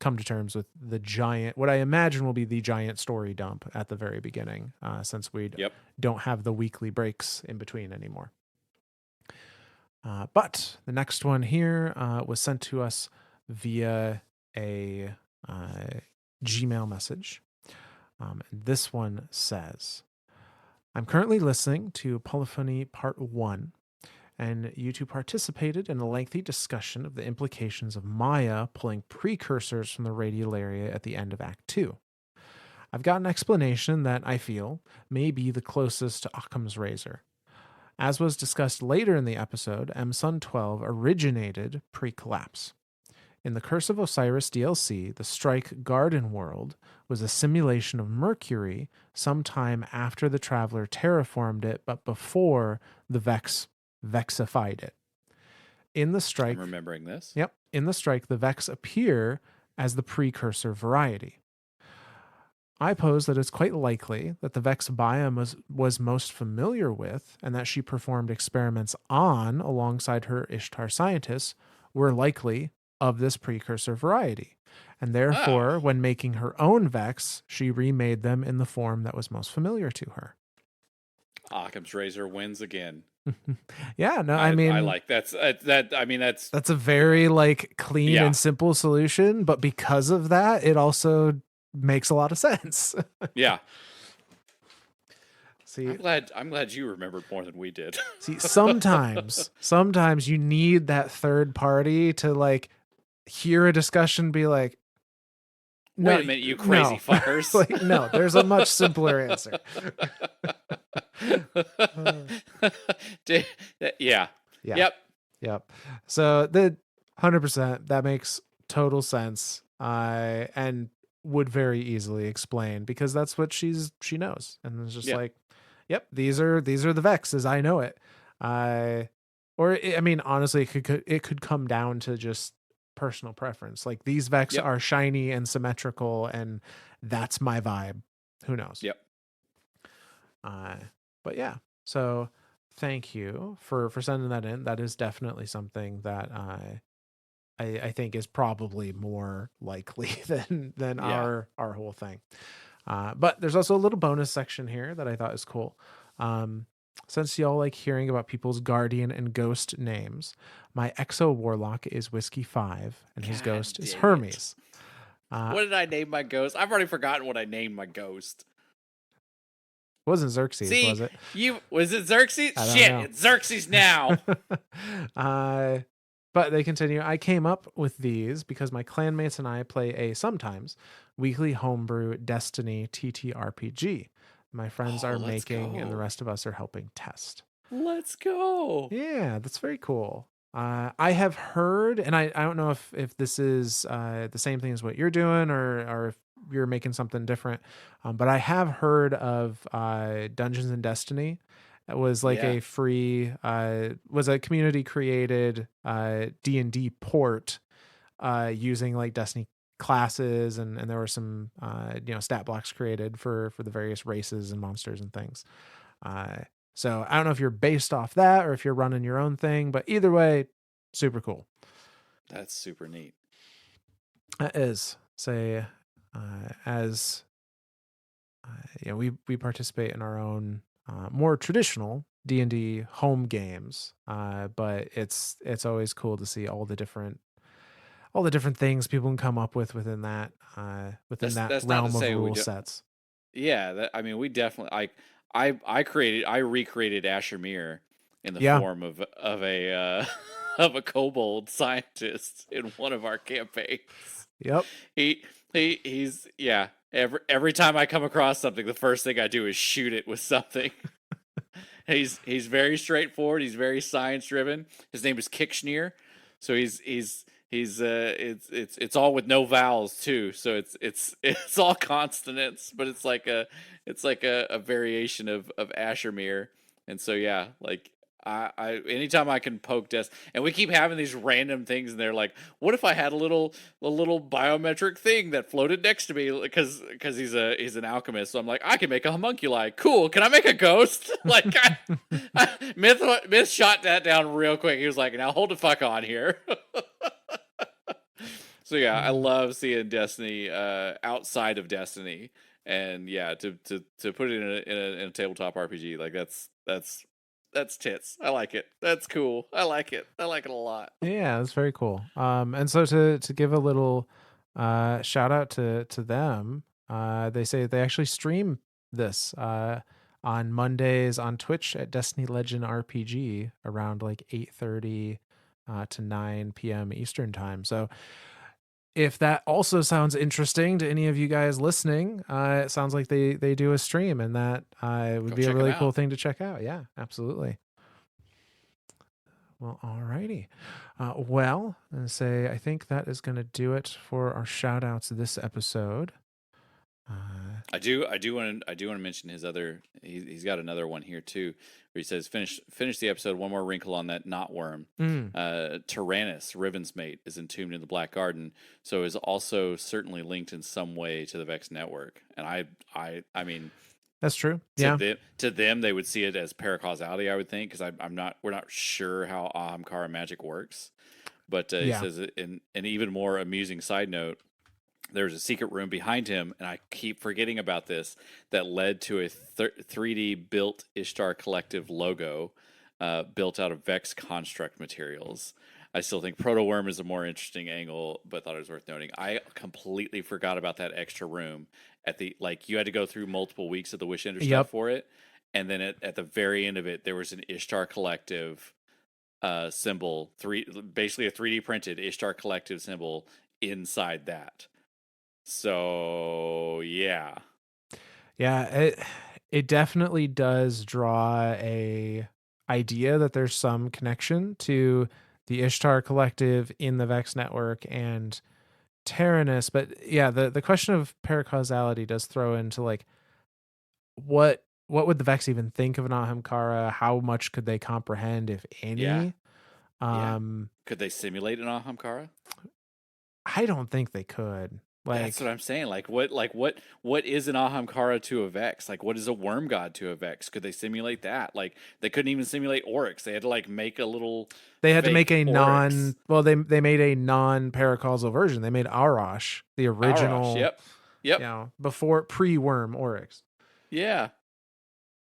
come to terms with the giant, what I imagine will be the giant story dump at the very beginning, since we Yep. don't have the weekly breaks in between anymore. But the next one here was sent to us via a Gmail message. This one says, I'm currently listening to Polyphony Part 1, and you two participated in a lengthy discussion of the implications of Maya pulling precursors from the radiolaria at the end of Act 2. I've got an explanation that I feel may be the closest to Occam's razor. As was discussed later in the episode, M-Sun 12 originated pre-collapse. In the Curse of Osiris DLC, the Strike Garden world was a simulation of Mercury sometime after the Traveler terraformed it, but before the Vex vexified it. In the Strike, I'm remembering this. Yep, in the Strike, the Vex appear as the precursor variety. I pose that it's quite likely that the Vex biome was most familiar with, and that she performed experiments on alongside her Ishtar scientists, were likely of this precursor variety. And therefore, when making her own Vex, she remade them in the form that was most familiar to her. Occam's razor wins again. Yeah, no, I like that. I mean, that's a very like clean yeah. and simple solution, but because of that, it also makes a lot of sense. Yeah. See, I'm glad you remembered more than we did. see, sometimes you need that third party to like hear a discussion, be like, no, Wait a minute, you crazy fuckers. like, no, there's a much simpler answer. Yeah. Yeah. Yep. Yep. So the 100%, that makes total sense. And would very easily explain, because that's what she knows. And it's just Yeah. like, yep, these are the Vex as I know it. I mean, honestly, it could come down to just personal preference. Like these Vex Yep. are shiny and symmetrical, and that's my vibe. Who knows? Yep. But yeah, so thank you for sending that in. That is definitely something that I think is probably more likely than Yeah. our whole thing. But there's also a little bonus section here that I thought is cool. Since y'all like hearing about people's guardian and ghost names, my exo warlock is Whiskey 5, and his God ghost is dang it. Hermes. What did I name my ghost? I've already forgotten what I named my ghost. It wasn't Xerxes, See, was it? Was it Xerxes? I don't Shit, know. it's Xerxes now. But they continue. I came up with these because my clanmates and I play a sometimes weekly homebrew Destiny TTRPG. My friends are making, and the rest of us are helping test. Let's go. Yeah, that's very cool. I have heard, and I don't know if this is the same thing as what you're doing, or if you're making something different, but I have heard of Dungeons and Destiny. It was like Yeah. a free, was a community created D&D port using like Destiny classes, and there were some stat blocks created for the various races and monsters and things. So I don't know if you're based off that or if you're running your own thing, but either way, super cool. That's super neat. That is, say, as we participate in our own more traditional D&D home games. But it's always cool to see all the different things people can come up with within that That's not to realm of say we rule do. sets. Yeah, I mean, we definitely. I recreated Asher in the Yeah. form of a of a kobold scientist in one of our campaigns. Yep. He's yeah. Every time I come across something, the first thing I do is shoot it with something. He's very straightforward. He's very science driven. His name is Kickschneer, so he's it's all with no vowels too. So it's all consonants, but it's like a variation of Ashermere. And so yeah, like I anytime I can poke Des, and we keep having these random things, and they're like, what if I had a little biometric thing that floated next to me because he's an alchemist. So I'm like, I can make a homunculi. Cool. Can I make a ghost? Like Myth shot that down real quick. He was like, now hold the fuck on here. So yeah, I love seeing Destiny outside of Destiny, and yeah, to put it in a tabletop RPG, like that's tits. I like it. That's cool. I like it. I like it a lot. Yeah, that's very cool. And so to give a little shout out to them, they say they actually stream this on Mondays on Twitch at Destiny Legend RPG around like 8:30 to 9 p.m. Eastern time. So if that also sounds interesting to any of you guys listening, it sounds like they do a stream, and that would Go be a check them really cool out. thing to check out. Yeah, absolutely. Well, alrighty. Well, and say I think that is going to do it for our shout outs this episode. I do want to mention his other. He's got another one here too, where he says finish the episode. One more wrinkle on that knot worm. Mm, Tyrannus, Riven's mate, is entombed in the Black Garden, so is also certainly linked in some way to the Vex network. And I mean, that's true. Yeah. to them they would see it as paracausality. I would think because I'm not we're not sure how Ahamkara magic works, but he Yeah. says in an even more amusing side note, there's a secret room behind him, and I keep forgetting about this, that led to a 3D built Ishtar Collective logo built out of Vex construct materials. I still think Proto Worm is a more interesting angle, but thought it was worth noting. I completely forgot about that extra room at the like you had to go through multiple weeks of the Wish Ender stuff Yep. for it, and then at the very end of it, there was an Ishtar Collective symbol, basically a 3D printed Ishtar Collective symbol inside that. So yeah, Yeah. It definitely does draw a idea that there's some connection to the Ishtar Collective in the Vex network and Tyrannus. But yeah, the question of paracausality does throw into like what would the Vex even think of an Ahamkara? How much could they comprehend, if yeah, any? yeah. Um, Could they simulate an Ahamkara? I don't think they could. That's what Like I'm saying. What is an Ahamkara to a Vex? Like, what is a worm god to a Vex? Could they simulate that? Like, they couldn't even simulate Oryx. They had to like make a little they had to make fake a Oryx. they made a non paracausal version. They made Arash, the Arash. original, Yep. Yep. before pre worm Oryx. Yeah.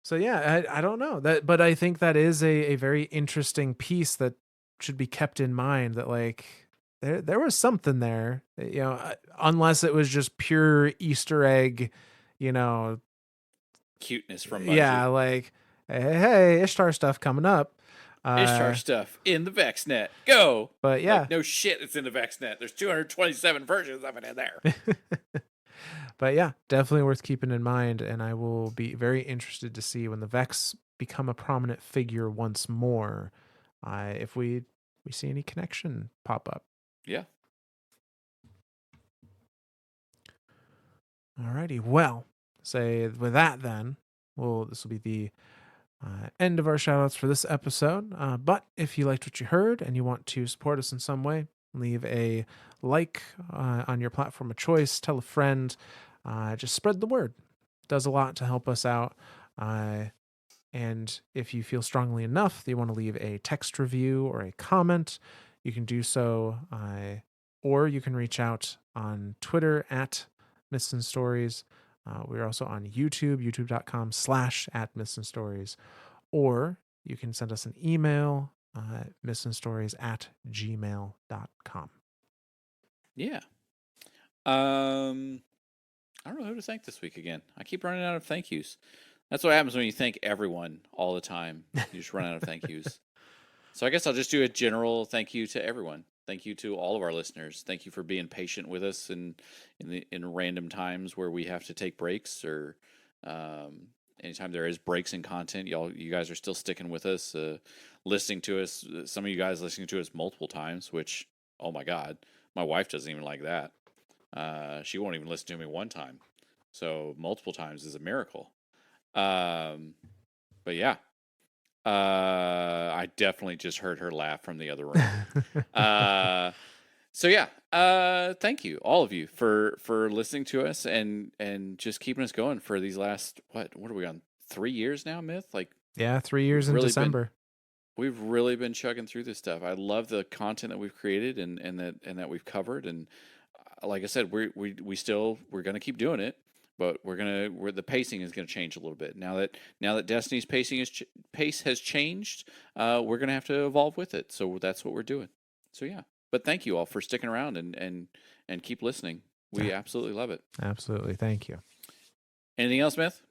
So yeah, I don't know that, but I think that is a very interesting piece that should be kept in mind. That like there was something there, unless it was just pure Easter egg, you know. Cuteness from Yeah, Bungie. like hey, Ishtar stuff coming up. Ishtar stuff in the VexNet. Go. But yeah, Like, no shit, it's in the VexNet. There's 227 versions of it in there. but yeah, definitely worth keeping in mind, and I will be very interested to see when the Vex become a prominent figure once more, if we see any connection pop up. Yeah. Alrighty, well, say with that then, well, this will be the end of our shoutouts for this episode. But if you liked what you heard and you want to support us in some way, leave a like on your platform of choice, tell a friend, just spread the word. It does a lot to help us out. And if you feel strongly enough that you want to leave a text review or a comment, you can do so, or you can reach out on Twitter at Myths and Stories. We're also on YouTube, youtube.com/@Myths and Stories. or you can send us an email, mythsandstories@gmail.com. Yeah. I don't know who to thank this week again. I keep running out of thank yous. That's what happens when you thank everyone all the time. You just run out of thank yous. So I guess I'll just do a general thank you to everyone. Thank you to all of our listeners. Thank you for being patient with us in random times where we have to take breaks, or anytime there is breaks in content. You guys are still sticking with us, listening to us. Some of you guys listening to us multiple times, which, oh my God, my wife doesn't even like that. She won't even listen to me one time. So multiple times is a miracle. But yeah, I definitely just heard her laugh from the other room. So yeah, thank you, all of you, for listening to us and just keeping us going for these last, what are we on, 3 years now, Myth? Like, Yeah, 3 years in December. We've really been chugging through this stuff. I love the content that we've created and that we've covered. And like I said, we're gonna keep doing it, but the pacing is gonna change a little bit now that Destiny's pace has changed. We're gonna have to evolve with it. So that's what we're doing. So yeah, but thank you all for sticking around and keep listening. We absolutely love it. Absolutely, thank you. Anything else, Myth?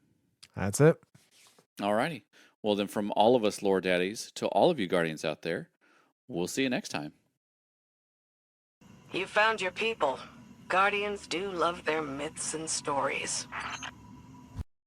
That's it. All righty. Well, then, from all of us lore daddies to all of you guardians out there, we'll see you next time. You found your people. Guardians do love their myths and stories.